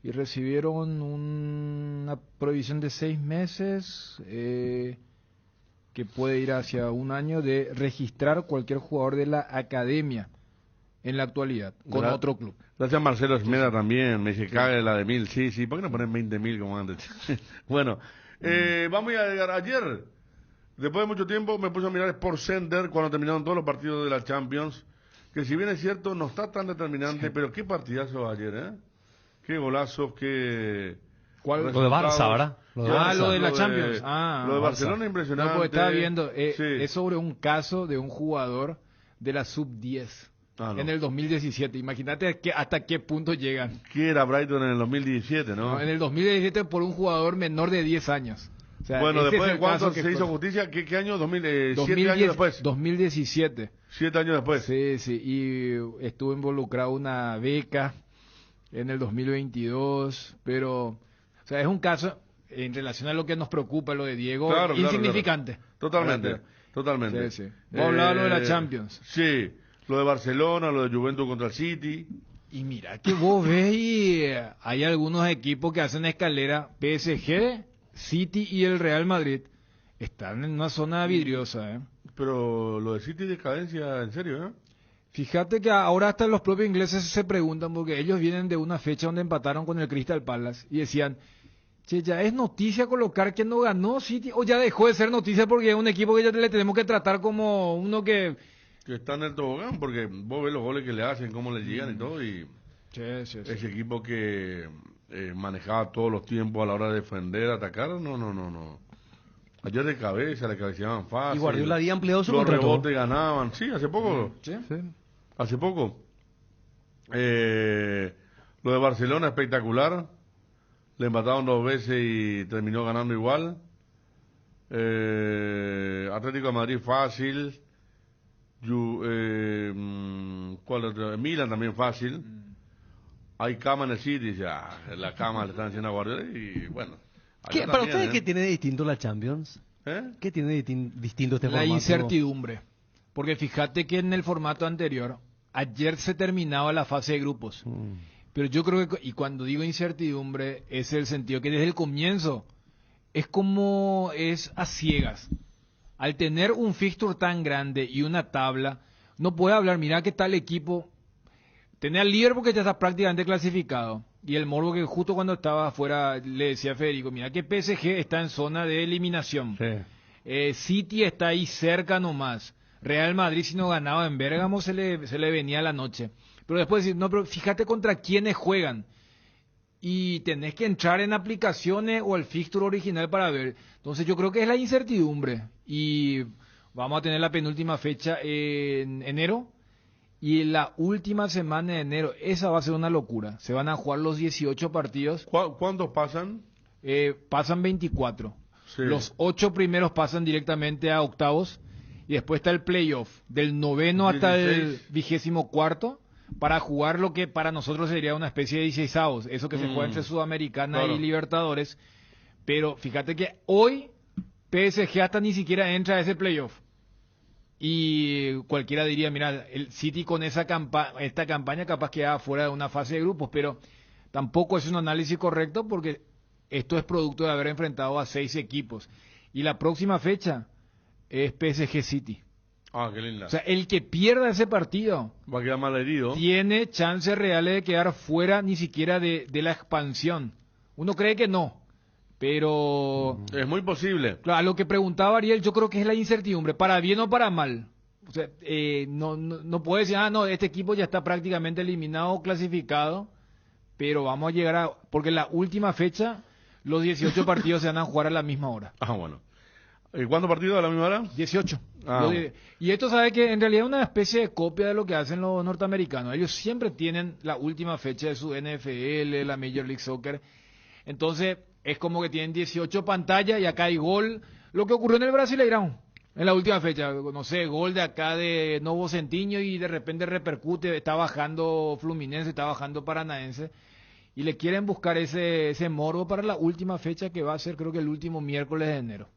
C: y recibieron una prohibición de 6 meses, que puede ir hacia un año, de registrar cualquier jugador de la academia en la actualidad con otro club.
B: Gracias, Marcelo Esmeda, también me dice, cague la de 1.000, sí, ¿por qué no ponen 20.000 como antes? Bueno, vamos a llegar. Ayer, después de mucho tiempo, me puse a mirar Sports Center cuando terminaron todos los partidos de la Champions, que si bien es cierto, no está tan determinante, pero qué partidazo ayer, ¿eh? Qué golazos, qué...
D: ¿Cuál? Lo de Barça, ¿verdad?
C: Lo de la Champions.
B: Lo de Barcelona, impresionante.
C: No, pues estaba viendo, es sobre un caso de un jugador de la sub-10.
B: No.
C: en el 2017. Imagínate hasta qué punto llegan.
B: ¿Qué era Brighton en el 2017, no?
C: En el 2017 por un jugador menor de 10 años. O sea,
B: Bueno,
C: ese
B: después
C: es
B: de
C: el
B: cuánto
C: caso que
B: se hizo
C: fue.
B: justicia, ¿qué año? 7
C: 2010,
B: años después.
C: 2017.
B: 7 años después.
C: Sí, sí, y estuvo involucrado una beca en el 2022, pero, o sea, es un caso en relación a lo que nos preocupa, lo de Diego,
B: Claro,
C: insignificante.
B: Totalmente, totalmente.
C: Sí, sí. Vos hablabas lo de la Champions.
B: Sí, lo de Barcelona, lo de Juventus contra el City.
C: Y mira que vos ves y hay algunos equipos que hacen escalera, PSG, City y el Real Madrid, están en una zona vidriosa, ¿eh?
B: Pero lo de City decadencia, en serio, ¿eh?
C: Fíjate que ahora hasta los propios ingleses se preguntan, porque ellos vienen de una fecha donde empataron con el Crystal Palace y decían, che, ya es noticia colocar que no ganó City, o ya dejó de ser noticia porque es un equipo que ya le tenemos que tratar como uno que
B: está en el tobogán, porque vos ves los goles que le hacen, cómo le llegan y todo, y
C: sí.
B: ese equipo que manejaba todos los tiempos a la hora de defender, atacar, no. Ayer de cabeza, le cabeceaban fácil.
D: Y Guardiola había ampliado su
B: los
D: contrato.
B: rebotes ganaban, sí, hace poco.
C: ¿Sí?
B: Hace poco. Lo de Barcelona, espectacular. Le empataron 2 veces y terminó ganando igual. Atlético de Madrid fácil. ¿Cuál otro? Milan también fácil. Hay cama en el City, ya la cama le están haciendo a Guardiola y bueno.
D: ¿Para
B: también,
D: ustedes qué tiene de distinto la Champions? ¿Qué tiene de distinto este
C: La
D: formato?
C: incertidumbre. Porque fíjate que en el formato anterior, ayer se terminaba la fase de grupos. Pero yo creo que, y cuando digo incertidumbre, es el sentido que desde el comienzo es como es a ciegas. Al tener un fixture tan grande y una tabla, no puede hablar, mira que tal equipo, tener al líder porque ya está prácticamente clasificado. Y el morbo que justo cuando estaba afuera le decía a Federico, mira que PSG está en zona de eliminación.
B: Sí.
C: City está ahí cerca nomás. Real Madrid si no ganaba en Bérgamo se le venía la noche. Pero después decir, no, pero fíjate contra quiénes juegan. Y tenés que entrar en aplicaciones o el fixture original para ver. Entonces yo creo que es la incertidumbre. Y vamos a tener la penúltima fecha en enero. Y en la última semana de enero, esa va a ser una locura. Se van a jugar los 18 partidos.
B: ¿Cuántos pasan?
C: Pasan 24.
B: Sí.
C: Los 8 primeros pasan directamente a octavos. Y después está el playoff, del 9º hasta el 24º, para jugar lo que para nosotros sería una especie de 16avos. Eso que se juega entre Sudamericana y Libertadores. Pero fíjate que hoy PSG hasta ni siquiera entra a ese playoff. Y cualquiera diría, mira, el City con esta campaña capaz queda fuera de una fase de grupos, pero tampoco es un análisis correcto porque esto es producto de haber enfrentado a 6 equipos. Y la próxima fecha es PSG City.
B: Ah, qué linda.
C: O sea, el que pierda ese partido
B: va a quedar mal herido.
C: Tiene chances reales de quedar fuera ni siquiera de la expansión. Uno cree que no, pero
B: es muy posible.
C: Claro, a lo que preguntaba Ariel, yo creo que es la incertidumbre, para bien o para mal. O sea, no puede decir, no, este equipo ya está prácticamente eliminado o clasificado, pero vamos a llegar porque la última fecha, los 18 partidos se van a jugar a la misma hora.
B: Ah, bueno. ¿Cuántos partidos a la misma hora?
C: 18.
B: Ah.
C: Y esto sabe que en realidad es una especie de copia de lo que hacen los norteamericanos. Ellos siempre tienen la última fecha de su NFL, la Major League Soccer. Entonces, es como que tienen 18 pantallas y acá hay gol. Lo que ocurrió en el Brasileirão, en la última fecha. No sé, gol de acá de Novo Centineo y de repente repercute, está bajando Fluminense, está bajando Paranaense. Y le quieren buscar ese morbo para la última fecha que va a ser creo que el último miércoles de enero.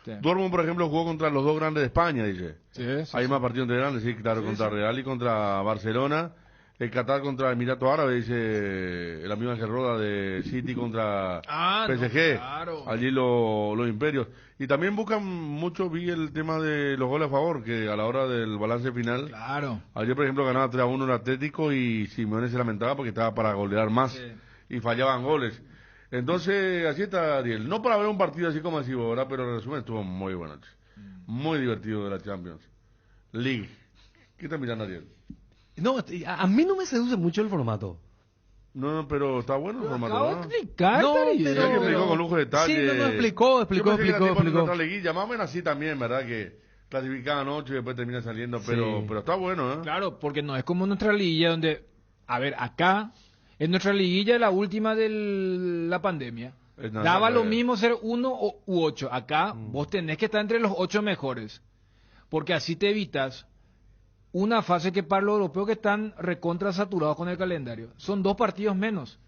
B: Sí. Dortmund, por ejemplo, jugó contra los 2 grandes de España, dice.
C: Sí,
B: hay más partidos entre grandes, sí, claro, contra Real y contra Barcelona. El Qatar contra Emiratos Árabes, dice el amigo Ángel Roda de City contra PSG.
C: No, claro.
B: Allí los imperios. Y también buscan mucho, vi el tema de los goles a favor, que a la hora del balance final.
C: Claro.
B: Ayer, por ejemplo, ganaba 3-1 el Atlético y Simeone se lamentaba porque estaba para golear más y fallaban goles. Entonces, así está Ariel. No para ver un partido así como así, ¿verdad? Pero en resumen estuvo muy bueno. Muy divertido de la Champions League. ¿Qué está mirando, Ariel?
D: No, a mí no me seduce mucho el formato.
B: No, pero está bueno el formato, ¿no?
C: Pero
B: que explicó con lujo de detalle.
D: Sí, no, explicó.
B: Llamámen así también, ¿verdad? Que clasificada anoche y después termina saliendo, pero está bueno, ¿eh?
C: Claro, porque no es como nuestra liguilla donde, a ver, acá, en nuestra liguilla, la última de la pandemia, daba lo mismo ser 1 u 8. Acá vos tenés que estar entre los 8 mejores, porque así te evitas una fase que para los europeos que están recontra saturados con el calendario, son 2 partidos menos.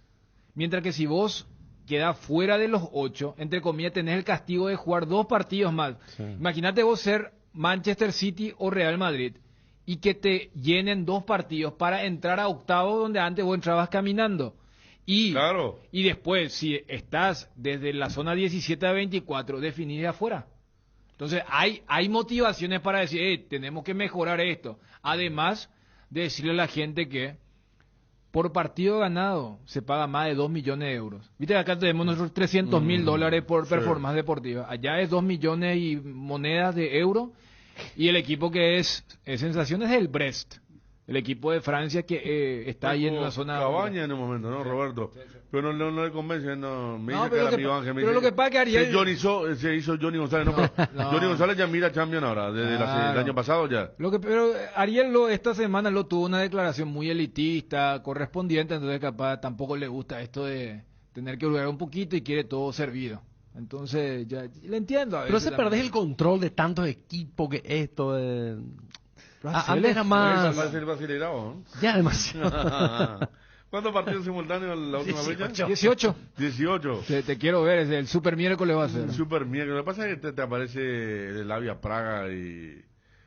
C: Mientras que si vos quedás fuera de los 8, entre comillas, tenés el castigo de jugar 2 partidos más. Sí. Imagínate vos ser Manchester City o Real Madrid y que te llenen 2 partidos para entrar a octavo donde antes vos entrabas caminando. Y después, si estás desde la zona 17 a 24, definís de afuera. Entonces, hay motivaciones para decir, tenemos que mejorar esto. Además de decirle a la gente que por partido ganado se paga más de 2 millones de euros. Viste que acá tenemos nuestros $300,000 por performance deportiva. Allá es 2 millones y monedas de euros. Y el equipo que es sensación es el Brest. El equipo de Francia que está ahí en la zona...
B: Cabaña en un momento, ¿no, Roberto? Pero no le convence, no. Me dice
C: pero
B: que amigo Ángel.
C: Lo que pasa que Ariel...
B: Se hizo Johnny González, Johnny González ya mira Champions ahora, desde el año pasado ya.
C: Pero Ariel esta semana tuvo una declaración muy elitista, correspondiente, entonces capaz tampoco le gusta esto de tener que jugar un poquito y quiere todo servido. Entonces, ya le entiendo a veces.
D: Pero se perdés el control de tantos equipos que esto de... Antes era más...
B: Ya, demasiado. ¿Cuántos partidos simultáneos la última fecha?
C: 18.
B: 18.
C: Te quiero ver, es el super miércoles va a ser.
B: Super miércoles. Lo que pasa es que te aparece el Slavia Praga y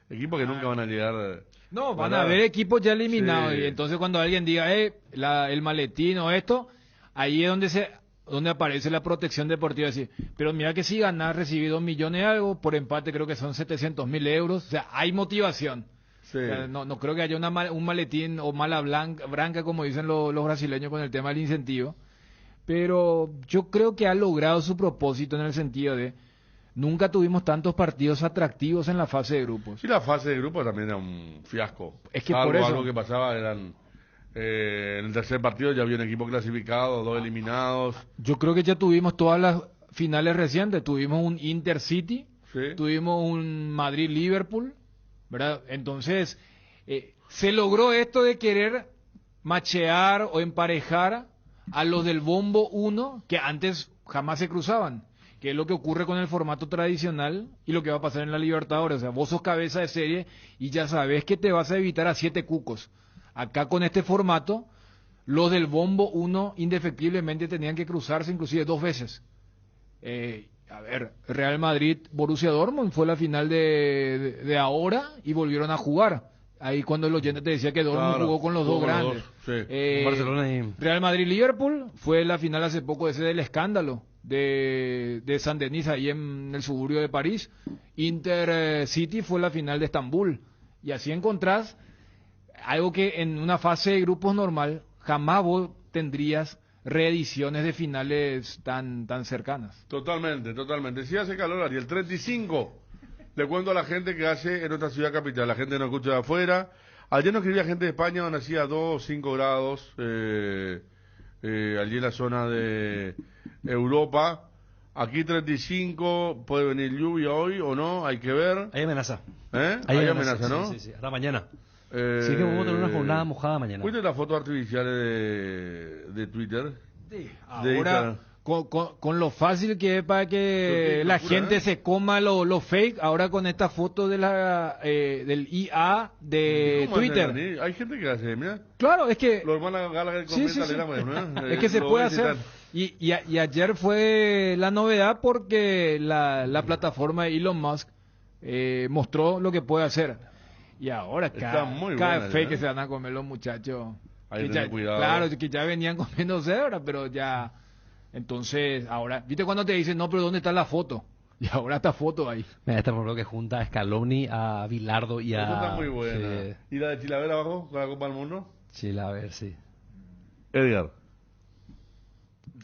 B: equipos que nunca van a llegar.
C: No, van a haber equipos ya eliminados. Sí. Y entonces cuando alguien diga, el maletín o esto, ahí es donde aparece la protección deportiva. Así. Pero mira que si ganás, recibí 2 millones algo, por empate creo que son 700,000 euros. O sea, hay motivación. Sí. O sea, no creo que haya un maletín o mala branca, como dicen los brasileños con el tema del incentivo. Pero yo creo que ha logrado su propósito en el sentido de nunca tuvimos tantos partidos atractivos en la fase de grupos.
B: Sí, la fase de grupos también era un fiasco.
C: Es que por eso...
B: Algo que pasaba en el tercer partido ya había un equipo clasificado, 2 eliminados.
C: Yo creo que ya tuvimos todas las finales recientes. Tuvimos un Inter-City, tuvimos un Madrid-Liverpool, ¿verdad? Entonces, se logró esto de querer machear o emparejar a los del bombo 1 que antes jamás se cruzaban, que es lo que ocurre con el formato tradicional y lo que va a pasar en la Libertadores. O sea, vos sos cabeza de serie y ya sabes que te vas a evitar a 7 cucos. Acá con este formato, los del bombo 1 indefectiblemente tenían que cruzarse inclusive 2 veces. Real Madrid, Borussia Dortmund fue la final de ahora y volvieron a jugar. Ahí cuando el oyente te decía que Dortmund jugó con los 2 grandes.
D: Barcelona y...
C: Real Madrid-Liverpool fue la final hace poco ese del escándalo de Saint-Denis ahí en el suburbio de París. Inter-City fue la final de Estambul. Y así encontrás algo que en una fase de grupos normal jamás vos tendrías reediciones de finales tan cercanas.
B: Totalmente. Sí hace calor, Ariel. 35. Le cuento a la gente que hace en nuestra ciudad capital. La gente nos escucha de afuera. Ayer nos escribía gente de España donde hacía 2, 5 grados. Allí en la zona de Europa. Aquí 35. Puede venir lluvia hoy o no. Hay que ver.
D: Hay amenaza.
B: Hay amenaza, ¿no?
D: Sí. Hasta mañana. Sí, que vamos a tener una jornada mojada mañana.
B: ¿Viste las fotos artificiales de Twitter?
C: Sí. Ahora, con lo fácil que es para que la gente se coma lo fake, ahora con esta foto de del IA de Twitter.
B: Hay gente que hace, mira.
C: Claro, es que...
B: Los hermanos Gallagher
C: es que se puede hacer. Y ayer fue la novedad porque la plataforma de Elon Musk mostró lo que puede hacer. Y ahora cada fe que se van a comer los muchachos.
B: Hay que tener cuidado.
C: Claro, que ya venían comiéndose ahora, pero ya... Entonces, ahora... ¿Viste cuando te dicen, no, pero ¿dónde está la foto? Y ahora está foto ahí.
D: Mira, este por lo que junta a Scaloni, a Bilardo y a...
B: Esta está muy buena. Sí. ¿Y la de Chilaver abajo, con la Copa del Mundo?
D: Chilaver, sí.
B: Edgar.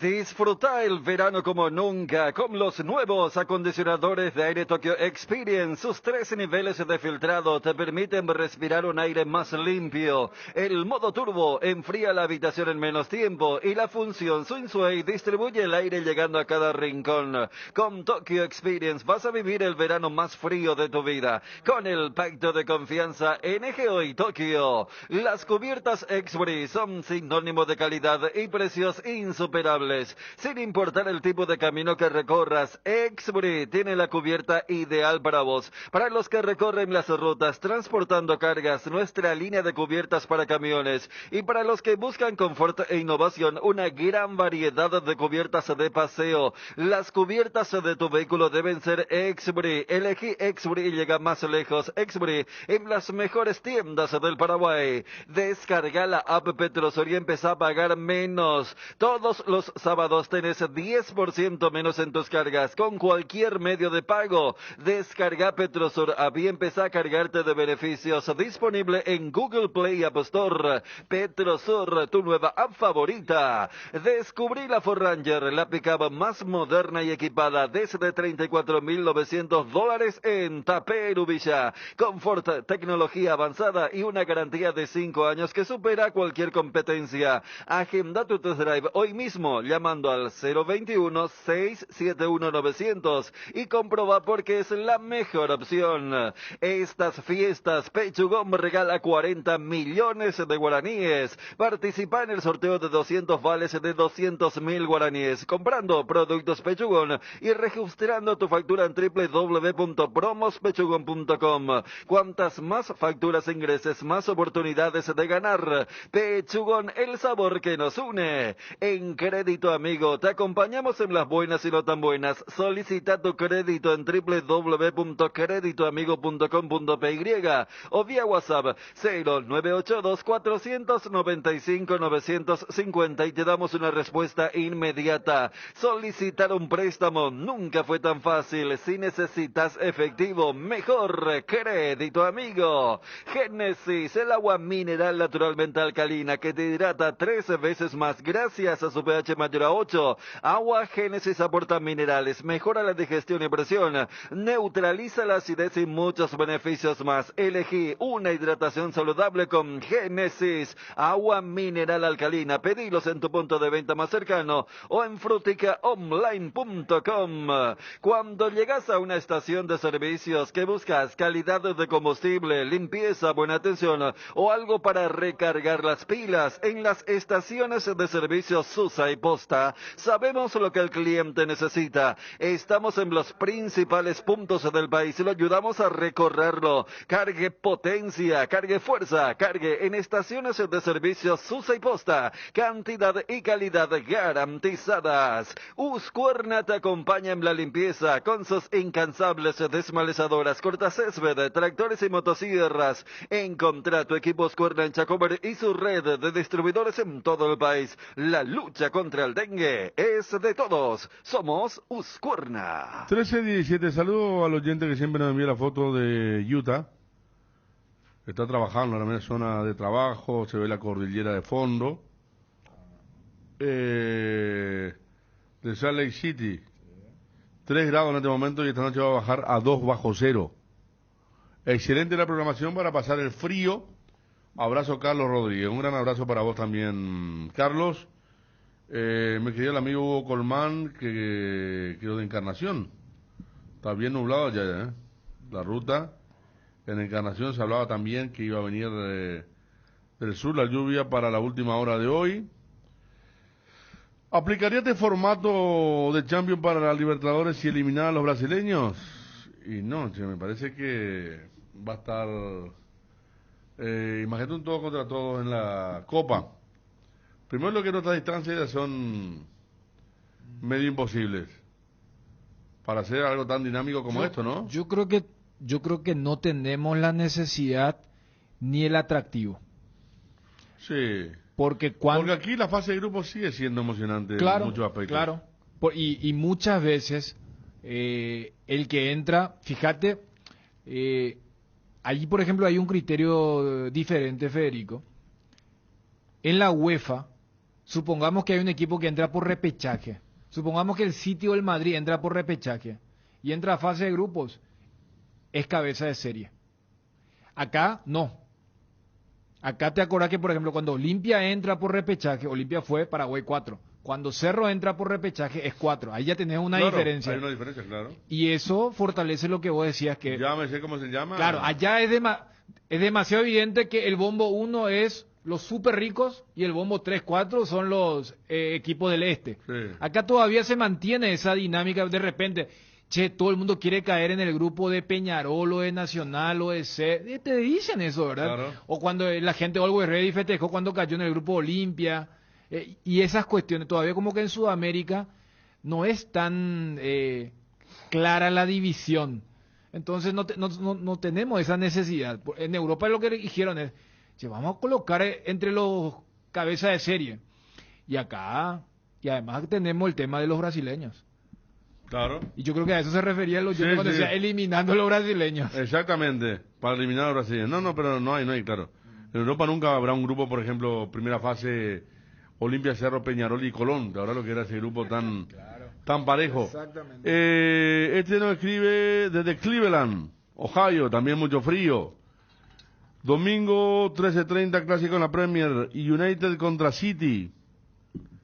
H: Disfruta el verano como nunca con los nuevos acondicionadores de aire Tokyo Experience. Sus 3 niveles de filtrado te permiten respirar un aire más limpio. El modo turbo enfría la habitación en menos tiempo y la función Sunsui distribuye el aire llegando a cada rincón. Con Tokyo Experience vas a vivir el verano más frío de tu vida. Con el pacto de confianza NGO y Tokyo. Las cubiertas Exbury son sinónimo de calidad y precios insuperables. Sin importar el tipo de camino que recorras, Exbury tiene la cubierta ideal para vos. Para los que recorren las rutas transportando cargas, nuestra línea de cubiertas para camiones. Y para los que buscan confort e innovación, una gran variedad de cubiertas de paseo. Las cubiertas de tu vehículo deben ser Exbury. Elegí Exbury y llega más lejos. Exbury en las mejores tiendas del Paraguay. Descarga la app Petrosor y empezá a pagar menos. Todos los sábados tenés 10% menos en tus cargas con cualquier medio de pago. Descarga Petrosur App y empezá a cargarte de beneficios. Disponible en Google Play App Store. Petrosur, tu nueva app favorita. Descubrí la Forranger, la pickup más moderna y equipada desde $34,900 en Taperu Villa. Confort, tecnología avanzada y una garantía de 5 años que supera cualquier competencia. Agenda tu test drive hoy mismo llamando al 021-671-900 y comproba porque es la mejor opción. Estas fiestas, Pechugón regala 40 millones de guaraníes. Participa en el sorteo de 200 vales de 200.000 guaraníes comprando productos Pechugón y registrando tu factura en www.promospechugón.com. Cuantas más facturas ingreses, más oportunidades de ganar. Pechugón, el sabor que nos une. En Crédito Amigo, te acompañamos en las buenas y no tan buenas. Solicita tu crédito en www.creditoamigo.com.py o vía WhatsApp 0982-495-950 y te damos una respuesta inmediata. Solicitar un préstamo nunca fue tan fácil. Si necesitas efectivo, mejor Crédito Amigo. Génesis, el agua mineral naturalmente alcalina que te hidrata 13 veces más gracias a su pH mayor a 8. Agua Génesis aporta minerales, mejora la digestión y presión, neutraliza la acidez y muchos beneficios más. Elegí una hidratación saludable con Génesis, agua mineral alcalina. Pedilos en tu punto de venta más cercano o en fruticaonline.com. Cuando llegas a una estación de servicios que buscas calidad de combustible, limpieza, buena atención o algo para recargar las pilas, en las estaciones de servicios Susa y Posta sabemos lo que el cliente necesita. Estamos en los principales puntos del país y lo ayudamos a recorrerlo. Cargue potencia, cargue fuerza, cargue en estaciones de servicios Susa y Posta. Cantidad y calidad garantizadas. Uscuerna te acompaña en la limpieza con sus incansables desmalezadoras, cortacésped, tractores y motosierras. Encontrá tu equipo Uscuerna en Chacomer y su red de distribuidores en todo el país. La lucha contra el dengue es de todos. Somos Uscuerna.
B: 13:17. Saludo al oyente que siempre nos envía la foto de Utah. Está trabajando en la zona de trabajo, se ve la cordillera de fondo. De Salt Lake City. 3 grados en este momento y esta noche va a bajar a 2 bajo cero. Excelente la programación para pasar el frío. Abrazo Carlos Rodríguez. Un gran abrazo para vos también, Carlos. Me quedó el amigo Hugo Colmán que quedó de Encarnación. Está bien nublado ya, la ruta. En Encarnación se hablaba también que iba a venir del sur la lluvia para la última hora de hoy. ¿Aplicaría este formato de Champions para la Libertadores y eliminar a los brasileños? Y no, me parece que va a estar... imagínate un todo contra todos en la Copa. Primero lo que nuestras distancias son medio imposibles para hacer algo tan dinámico como esto, ¿no?
C: Yo creo que no tenemos la necesidad ni el atractivo.
B: Sí.
C: Porque
B: aquí la fase de grupo sigue siendo emocionante en muchos aspectos.
C: Claro. Y muchas veces el que entra, fíjate, allí por ejemplo hay un criterio diferente, Federico. En la UEFA supongamos que hay un equipo que entra por repechaje, supongamos que el City o el Madrid entra por repechaje y entra a fase de grupos, es cabeza de serie. Acá no. Acá te acordás que, por ejemplo, cuando Olimpia entra por repechaje, Olimpia fue Paraguay 4. Cuando Cerro entra por repechaje es 4. Ahí ya tenés una diferencia.
B: Hay una diferencia, claro.
C: Y eso fortalece lo que vos decías que...
B: Ya me sé cómo se llama.
C: Claro, allá es demasiado evidente que el bombo 1 es los súper ricos y el bombo 3, 4 son los equipos del este.
B: Sí.
C: Acá todavía se mantiene esa dinámica de repente... Che, todo el mundo quiere caer en el grupo de Peñarol o de Nacional o de C. Te dicen eso, ¿verdad?
B: Claro.
C: O cuando la gente Always Ready festejó cuando cayó en el grupo Olimpia. Y esas cuestiones, todavía como que en Sudamérica no es tan clara la división. Entonces no tenemos esa necesidad. En Europa lo que dijeron es, che, vamos a colocar entre los cabezas de serie. Y acá, y además tenemos el tema de los brasileños.
B: Claro.
C: Y yo creo que a eso se refería los
B: Sí,
C: cuando decía eliminando a los brasileños.
B: Exactamente, para eliminar a los brasileños. No, pero no hay, claro. En Europa nunca habrá un grupo, por ejemplo, primera fase, Olimpia, Cerro, Peñarol y Colón, que ahora lo que era ese grupo tan parejo.
C: Exactamente.
B: Este nos escribe desde Cleveland, Ohio, también mucho frío. Domingo 13:30, clásico en la Premier, United contra City.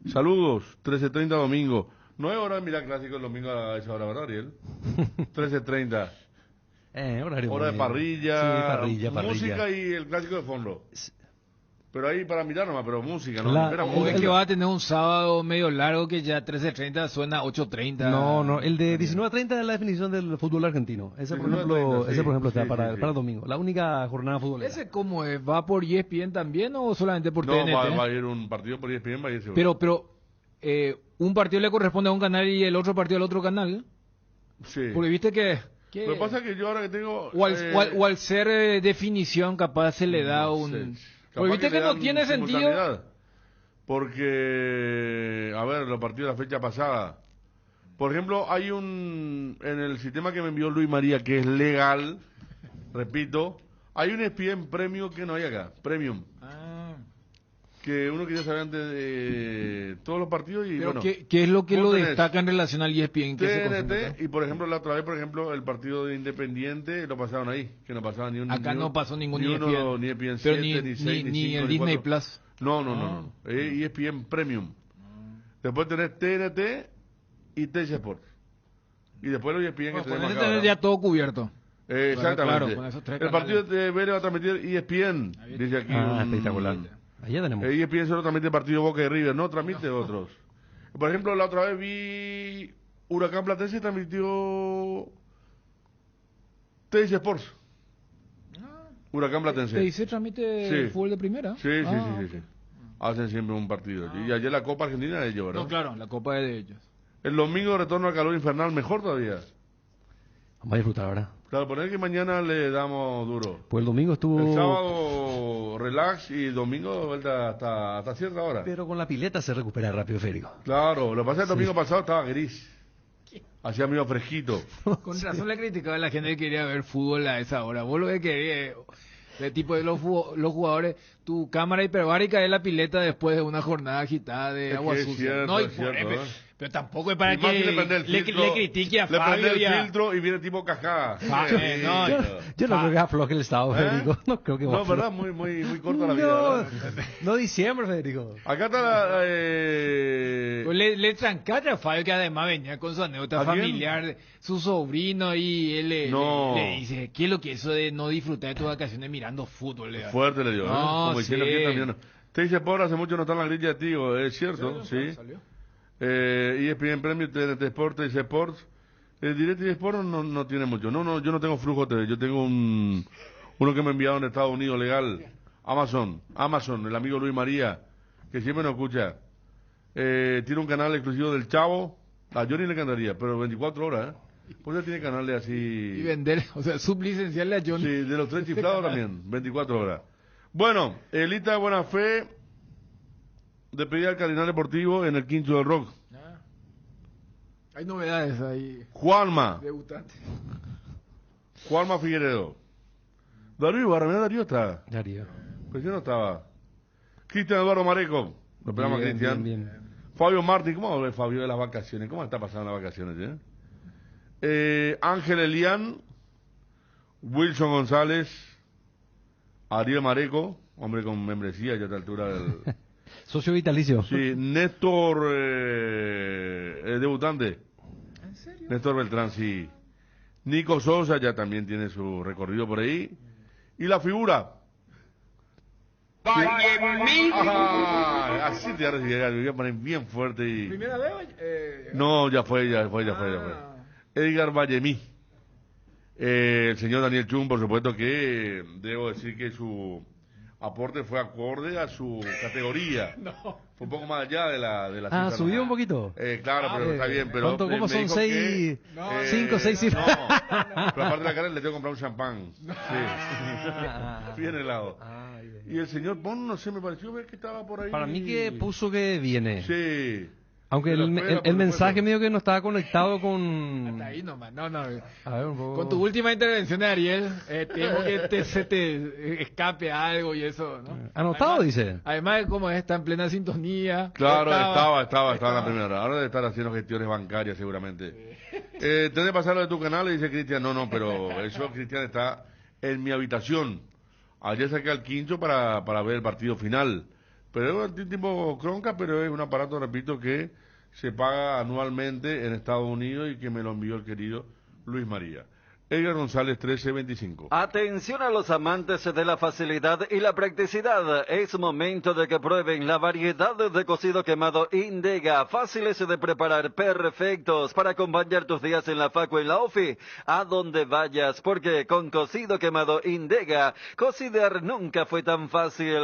B: Saludos, 13:30 domingo. No es hora de mirar clásico el domingo a esa hora, ¿verdad, Ariel? 13:30. Hora de parrilla,
D: Sí, parrilla.
B: música y el clásico de fondo. Pero ahí para mirar nomás, pero música, ¿no?
D: La-
B: Espera,
C: O es
B: música.
C: que va a tener un sábado medio largo que ya 13:30 suena 8:30.
D: No, el de 19:30 es la definición del fútbol argentino. Ese, por ejemplo,
B: 19:30,
D: ese, por ejemplo,
B: sí,
D: está
B: sí,
D: para
B: sí.
D: el domingo. La única jornada futbolera.
C: ¿Ese cómo es? ¿Va por ESPN también o solamente por
B: No,
C: TNT?
B: va a ir un partido por ESPN, va a ir seguro.
C: Pero un partido le corresponde a un canal y el otro partido al otro canal.
B: Sí.
C: Porque viste que
B: Lo que pasa es que yo ahora que tengo...
C: o al ser definición capaz se le da un...
B: sí.
C: Porque viste
B: le
C: que no
B: dan
C: tiene sentido.
B: simultaneidad. Porque, a ver, los partidos de la fecha pasada. Por ejemplo, hay en el sistema que me envió Luis María, que es legal, repito, hay un ESPN Premium que no hay acá, Premium. Que uno quería saber antes de todos los partidos y
C: Pero
B: bueno.
C: ¿qué es lo que
B: vos
C: lo
B: tenés
C: destaca en relación al ESPN? ¿Qué se consulta?
B: TNT y por ejemplo la otra vez, por ejemplo, el partido de Independiente lo pasaron ahí, que no pasaba ni un...
C: Acá
B: ni
C: no
B: un-
C: pasó ningún
B: ni
C: ESPN.
B: uno, ni ESPN 7,
C: Pero
B: ni 6, ni 5,
C: ni el
B: ni
C: Disney
B: 4.
C: Plus.
B: No. ESPN Premium. Después tenés TNT y TC Sports. Y después los ESPN que
C: Bueno, con
B: tenemos
C: eso
B: acá,
C: tenés
B: ¿verdad?
C: ya todo cubierto.
B: Exactamente.
C: Claro, con esos tres
B: el partido
C: canales.
B: de Vélez va a transmitir ESPN, dice aquí.
D: Espectacular. Allá tenemos.
B: ESPN solo transmite el partido Boca y River, no transmite otros. Por ejemplo, la otra vez vi Huracán Platense y transmitió TC Sports. Huracán Platense.
C: ¿Te dice transmite
B: Sí.
C: el fútbol de primera?
B: Sí. Hacen siempre un partido. Y ayer la Copa Argentina de ellos, ¿verdad?
C: No, claro, la copa es de ellos.
B: El domingo retorno al calor infernal, mejor todavía.
D: Vamos a disfrutar, ¿verdad?
B: Claro, poner que mañana le damos duro.
D: Pues el domingo estuvo...
B: El sábado relax y el domingo vuelta hasta cierta hora.
D: Pero con la pileta se recupera rápido, Férico.
B: Claro, lo que pasa es que el domingo pasado estaba gris. Hacía medio fresquito.
C: Con razón le criticaba a la gente que quería ver fútbol a esa hora. Vos lo que querías, de tipo de los jugadores, tu cámara hiperbárica es la pileta después de una jornada agitada de
B: Es
C: agua
B: que es
C: sucia.
B: cierto,
C: No, y
B: es cierto,
C: por-
B: ¿eh?
C: pero tampoco es para
B: Y más
C: que
B: le prende el
C: le
B: filtro,
C: critique a
B: le prende
C: Fabio
B: el
C: y a...
B: filtro y viene tipo cascada.
C: no,
D: Yo no creo que afloje el estado, Federico. No creo que
B: No, verdad, muy corta la vida. ¿verdad?
D: No diciembre, Federico.
B: Acá está la...
C: Pues le trancacha a Fabio, que además venía con su anécdota
B: ¿A quién?
C: familiar, su sobrino, y él
B: No.
C: le dice, ¿qué es lo que eso de no disfrutar de tus vacaciones mirando fútbol? Le da?
B: Fuerte le dio, ¿eh?
C: No,
B: Como diciendo
C: sí.
B: que también... Te dice, pobre, hace mucho no está en la grilla de Tigo, es cierto, sí. ESPN Premium, TNT Sport, TC Sports. DirecTV Sport no tiene mucho. No, yo no tengo Flujo TV, yo tengo uno que me enviaron de Estados Unidos legal. Amazon, el amigo Luis María, que siempre nos escucha. Tiene un canal exclusivo del Chavo. A Johnny le encantaría, pero 24 horas, ¿eh? Pues él tiene canales así...
C: Y vender, o sea, sublicenciarle a Johnny.
B: Sí, de los tres chiflados también, 24 horas. Bueno, Elita Buena Fe despedida al Cardinal Deportivo en el Quinto del Rock.
C: Hay novedades ahí.
B: Juanma
C: Figueiredo.
B: Darío Ibarra, mira, Darío está.
D: Darío.
B: Pues yo no estaba. Cristian Eduardo Mareco, Lo esperamos a
D: Bien,
B: Cristian.
D: bien, bien.
B: Fabio Martín, ¿cómo ve Fabio de las vacaciones? ¿Cómo está pasando las vacaciones? Ángel Elián, Wilson González, Ariel Mareco, hombre con membresía ya a esta altura del...
D: Socio vitalicio.
B: Sí, Néstor, debutante.
C: ¿En serio?
B: Néstor Beltrán, sí. Nico Sosa ya también tiene su recorrido por ahí. Y la figura. Ajá, así te voy a recibir, me voy a poner bien fuerte y...
C: ¿Primera vez?
B: No, ya fue. Edgar Vallemí. El señor Daniel Chum, por supuesto que debo decir que su aporte fue acorde a su categoría.
C: No.
B: Fue un poco más allá de la
D: Ah,
B: cifra
D: subió
B: normal.
D: un poquito.
B: Claro, pero está bien. Pero
D: ¿Cuánto, cómo
B: me
D: son?
B: dijo
D: 6,
B: que,
D: 5, 6 cifras.
B: No, pero aparte de la cara le tengo que comprar un champán. Sí. Bien helado. Y el señor Bon, no sé, me pareció ver que estaba por ahí.
D: Para mí que puso que viene.
B: Sí.
D: Aunque
B: Se lo
D: el
B: espera,
D: mensaje medio que no estaba conectado con...
C: Hasta ahí nomás, no.
D: A ver, un poco...
C: Con tu última intervención de Ariel, temo que se te escape algo y eso, ¿no?
D: Anotado,
C: Además-
D: dice.
C: Además, como está en plena sintonía.
B: Claro, estaba en la primera. Ahora debe estar haciendo gestiones bancarias seguramente. Tenés que pasarlo de tu canal, le dice Cristian. No, pero eso Cristian está en mi habitación. Ayer saqué al quincho para ver el partido final. Pero es un tipo cronca, pero es un aparato, repito, que se paga anualmente en Estados Unidos y que me lo envió el querido Luis María. Edgar González 1325.
H: Atención a los amantes de la facilidad y la practicidad. Es momento de que prueben la variedad de cocido quemado Indega. Fáciles de preparar, perfectos para acompañar tus días en la facu, en la ofi, a donde vayas. Porque con cocido quemado Indega, cocinar nunca fue tan fácil.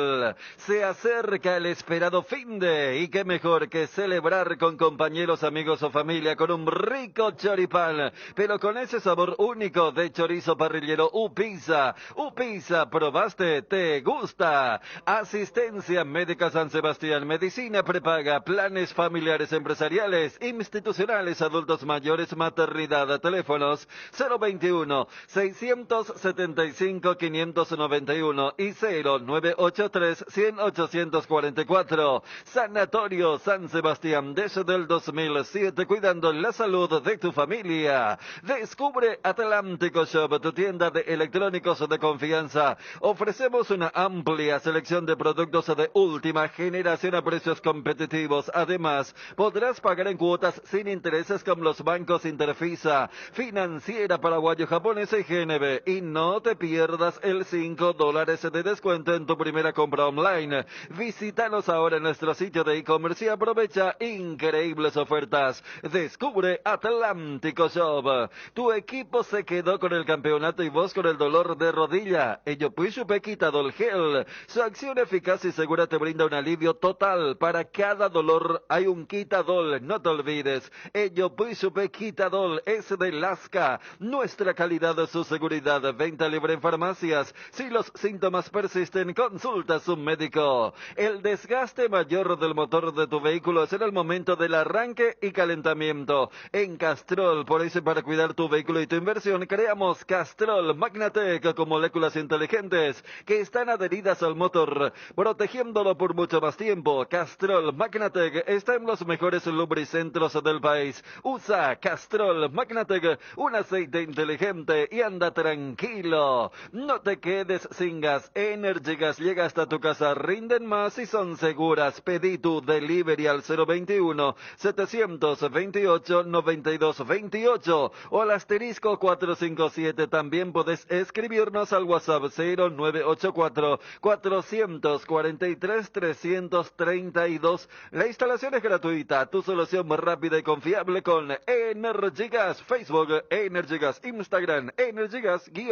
H: Se acerca el esperado finde y qué mejor que celebrar con compañeros, amigos o familia con un rico choripán, pero con ese sabor único de chorizo parrillero Upisa. Upisa, ¿probaste? ¿Te gusta? Asistencia Médica San Sebastián, medicina prepaga, planes familiares empresariales, institucionales, adultos mayores, maternidad, teléfonos 021-675-591 y 0983-100-844. Sanatorio San Sebastián desde el 2007, cuidando la salud de tu familia. Descubre Atlántico Shop, tu tienda de electrónicos de confianza. Ofrecemos una amplia selección de productos de última generación a precios competitivos. Además, podrás pagar en cuotas sin intereses con los bancos Interfisa, Financiera Paraguayo-Japonesa y GNB. Y no te pierdas el $5 de descuento en tu primera compra online. Visítanos ahora en nuestro sitio de e-commerce y aprovecha increíbles ofertas. Descubre Atlántico Shop. Tu equipo se quedó con el campeonato y vos con el dolor de rodilla. Ello Puishupe Quitadol Gel. Su acción eficaz y segura te brinda un alivio total. Para cada dolor hay un Quitadol. No te olvides. Ello Puishupe Quitadol es de Lasca. Nuestra calidad, su seguridad. Venta libre en farmacias. Si los síntomas persisten, consulta a su médico. El desgaste mayor del motor de tu vehículo es en el momento del arranque y calentamiento. En Castrol, por eso para cuidar tu vehículo y tu inversión, creamos Castrol Magnatec con moléculas inteligentes que están adheridas al motor, protegiéndolo por mucho más tiempo. Castrol Magnatec está en los mejores lubricentros del país. Usa Castrol Magnatec, un aceite inteligente y anda tranquilo. No te quedes sin gas. Energy Gas llega hasta tu casa, rinden más y son seguras. Pedí tu delivery al 021-728-9228 o al asterisco 457. También podés escribirnos al WhatsApp 0984-443-332. La instalación es gratuita. Tu solución más rápida y confiable con Energy Gas. Facebook Energy Gas, Instagram Energy Gas_PY.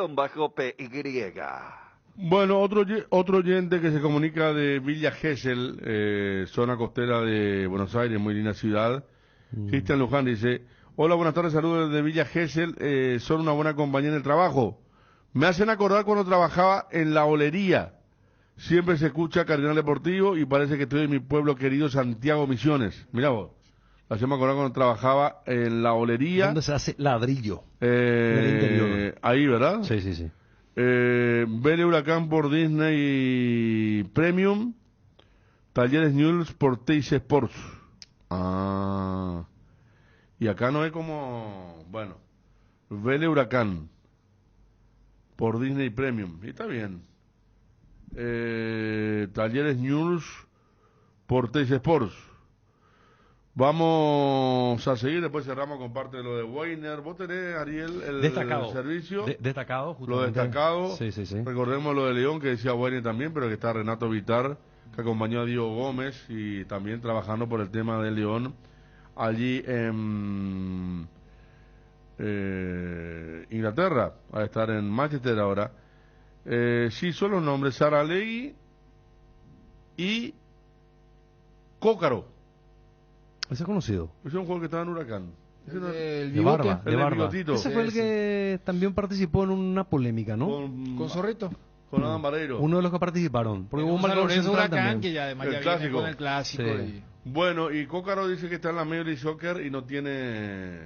B: Bueno, otro oyente que se comunica de Villa Gesell, zona costera de Buenos Aires, muy linda ciudad. Cristian Luján dice: hola, buenas tardes, saludos desde Villa Gesell, son una buena compañía en el trabajo. Me hacen acordar cuando trabajaba en la olería. Siempre se escucha Cardenal Deportivo y parece que estoy en mi pueblo querido Santiago Misiones. Mirá vos, hacemos acordar cuando trabajaba en la olería.
D: ¿Dónde se hace ladrillo? En el interior.
B: Ahí, ¿verdad?
D: Sí, sí, sí.
B: Vele Huracán por Disney Premium. Talleres Newell's por Teis Sports. Ah. Y acá no es como, bueno, Vélez Huracán por Disney Premium. Y está bien. Talleres Newell's por Teis Sports. Vamos a seguir, después cerramos con parte de lo de Weiner. Vos tenés, Ariel, el
D: Destacado.
B: servicio.
D: Destacado,
B: Lo
D: justamente.
B: destacado.
D: Sí, sí, sí.
B: Recordemos lo de León, que decía Weiner también, pero que está Renato Vitar, que acompañó a Diego Gómez y también trabajando por el tema de León allí en Inglaterra, a estar en Manchester ahora. Sí, son los nombres Saralegui y Cócaro.
D: Ese es conocido.
B: Ese es un jugador que estaba en Huracán. Ese no-
C: El
D: De
C: bigote.
D: barba,
B: el
D: de
B: del
D: barba.
B: bigotito.
D: Ese fue el que también participó en una polémica, ¿no?
C: Con Zorrito.
B: Con Adam Barreiro.
D: Uno de los que participaron. Porque hubo un
C: San
D: marcador
C: Lorenzo
D: central
C: Huracán,
D: también.
C: que ya además
B: El
C: ya viene
B: clásico.
C: con el clásico.
D: Sí.
B: Bueno, y Cócaro dice que está en la Major League Soccer y no tiene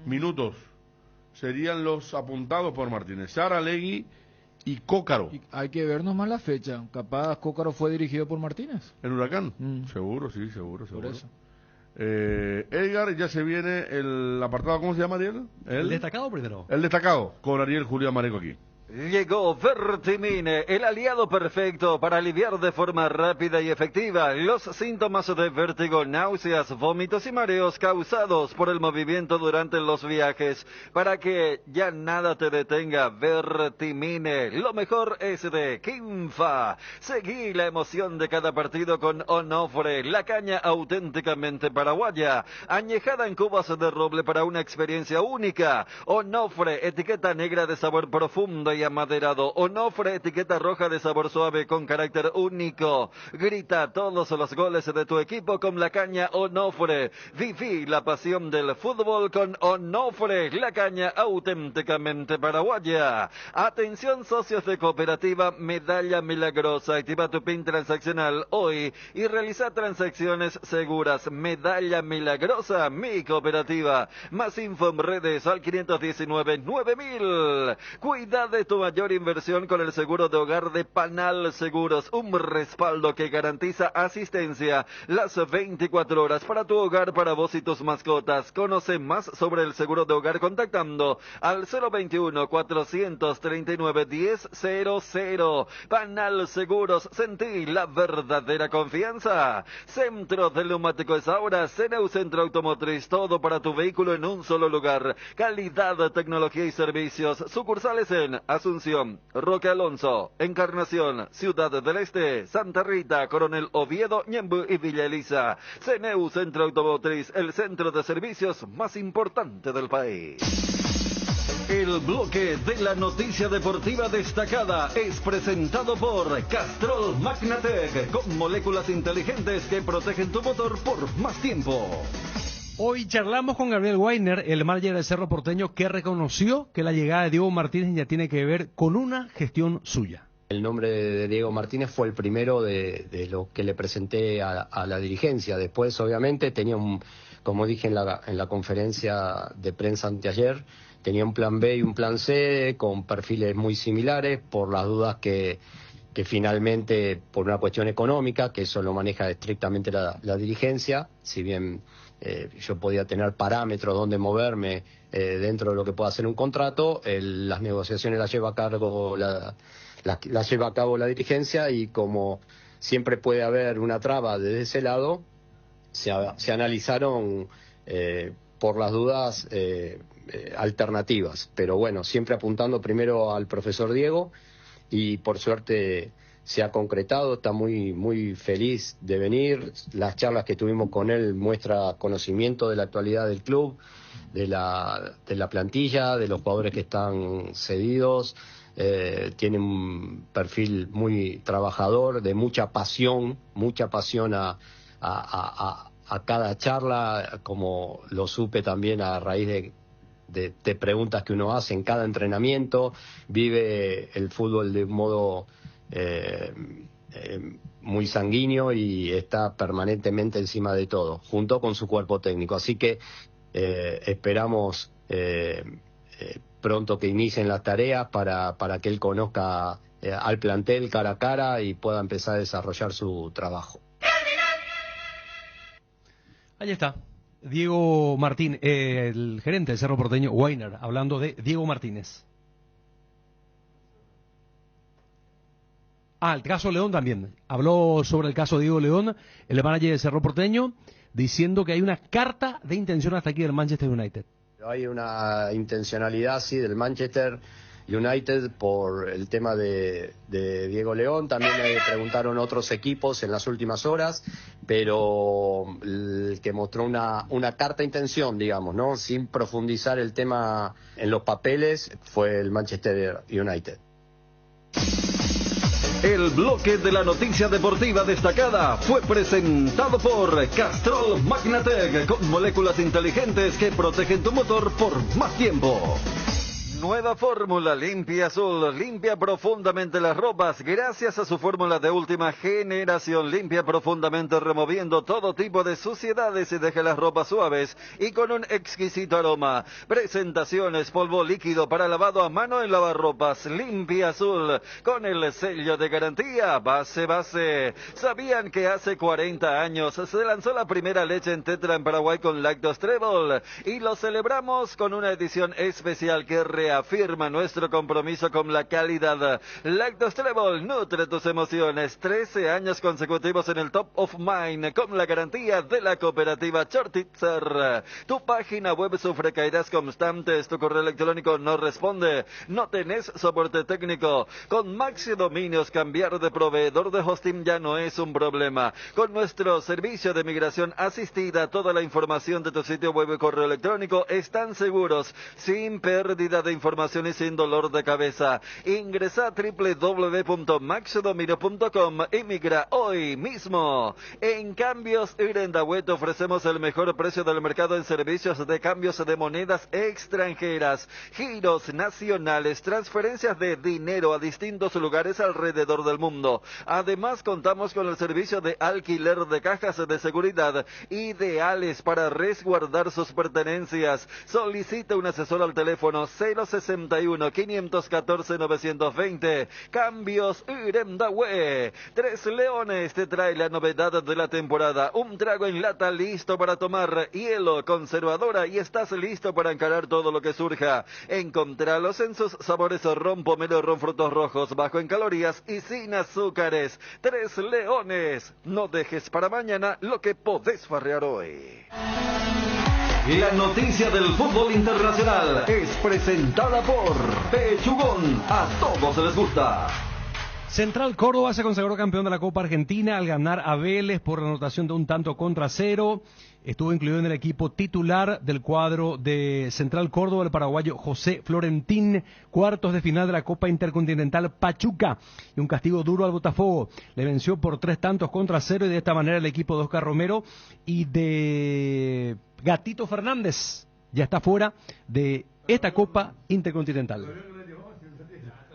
B: minutos. Serían los apuntados por Martínez. Saralegui y Cócaro.
C: Y hay que ver nomás la fecha. Capaz Cócaro fue dirigido por Martínez.
B: ¿En Huracán?
C: Mm.
B: Seguro, sí, seguro.
C: Por eso.
B: Edgar, ya se viene el apartado, ¿cómo se llama, Ariel?
D: El destacado primero.
B: El destacado, con Ariel Julián Mareco aquí.
H: Llegó Vertimine, el aliado perfecto para aliviar de forma rápida y efectiva los síntomas de vértigo, náuseas, vómitos y mareos causados por el movimiento durante los viajes. Para que ya nada te detenga, Vertimine, lo mejor es de Quimfa. Seguí la emoción de cada partido con Onofre, la caña auténticamente paraguaya, añejada en cubas de roble para una experiencia única. Onofre, etiqueta negra de sabor profundo y amaderado. Onofre, etiqueta roja de sabor suave con carácter único. Grita todos los goles de tu equipo con la caña Onofre. Viví la pasión del fútbol con Onofre, la caña auténticamente paraguaya. Atención, socios de cooperativa Medalla Milagrosa. Activa tu PIN transaccional hoy y realiza transacciones seguras. Medalla Milagrosa, mi cooperativa. Más info en redes al 519-9000. Cuida de tu mayor inversión con el seguro de hogar de Panal Seguros, un respaldo que garantiza asistencia las 24 horas para tu hogar, para vos y tus mascotas. Conoce más sobre el seguro de hogar contactando al 021-439-1000. Panal Seguros, sentí la verdadera confianza. Centro del Neumático es ahora CNEU Centro Automotriz, todo para tu vehículo en un solo lugar. Calidad, tecnología y servicios. Sucursales en Asunción, Roque Alonso, Encarnación, Ciudad del Este, Santa Rita, Coronel Oviedo, Ñemby y Villa Elisa. CNEU Centro Automotriz, el centro de servicios más importante del país. El bloque de la noticia deportiva destacada es presentado por Castrol Magnatec, con moléculas inteligentes que protegen tu motor por más tiempo.
D: Hoy charlamos con Gabriel Weiner, el manager del Cerro Porteño, que reconoció que la llegada de Diego Martínez ya tiene que ver con una gestión suya.
I: El nombre de Diego Martínez fue el primero de lo que le presenté a la dirigencia. Después, obviamente, tenía como dije en la conferencia de prensa anteayer, tenía un plan B y un plan C con perfiles muy similares, por las dudas que finalmente, por una cuestión económica, que eso lo maneja estrictamente la dirigencia, si bien yo podía tener parámetros donde moverme dentro de lo que pueda hacer un contrato, las negociaciones las lleva a cargo las lleva a cabo la dirigencia, y como siempre puede haber una traba desde ese lado, se analizaron por las dudas alternativas, pero bueno, siempre apuntando primero al profesor Diego, y por suerte se ha concretado. Está muy muy feliz de venir. Las charlas que tuvimos con él muestra conocimiento de la actualidad del club, de la plantilla, de los jugadores que están cedidos. Tiene un perfil muy trabajador, de mucha pasión a cada charla, como lo supe también a raíz de preguntas que uno hace en cada entrenamiento. Vive el fútbol de un modo muy sanguíneo y está permanentemente encima de todo, junto con su cuerpo técnico. Así que esperamos pronto que inicien las tareas para que él conozca al plantel cara a cara y pueda empezar a desarrollar su trabajo.
D: Ahí está. Diego Martín, el gerente del Cerro Porteño, Weiner, hablando de Diego Martínez. El caso León también. Habló sobre el caso Diego León, el manager del Cerro Porteño, diciendo que hay una carta de intención hasta aquí del Manchester United.
I: Hay una intencionalidad, sí, del Manchester United por el tema de Diego León. También me preguntaron otros equipos en las últimas horas, pero el que mostró una carta de intención, digamos, ¿no? Sin profundizar el tema en los papeles, fue el Manchester United.
H: El bloque de la noticia deportiva destacada fue presentado por Castrol Magnatec, con moléculas inteligentes que protegen tu motor por más tiempo. Nueva fórmula Limpia Azul, limpia profundamente las ropas gracias a su fórmula de última generación. Limpia profundamente removiendo todo tipo de suciedades y deja las ropas suaves y con un exquisito aroma. Presentaciones, polvo líquido para lavado a mano en lavarropas. Limpia Azul, con el sello de garantía base. ¿Sabían que hace 40 años se lanzó la primera leche en tetra en Paraguay con Lactos Trébol? Y lo celebramos con una edición especial que reafirma nuestro compromiso con la calidad. Lactos Trébol nutre tus emociones. 13 años consecutivos en el Top of Mind con la garantía de la cooperativa Chortitzer. Tu página web sufre caídas constantes, tu correo electrónico no responde, no tenés soporte técnico. Con Maxi Dominios cambiar de proveedor de hosting ya no es un problema. Con nuestro servicio de migración asistida, toda la información de tu sitio web y correo electrónico están seguros, sin pérdida de información y sin dolor de cabeza. Ingresa a www.maxidominio.com y migra hoy mismo. En Cambios Irendawe te ofrecemos el mejor precio del mercado en servicios de cambios de monedas extranjeras, giros nacionales, transferencias de dinero a distintos lugares alrededor del mundo. Además, contamos con el servicio de alquiler de cajas de seguridad ideales para resguardar sus pertenencias. Solicita un asesor al teléfono 061-514-920. Cambios Irendawe. Tres Leones te trae la novedad de la temporada. Un trago en lata listo para tomar, hielo, conservadora, y estás listo para encarar todo lo que surja. Encontralos en sus sabores ron, pomelo, ron, frutos rojos, bajo en calorías y sin azúcares. Tres Leones. No dejes para mañana lo que podés farrear hoy. La noticia del fútbol internacional es presentada por Pechugón. A todos les gusta.
D: Central Córdoba se consagró campeón de la Copa Argentina al ganar a Vélez por la anotación de 1-0. Estuvo incluido en el equipo titular del cuadro de Central Córdoba el paraguayo José Florentín. Cuartos de final de la Copa Intercontinental Pachuca y un castigo duro al Botafogo. Le venció por 3-0 y de esta manera el equipo de Oscar Romero y de Gatito Fernández ya está fuera de esta Copa Intercontinental.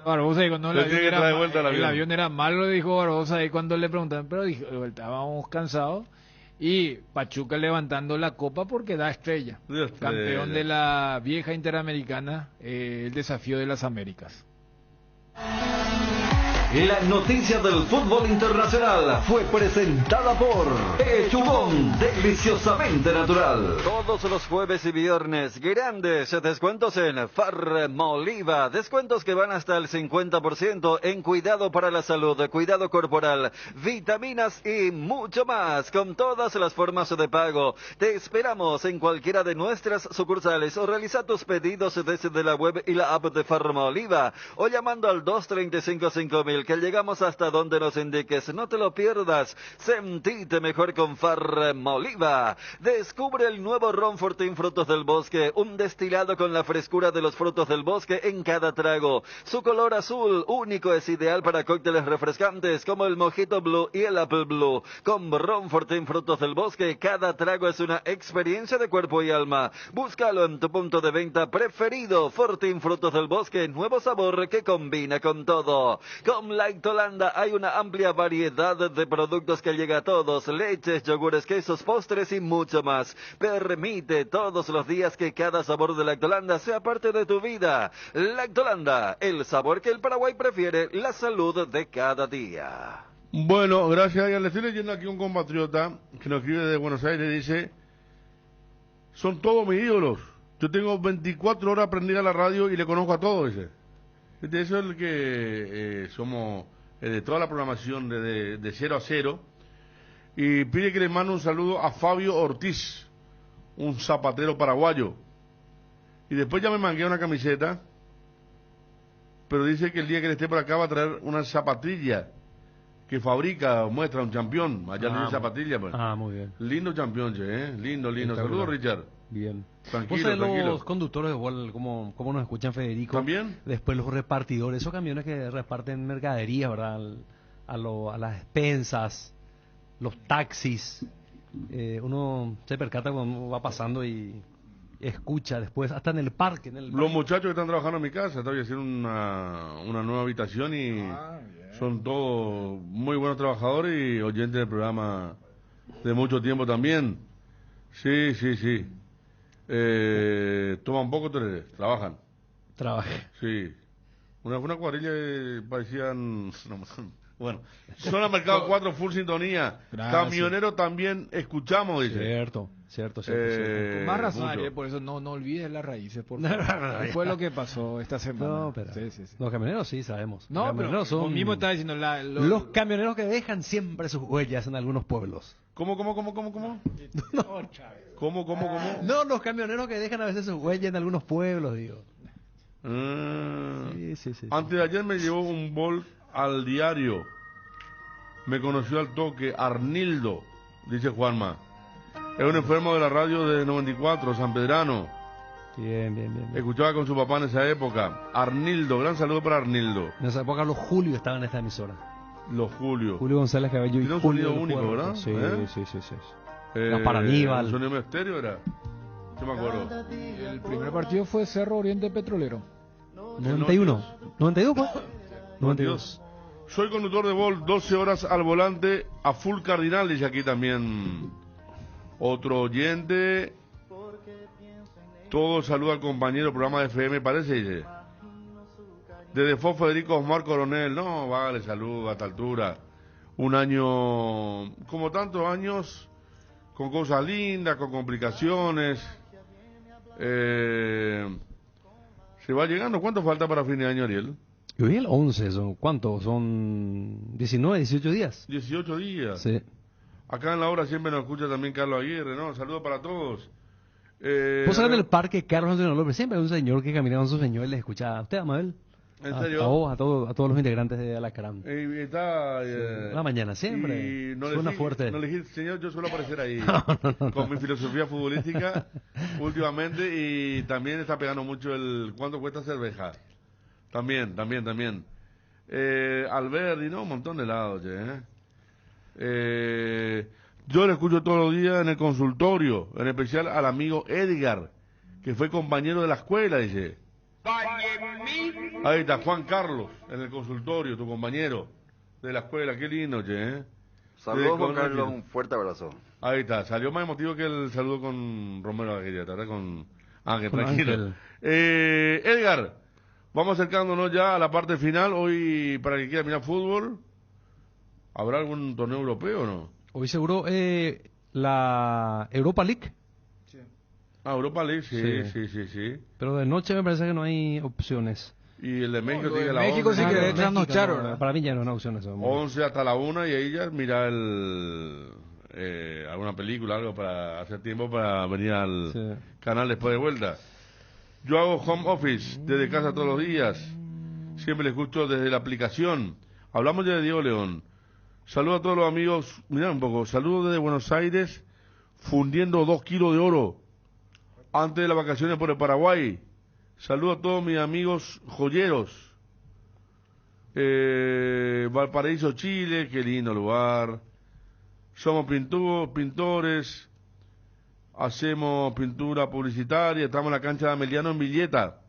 C: Barbosa dijo, no, el avión era malo, dijo Barbosa ahí cuando le preguntaron, pero dijo, estábamos cansados. Y Pachuca levantando la copa porque da estrella. Campeón de la vieja Interamericana, el desafío de las Américas.
H: La noticia del fútbol internacional fue presentada por Pechugón, deliciosamente natural. Todos los jueves y viernes, grandes descuentos en Farmoliva. Descuentos que van hasta el 50% en cuidado para la salud, cuidado corporal, vitaminas y mucho más, con todas las formas de pago. Te esperamos en cualquiera de nuestras sucursales o realiza tus pedidos desde la web y la app de Farmoliva o llamando al 235-5000. Que llegamos hasta donde nos indiques. No te lo pierdas. Sentite mejor con Farmoliva. Descubre el nuevo Ron Fortín Frutos del Bosque, un destilado con la frescura de los frutos del bosque en cada trago. Su color azul único es ideal para cócteles refrescantes como el Mojito Blue y el Apple Blue. Con Ron Fortín Frutos del Bosque, cada trago es una experiencia de cuerpo y alma. Búscalo en tu punto de venta preferido. Fortín Frutos del Bosque, nuevo sabor que combina con todo. Con Lactolanda hay una amplia variedad de productos que llega a todos: leches, yogures, quesos, postres y mucho más. Permite todos los días que cada sabor de Lactolanda sea parte de tu vida. Lactolanda, el sabor que el Paraguay prefiere, la salud de cada día.
B: Bueno, gracias. Le estoy leyendo aquí un compatriota que nos escribe de Buenos Aires, dice son todos mis ídolos. Yo tengo 24 horas prendida la radio y le conozco a todos, dice. Eso es el que somos de toda la programación de 0 a 0. Y pide que le mande un saludo a Fabio Ortiz, un zapatero paraguayo. Y después ya me mangué una camiseta, pero dice que el día que él esté por acá va a traer una zapatilla que fabrica, muestra un campeón. Allá tiene zapatilla, pues.
D: Muy bien.
B: Lindo campeón, lindo. Saludos, Richard.
D: Bien.
B: Tranquilo.
D: Los conductores de Wall, como nos escuchan, Federico.
B: ¿También?
D: Después los repartidores, esos camiones que reparten mercadería, ¿verdad? A las despensas, los taxis. Uno se percata cuando va pasando y escucha después, hasta en el parque.
B: Los muchachos que están trabajando en mi casa, estoy haciendo una nueva habitación y son todos muy buenos trabajadores y oyentes del programa de mucho tiempo también. Sí. Toman poco, trabajan. Sí. Una cuadrilla parecían... Bueno, zona Mercado 4, full sintonía.
C: Gracias.
B: Camionero también escuchamos, dice.
D: Cierto.
C: Con más razón,
B: mucho.
C: por eso no olvides las raíces, por favor. Fue lo que pasó esta semana.
D: No, pero sí. Los camioneros sí sabemos.
C: No,
D: los camioneros
C: pero mismo estaba diciendo
D: los camioneros que dejan siempre sus huellas en algunos pueblos.
B: ¿Cómo?
D: No, los camioneros que dejan a veces sus huellas en algunos pueblos, digo. Sí.
B: Antes de ayer me llevó un bol al diario. Me conoció al toque Arnildo, dice Juanma. Es un enfermo de la radio de 94, San Pedrano.
D: Bien.
B: Escuchaba con su papá en esa época. Arnildo, gran saludo para Arnildo.
D: En esa época los Julio estaban en esta emisora.
B: Los Julio.
D: Julio González Cabello y
B: tiene un
D: Julio
B: sonido único,
D: Puerto.
B: ¿verdad?
D: Sí. La para Aníbal.
B: ¿Un sonido estéreo era? Yo me acuerdo.
C: El primer partido fue Cerro Oriente Petrolero.
D: 91. 92, pues.
B: 92. Soy conductor de Vol, 12 horas al volante, a full cardinal, dice aquí también otro oyente. Todo saluda al compañero programa de FM, parece, dice. Desde fue Federico Osmar Coronel, no, vale, saludo a esta altura. Un año, como tantos años, con cosas lindas, con complicaciones. Se va llegando. ¿Cuánto falta para fin de año, Ariel?
D: Y hoy el 11, ¿cuánto? Son 19, 18 días.
B: 18 días.
D: Sí.
B: Acá en la hora siempre nos escucha también Carlos Aguirre, ¿no? Saludos para todos.
D: Vos sabés en el parque Carlos Antonio López, siempre hay un señor que caminaba con su señor y les escuchaba. ¿Usted, Amabel?
B: ¿En serio?
D: A vos, a todos los integrantes de Alacrán.
B: Está...
D: La mañana, siempre.
B: Y no
D: suena
B: le
D: fuerte.
B: No le dije, señor, yo suelo aparecer ahí
D: No.
B: con mi filosofía futbolística últimamente y también está pegando mucho el ¿cuánto cuesta cerveza? También. Alberdi, ¿no? Un montón de lados, yo le escucho todos los días en el consultorio, en especial al amigo Edgar, que fue compañero de la escuela, dice. Ahí está Juan Carlos en el consultorio, tu compañero de la escuela, qué lindo,
H: Saludos, Juan Carlos, un fuerte abrazo.
B: Ahí está, salió más emotivo que el saludo con Romero Aguirre, ¿verdad? Con Ángel,
D: Con
B: tranquilo.
D: Ángel.
B: Edgar, vamos acercándonos ya a la parte final. Hoy, para el que quiera mirar fútbol, ¿habrá algún torneo europeo o no?
D: Hoy seguro la Europa League.
B: Europa League, sí.
D: Pero de noche me parece que no hay opciones.
B: Y el de México
C: lo
B: sigue
C: de
B: a la
C: México
B: 11.
C: sí que
D: de
C: de trasnochar,
D: México,
C: ¿verdad?
D: Para mí ya no hay opciones.
B: 11 hasta la 1 y ahí ya mira alguna película, algo para hacer tiempo para venir al canal después de vuelta. Yo hago home office desde casa todos los días. Siempre le escucho desde la aplicación. Hablamos ya de Diego León. Saludos a todos los amigos. Mirá un poco. Saludos desde Buenos Aires, fundiendo 2 kilos de oro antes de las vacaciones por el Paraguay. Saludos a todos mis amigos joyeros. Valparaíso, Chile, qué lindo lugar. Somos pintores, hacemos pintura publicitaria, estamos en la cancha de Ameliano en Villeta.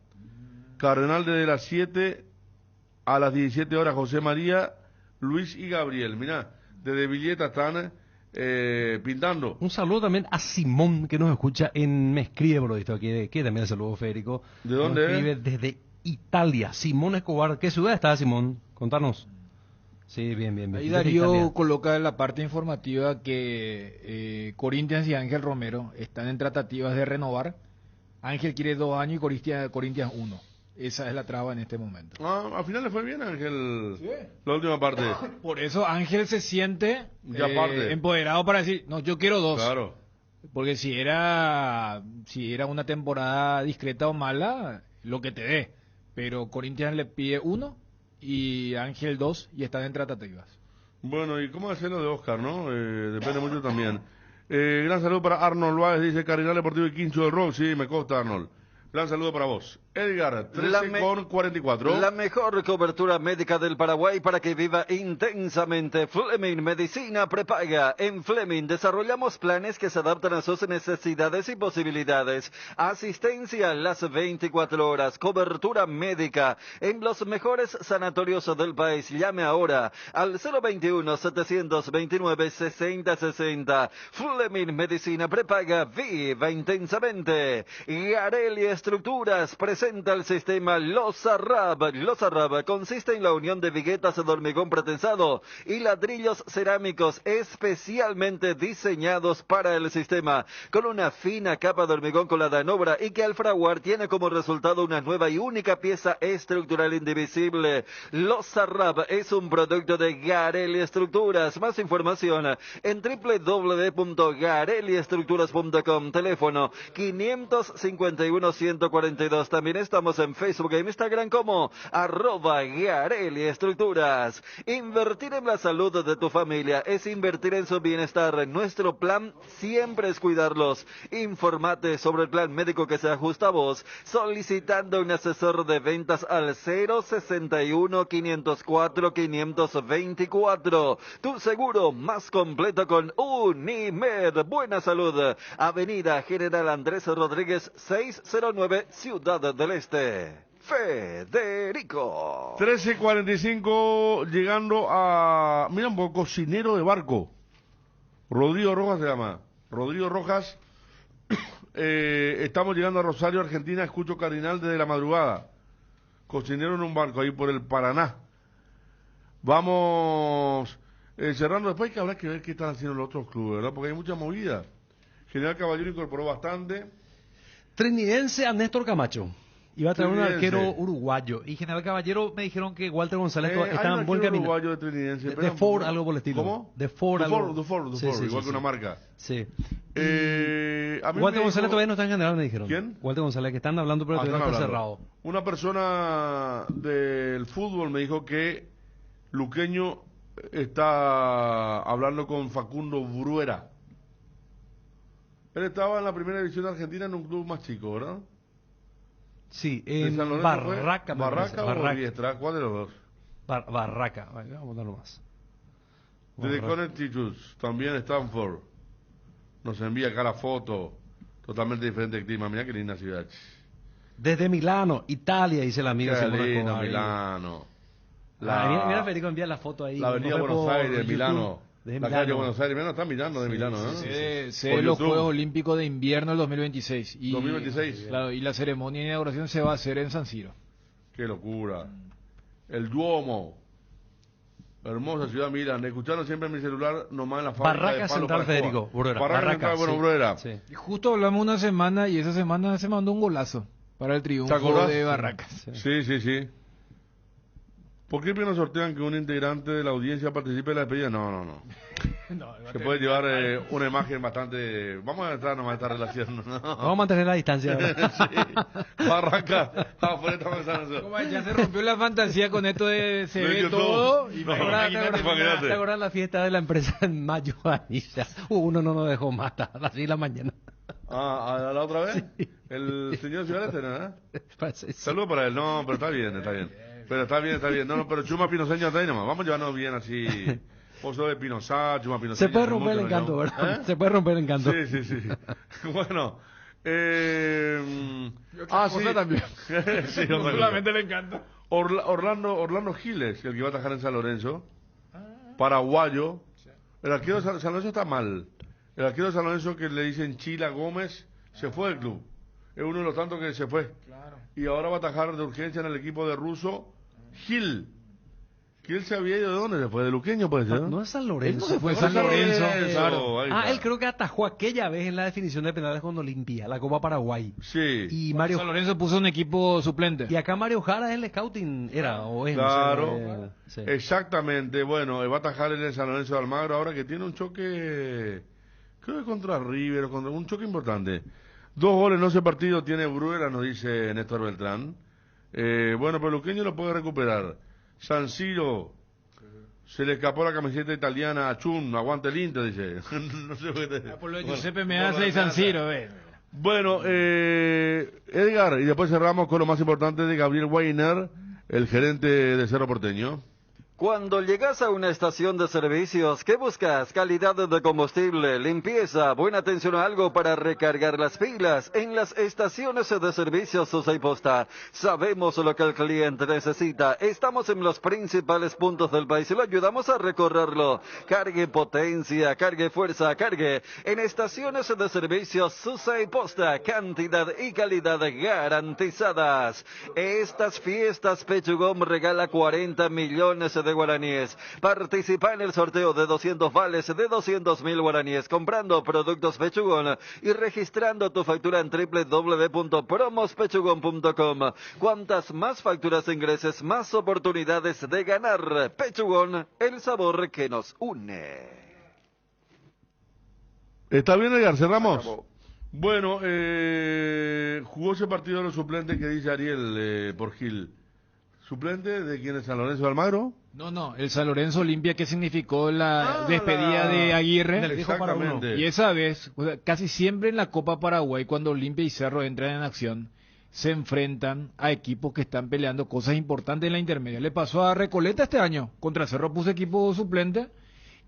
B: Cardenal desde las 7 a las 17 horas, José María, Luis y Gabriel. Mirá, desde Villeta están pintando.
D: Un saludo también a Simón, que nos escucha Me escribe por esto aquí, que también el saludo, Federico.
B: ¿De dónde
D: nos escribe desde Italia. Simón Escobar, ¿qué ciudad está, Simón? Contanos. Sí, bien.
C: Ahí Darío coloca en la parte informativa que Corinthians y Ángel Romero están en tratativas de renovar. Ángel quiere 2 años y Corinthians 1. Esa es la traba en este momento.
B: Al final le fue bien a Ángel la última parte.
C: Por eso Ángel se siente empoderado para decir, no, yo quiero 2.
B: Claro.
C: Porque si era una temporada discreta o mala, lo que te dé. Pero Corinthians le pide 1 y Ángel 2 y están en tratativas.
B: Bueno, ¿y cómo hacer lo de Oscar, no? Depende mucho también. Gran saludo para Arnold Báez, dice Cardinal Deportivo y Quincho del Rock. Sí, me consta, Arnold. Gran saludo para vos. Edgar, 13:44.
H: La mejor cobertura médica del Paraguay para que viva intensamente. Fleming Medicina Prepaga. En Fleming desarrollamos planes que se adaptan a sus necesidades y posibilidades. Asistencia las 24 horas. Cobertura médica en los mejores sanatorios del país. Llame ahora al 021-729-6060. Fleming Medicina Prepaga. Viva intensamente. Garelli Estructuras presenta el sistema Losarrab. Losarrab consiste en la unión de viguetas de hormigón pretensado y ladrillos cerámicos especialmente diseñados para el sistema, con una fina capa de hormigón colada en obra y que al fraguar tiene como resultado una nueva y única pieza estructural indivisible. Losarrab es un producto de Garelli Estructuras. Más información en www.garelliestructuras.com. Teléfono 551-142. También estamos en Facebook e Instagram como @Garelli Estructuras. Invertir en la salud de tu familia es invertir en su bienestar. Nuestro plan siempre es cuidarlos. Informate sobre el plan médico que se ajusta a vos solicitando un asesor de ventas al 061-504-524. Tu seguro más completo con Unimed. Buena salud. Avenida General Andrés Rodríguez 609, Ciudad del Este. Federico.
B: 13:45, llegando a... Mira un poco, cocinero de barco. Rodrigo Rojas se llama. Rodrigo Rojas. Estamos llegando a Rosario, Argentina. Escucho Cardinal desde la madrugada. Cocinero en un barco ahí por el Paraná. Vamos cerrando. Después hay que ver qué están haciendo los otros clubes, ¿verdad? Porque hay mucha movida. General Caballero incorporó bastante.
D: Trinidense a Néstor Camacho. Iba a traer un arquero uruguayo. Y General Caballero me dijeron que Walter González está en buen camino.
B: Uruguayo de Trinidense.
D: De Ford, algo por el estilo.
B: ¿Cómo?
D: De Ford,
B: igual que una marca.
D: Sí.
B: Walter
D: González todavía no está en General, me dijeron.
B: ¿Quién?
D: Walter González, que están hablando, pero todavía no está cerrado.
B: Una persona del fútbol me dijo que Luqueño está hablando con Facundo Bruera. Él estaba en la primera división de Argentina en un club más chico, ¿verdad?
D: Sí, en Barraca.
B: ¿Barraca o Riestra? ¿Cuál de los dos?
D: Barraca, vamos a darlo más.
B: Desde Connecticut, también Stanford. Nos envía acá la foto. Totalmente diferente el clima. Mira qué linda ciudad.
D: Desde Milano, Italia, dice la amiga.
B: Qué lindo, Milano.
D: Mira, Federico, envía la foto ahí.
B: La avenida Buenos Aires, Milano.
D: La calle
B: Buenos Aires, mira, está mirando de Milano, ¿no?
C: Se los Juegos Olímpicos de Invierno del 2026. Y,
B: 2026.
C: Claro, y la ceremonia de inauguración se va a hacer en San Siro.
B: Qué locura. El Duomo. Hermosa ciudad, miran. Escucharon siempre en mi celular, nomás en la fábrica
D: Barraca
B: de Palo
D: Central, Federico.
B: Barraca Central, bueno, Bruera.
C: Sí. Y justo hablamos una semana y esa semana se mandó un golazo para el triunfo de Barracas.
B: Sí. ¿Por qué no sortean que un integrante de la audiencia participe de la despedida? No. Se puede llevar una imagen bastante... Vamos a entrar nomás a esta relación. No.
D: Vamos a mantener la distancia.
B: Sí. Barraca.
C: Como ya se rompió la fantasía con esto de se ve todo. Y
D: ¿Te acuerdas la fiesta de la empresa en mayo? Uno no nos dejó matar a las 6 de la mañana.
B: ¿A la otra vez?
D: Sí.
B: El señor Ciudadete, ¿no?
D: Sí.
B: Saludos para él. No, pero está bien. Pero está bien. No, pero Chuma Pinoceño está ahí nomás. Vamos a llevarnos bien así. Pozo de Pinosá, Chuma Pinoceño.
D: Se puede romper el encanto, ¿verdad? Se puede romper el encanto.
B: Sí. Bueno.
C: Sí. También.
B: Sí,
C: no solamente el encanto.
B: Orlando Giles, el que va a atajar en San Lorenzo. Paraguayo. El arquero de San Lorenzo está mal. El arquero de San Lorenzo que le dicen Chila Gómez se fue del club. Es uno de los tantos que se fue.
C: Claro.
B: Y ahora va a atajar de urgencia en el equipo de Russo Gil. Que él se había ido de dónde, después de Luqueño, puede ser.
D: No es San Lorenzo.
C: Él se fue a San Lorenzo, claro.
D: Él creo que atajó aquella vez en la definición de penales con Olimpia, la Copa Paraguay.
B: Sí.
D: Y Mario
C: San Lorenzo puso un equipo suplente.
D: Y acá Mario Jara es el scouting, o es.
B: Claro,
D: no sé, sí.
B: Exactamente. Bueno, va a atajar en el San Lorenzo de Almagro ahora que tiene un choque, creo que contra River, un choque importante. 2 goles en 11 partidos tiene Bruera, nos dice Néstor Beltrán. Bueno, pero Luqueño lo puede recuperar. San Siro, se le escapó la camiseta italiana a Chun, aguante el Inter, dice. No sé por qué
C: por lo de Giuseppe Meazza y San Siro,
B: Bueno, Edgar, y después cerramos con lo más importante de Gabriel Weiner, el gerente de Cerro Porteño.
H: Cuando llegas a una estación de servicios, ¿qué buscas? Calidad de combustible, limpieza, buena atención a algo para recargar las pilas. En las estaciones de servicios Susa y Posta, sabemos lo que el cliente necesita. Estamos en los principales puntos del país y lo ayudamos a recorrerlo. Cargue potencia, cargue fuerza, cargue. En estaciones de servicios Susa y Posta, cantidad y calidad garantizadas. Estas fiestas, Pechugón regala 40 millones de guaraníes. Participa en el sorteo de 200 vales de 200.000 guaraníes comprando productos Pechugón y registrando tu factura en www.promospechugón.com. Cuantas más facturas ingreses, más oportunidades de ganar. Pechugón, el sabor que nos une.
B: ¿Está bien, Edgar? ¿Cerramos? Bueno, jugó ese partido de los suplentes que dice Ariel por Gil. ¿Suplente de quién es? ¿San Lorenzo de Almagro?
C: No, el San Lorenzo Olimpia, que significó la despedida de Aguirre.
B: Exactamente.
C: Y esa vez, casi siempre en la Copa Paraguay, cuando Olimpia y Cerro entran en acción, se enfrentan a equipos que están peleando cosas importantes en la intermedia. Le pasó a Recoleta este año, contra Cerro puso equipo suplente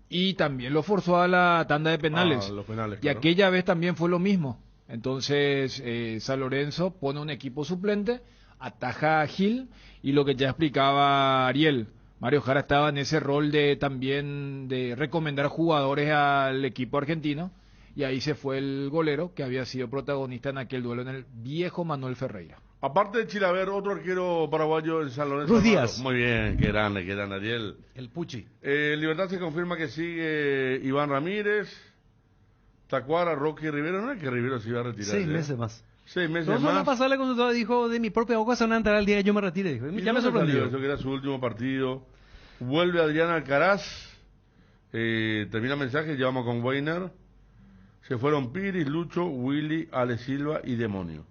C: y también lo forzó a la tanda de penales.
B: Los penales,
C: y
B: claro.
C: aquella vez también fue lo mismo. Entonces, San Lorenzo pone un equipo suplente, ataja a Gil, y lo que ya explicaba Ariel, Mario Jara estaba en ese rol de también de recomendar jugadores al equipo argentino, y ahí se fue el golero que había sido protagonista en aquel duelo en el viejo Manuel Ferreira.
B: Aparte de Chilaver, otro arquero paraguayo en San Lorenzo.
D: Ruiz Díaz.
B: Muy bien, qué grande, Ariel.
D: El Puchi.
B: Libertad se confirma que sigue Iván Ramírez, Tacuara, Rocky Rivero. No es que Rivero se iba a retirar.
D: 6 meses más.
B: 6 meses
D: No,
B: más.
D: la pasada le consultó, dijo, de mi propia boca se van a enterar el día que yo me retire. Dijo. Ya me sorprendió.
B: Eso que era su último partido. Vuelve Adrián Alcaraz. Termina el mensaje, llevamos con Weiner. Se fueron Piris, Lucho, Willy, Ale Silva y Demonio.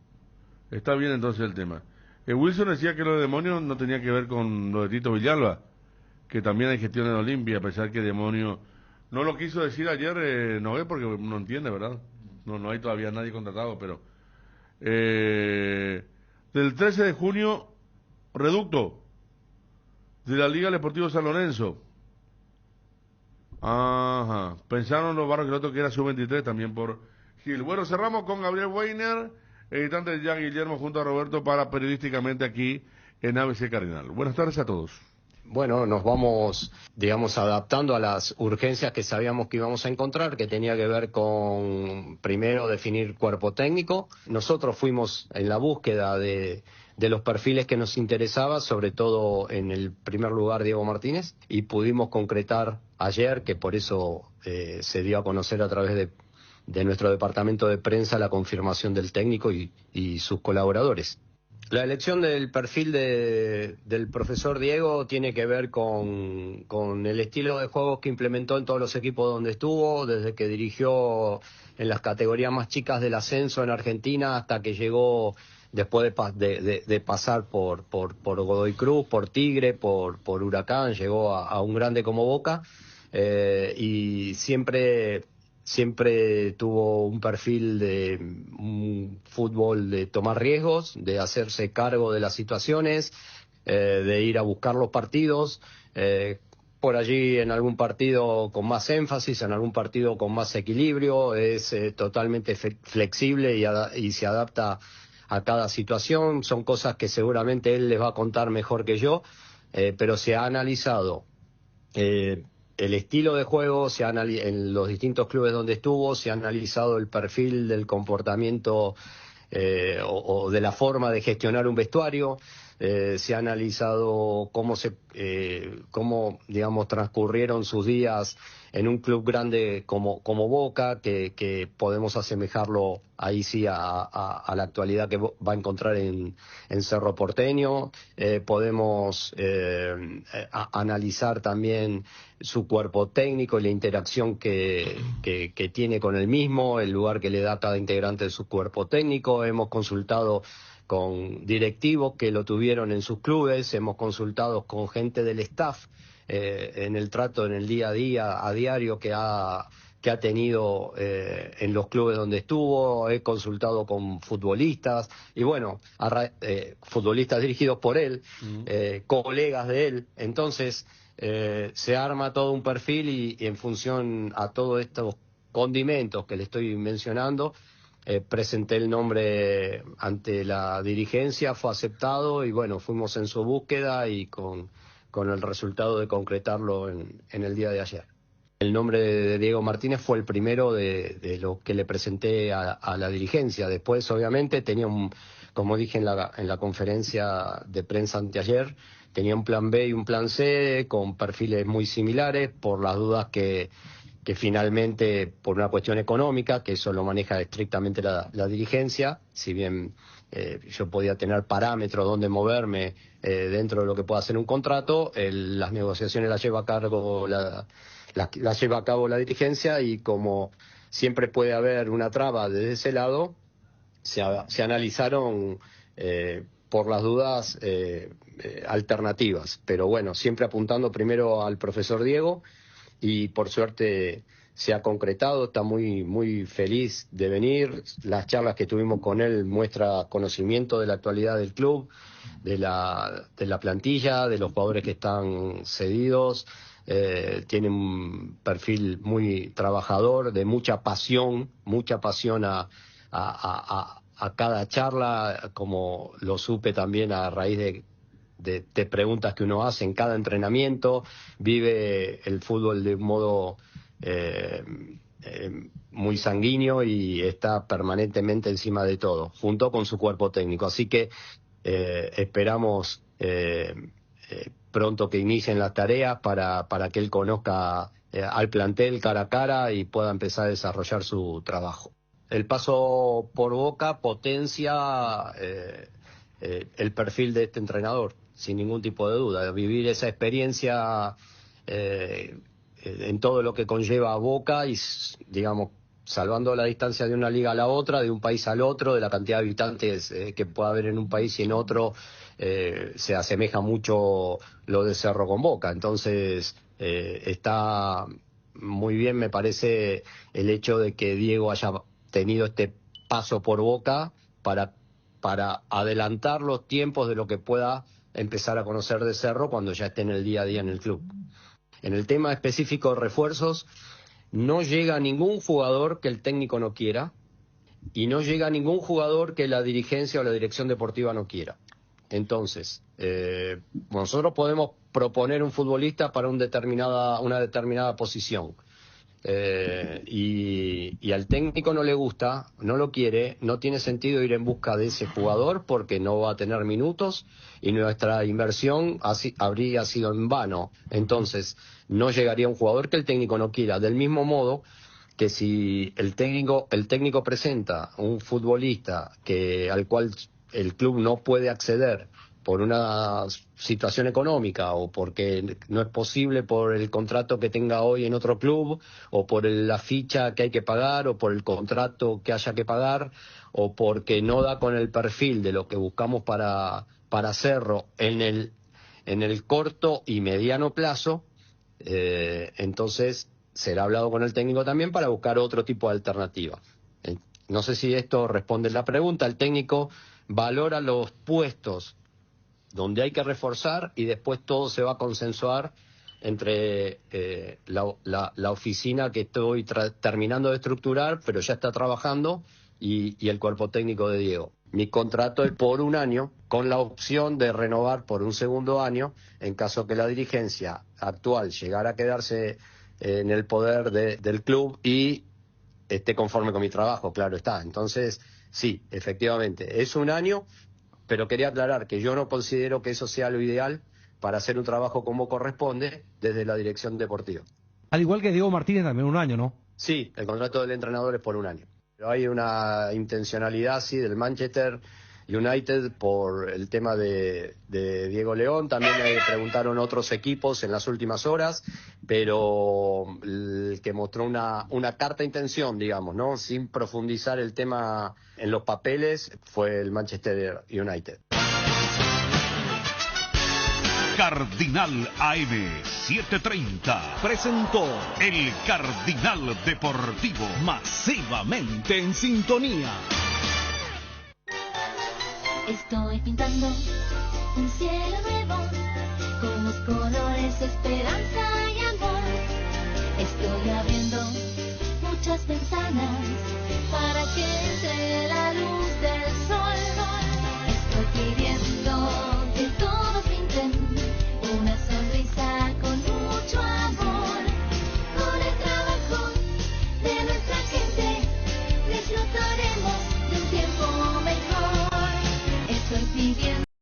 B: Está bien entonces el tema. Wilson decía que lo de Demonio no tenía que ver con lo de Tito Villalba, que también hay gestión en Olimpia, a pesar que Demonio no lo quiso decir ayer, no ve porque no entiende, ¿verdad? No hay todavía nadie contratado, pero... del 13 de junio, reducto de la Liga Deportivo San Lorenzo. Ajá, pensaron los Barros Quiloto que era sub-23 también por Gil. Bueno, cerramos con Gabriel Weiner, editante de Jan Guillermo junto a Roberto para periodísticamente aquí en ABC Cardinal. Buenas tardes a todos.
I: Bueno, nos vamos, digamos, adaptando a las urgencias que sabíamos que íbamos a encontrar, que tenía que ver con, primero, definir cuerpo técnico. Nosotros fuimos en la búsqueda de los perfiles que nos interesaba, sobre todo en el primer lugar Diego Martínez, y pudimos concretar ayer, que por eso se dio a conocer a través de nuestro departamento de prensa la confirmación del técnico y sus colaboradores. La elección del perfil del profesor Diego tiene que ver con el estilo de juego que implementó en todos los equipos donde estuvo, desde que dirigió en las categorías más chicas del ascenso en Argentina hasta que llegó después de pasar por Godoy Cruz, por Tigre, por Huracán, llegó a un grande como Boca, y siempre tuvo un perfil de un fútbol de tomar riesgos, de hacerse cargo de las situaciones, de ir a buscar los partidos, por allí en algún partido con más énfasis, en algún partido con más equilibrio, es totalmente flexible y se adapta a cada situación. Son cosas que seguramente él les va a contar mejor que yo, pero se ha analizado el estilo de juego, en los distintos clubes donde estuvo, se ha analizado el perfil del comportamiento o de la forma de gestionar un vestuario, se ha analizado cómo digamos transcurrieron sus días en un club grande como Boca, que podemos asemejarlo ahí sí a la actualidad que va a encontrar en Cerro Porteño. Podemos analizar también su cuerpo técnico y la interacción que tiene con el mismo, el lugar que le da a cada integrante de su cuerpo técnico. Hemos consultado con directivos que lo tuvieron en sus clubes, hemos consultado con gente del staff en el trato, en el día a día, a diario que ha tenido en los clubes donde estuvo. He consultado con futbolistas y bueno, futbolistas dirigidos por él, colegas de él. Entonces se arma todo un perfil y en función a todos estos condimentos que le estoy mencionando, presenté el nombre ante la dirigencia, fue aceptado y bueno, fuimos en su búsqueda y con el resultado de concretarlo en el día de ayer. El nombre de Diego Martínez fue el primero de lo que le presenté a la dirigencia. Después, obviamente, tenía como dije en la conferencia de prensa anteayer, tenía un plan B y un plan C con perfiles muy similares por las dudas que finalmente, por una cuestión económica, que eso lo maneja estrictamente la dirigencia, si bien yo podía tener parámetros donde moverme dentro de lo que pueda ser un contrato, las negociaciones las lleva a cargo las lleva a cabo la dirigencia y como siempre puede haber una traba desde ese lado, se analizaron por las dudas alternativas, pero bueno, siempre apuntando primero al profesor Diego y por suerte se ha concretado, está muy feliz de venir. Las charlas que tuvimos con él muestra conocimiento de la actualidad del club, de la plantilla, de los jugadores que están cedidos. Tiene un perfil muy trabajador, de mucha pasión a cada charla, como lo supe también a raíz de preguntas que uno hace en cada entrenamiento. Vive el fútbol de un modo muy sanguíneo y está permanentemente encima de todo, junto con su cuerpo técnico. Así que esperamos pronto que inicien las tareas para que él conozca al plantel cara a cara y pueda empezar a desarrollar su trabajo. El paso por Boca potencia el perfil de este entrenador, sin ningún tipo de duda. Vivir esa experiencia en todo lo que conlleva a Boca y, digamos, salvando la distancia de una liga a la otra, de un país al otro, de la cantidad de habitantes que pueda haber en un país y en otro, se asemeja mucho lo de Cerro con Boca. Entonces está muy bien, me parece, el hecho de que Diego haya tenido este paso por Boca para adelantar los tiempos de lo que pueda empezar a conocer de Cerro cuando ya esté en el día a día en el club. En el tema específico de refuerzos, no llega ningún jugador que el técnico no quiera y no llega ningún jugador que la dirigencia o la dirección deportiva no quiera. Entonces, nosotros podemos proponer un futbolista para una determinada posición y al técnico no le gusta, no lo quiere, no tiene sentido ir en busca de ese jugador porque no va a tener minutos y nuestra inversión habría sido en vano. Entonces, no llegaría un jugador que el técnico no quiera. Del mismo modo que si el técnico presenta un futbolista al cual el club no puede acceder por una situación económica o porque no es posible por el contrato que tenga hoy en otro club o por la ficha que hay que pagar o por el contrato que haya que pagar o porque no da con el perfil de lo que buscamos para Cerro en el corto y mediano plazo, entonces será hablado con el técnico también para buscar otro tipo de alternativa. No sé si esto responde la pregunta. El técnico valora los puestos donde hay que reforzar y después todo se va a consensuar entre la oficina que estoy terminando de estructurar, pero ya está trabajando, y el cuerpo técnico de Diego. Mi contrato es por 1 año, con la opción de renovar por un segundo año, en caso que la dirigencia actual llegara a quedarse en el poder del club y esté conforme con mi trabajo, claro está. Entonces, sí, efectivamente, es 1 año, pero quería aclarar que yo no considero que eso sea lo ideal para hacer un trabajo como corresponde desde la dirección deportiva.
D: Al igual que Diego Martínez también un año, ¿no?
I: Sí, el contrato del entrenador es por un año. Pero hay una intencionalidad, sí, del Manchester United por el tema de Diego León. También preguntaron otros equipos en las últimas horas, pero el que mostró una carta de intención, digamos, ¿no? Sin profundizar el tema en los papeles, fue el Manchester United.
J: Cardinal AM 730
K: presentó
J: El Cardinal Deportivo.
K: Masivamente en sintonía.
L: Estoy pintando un cielo nuevo.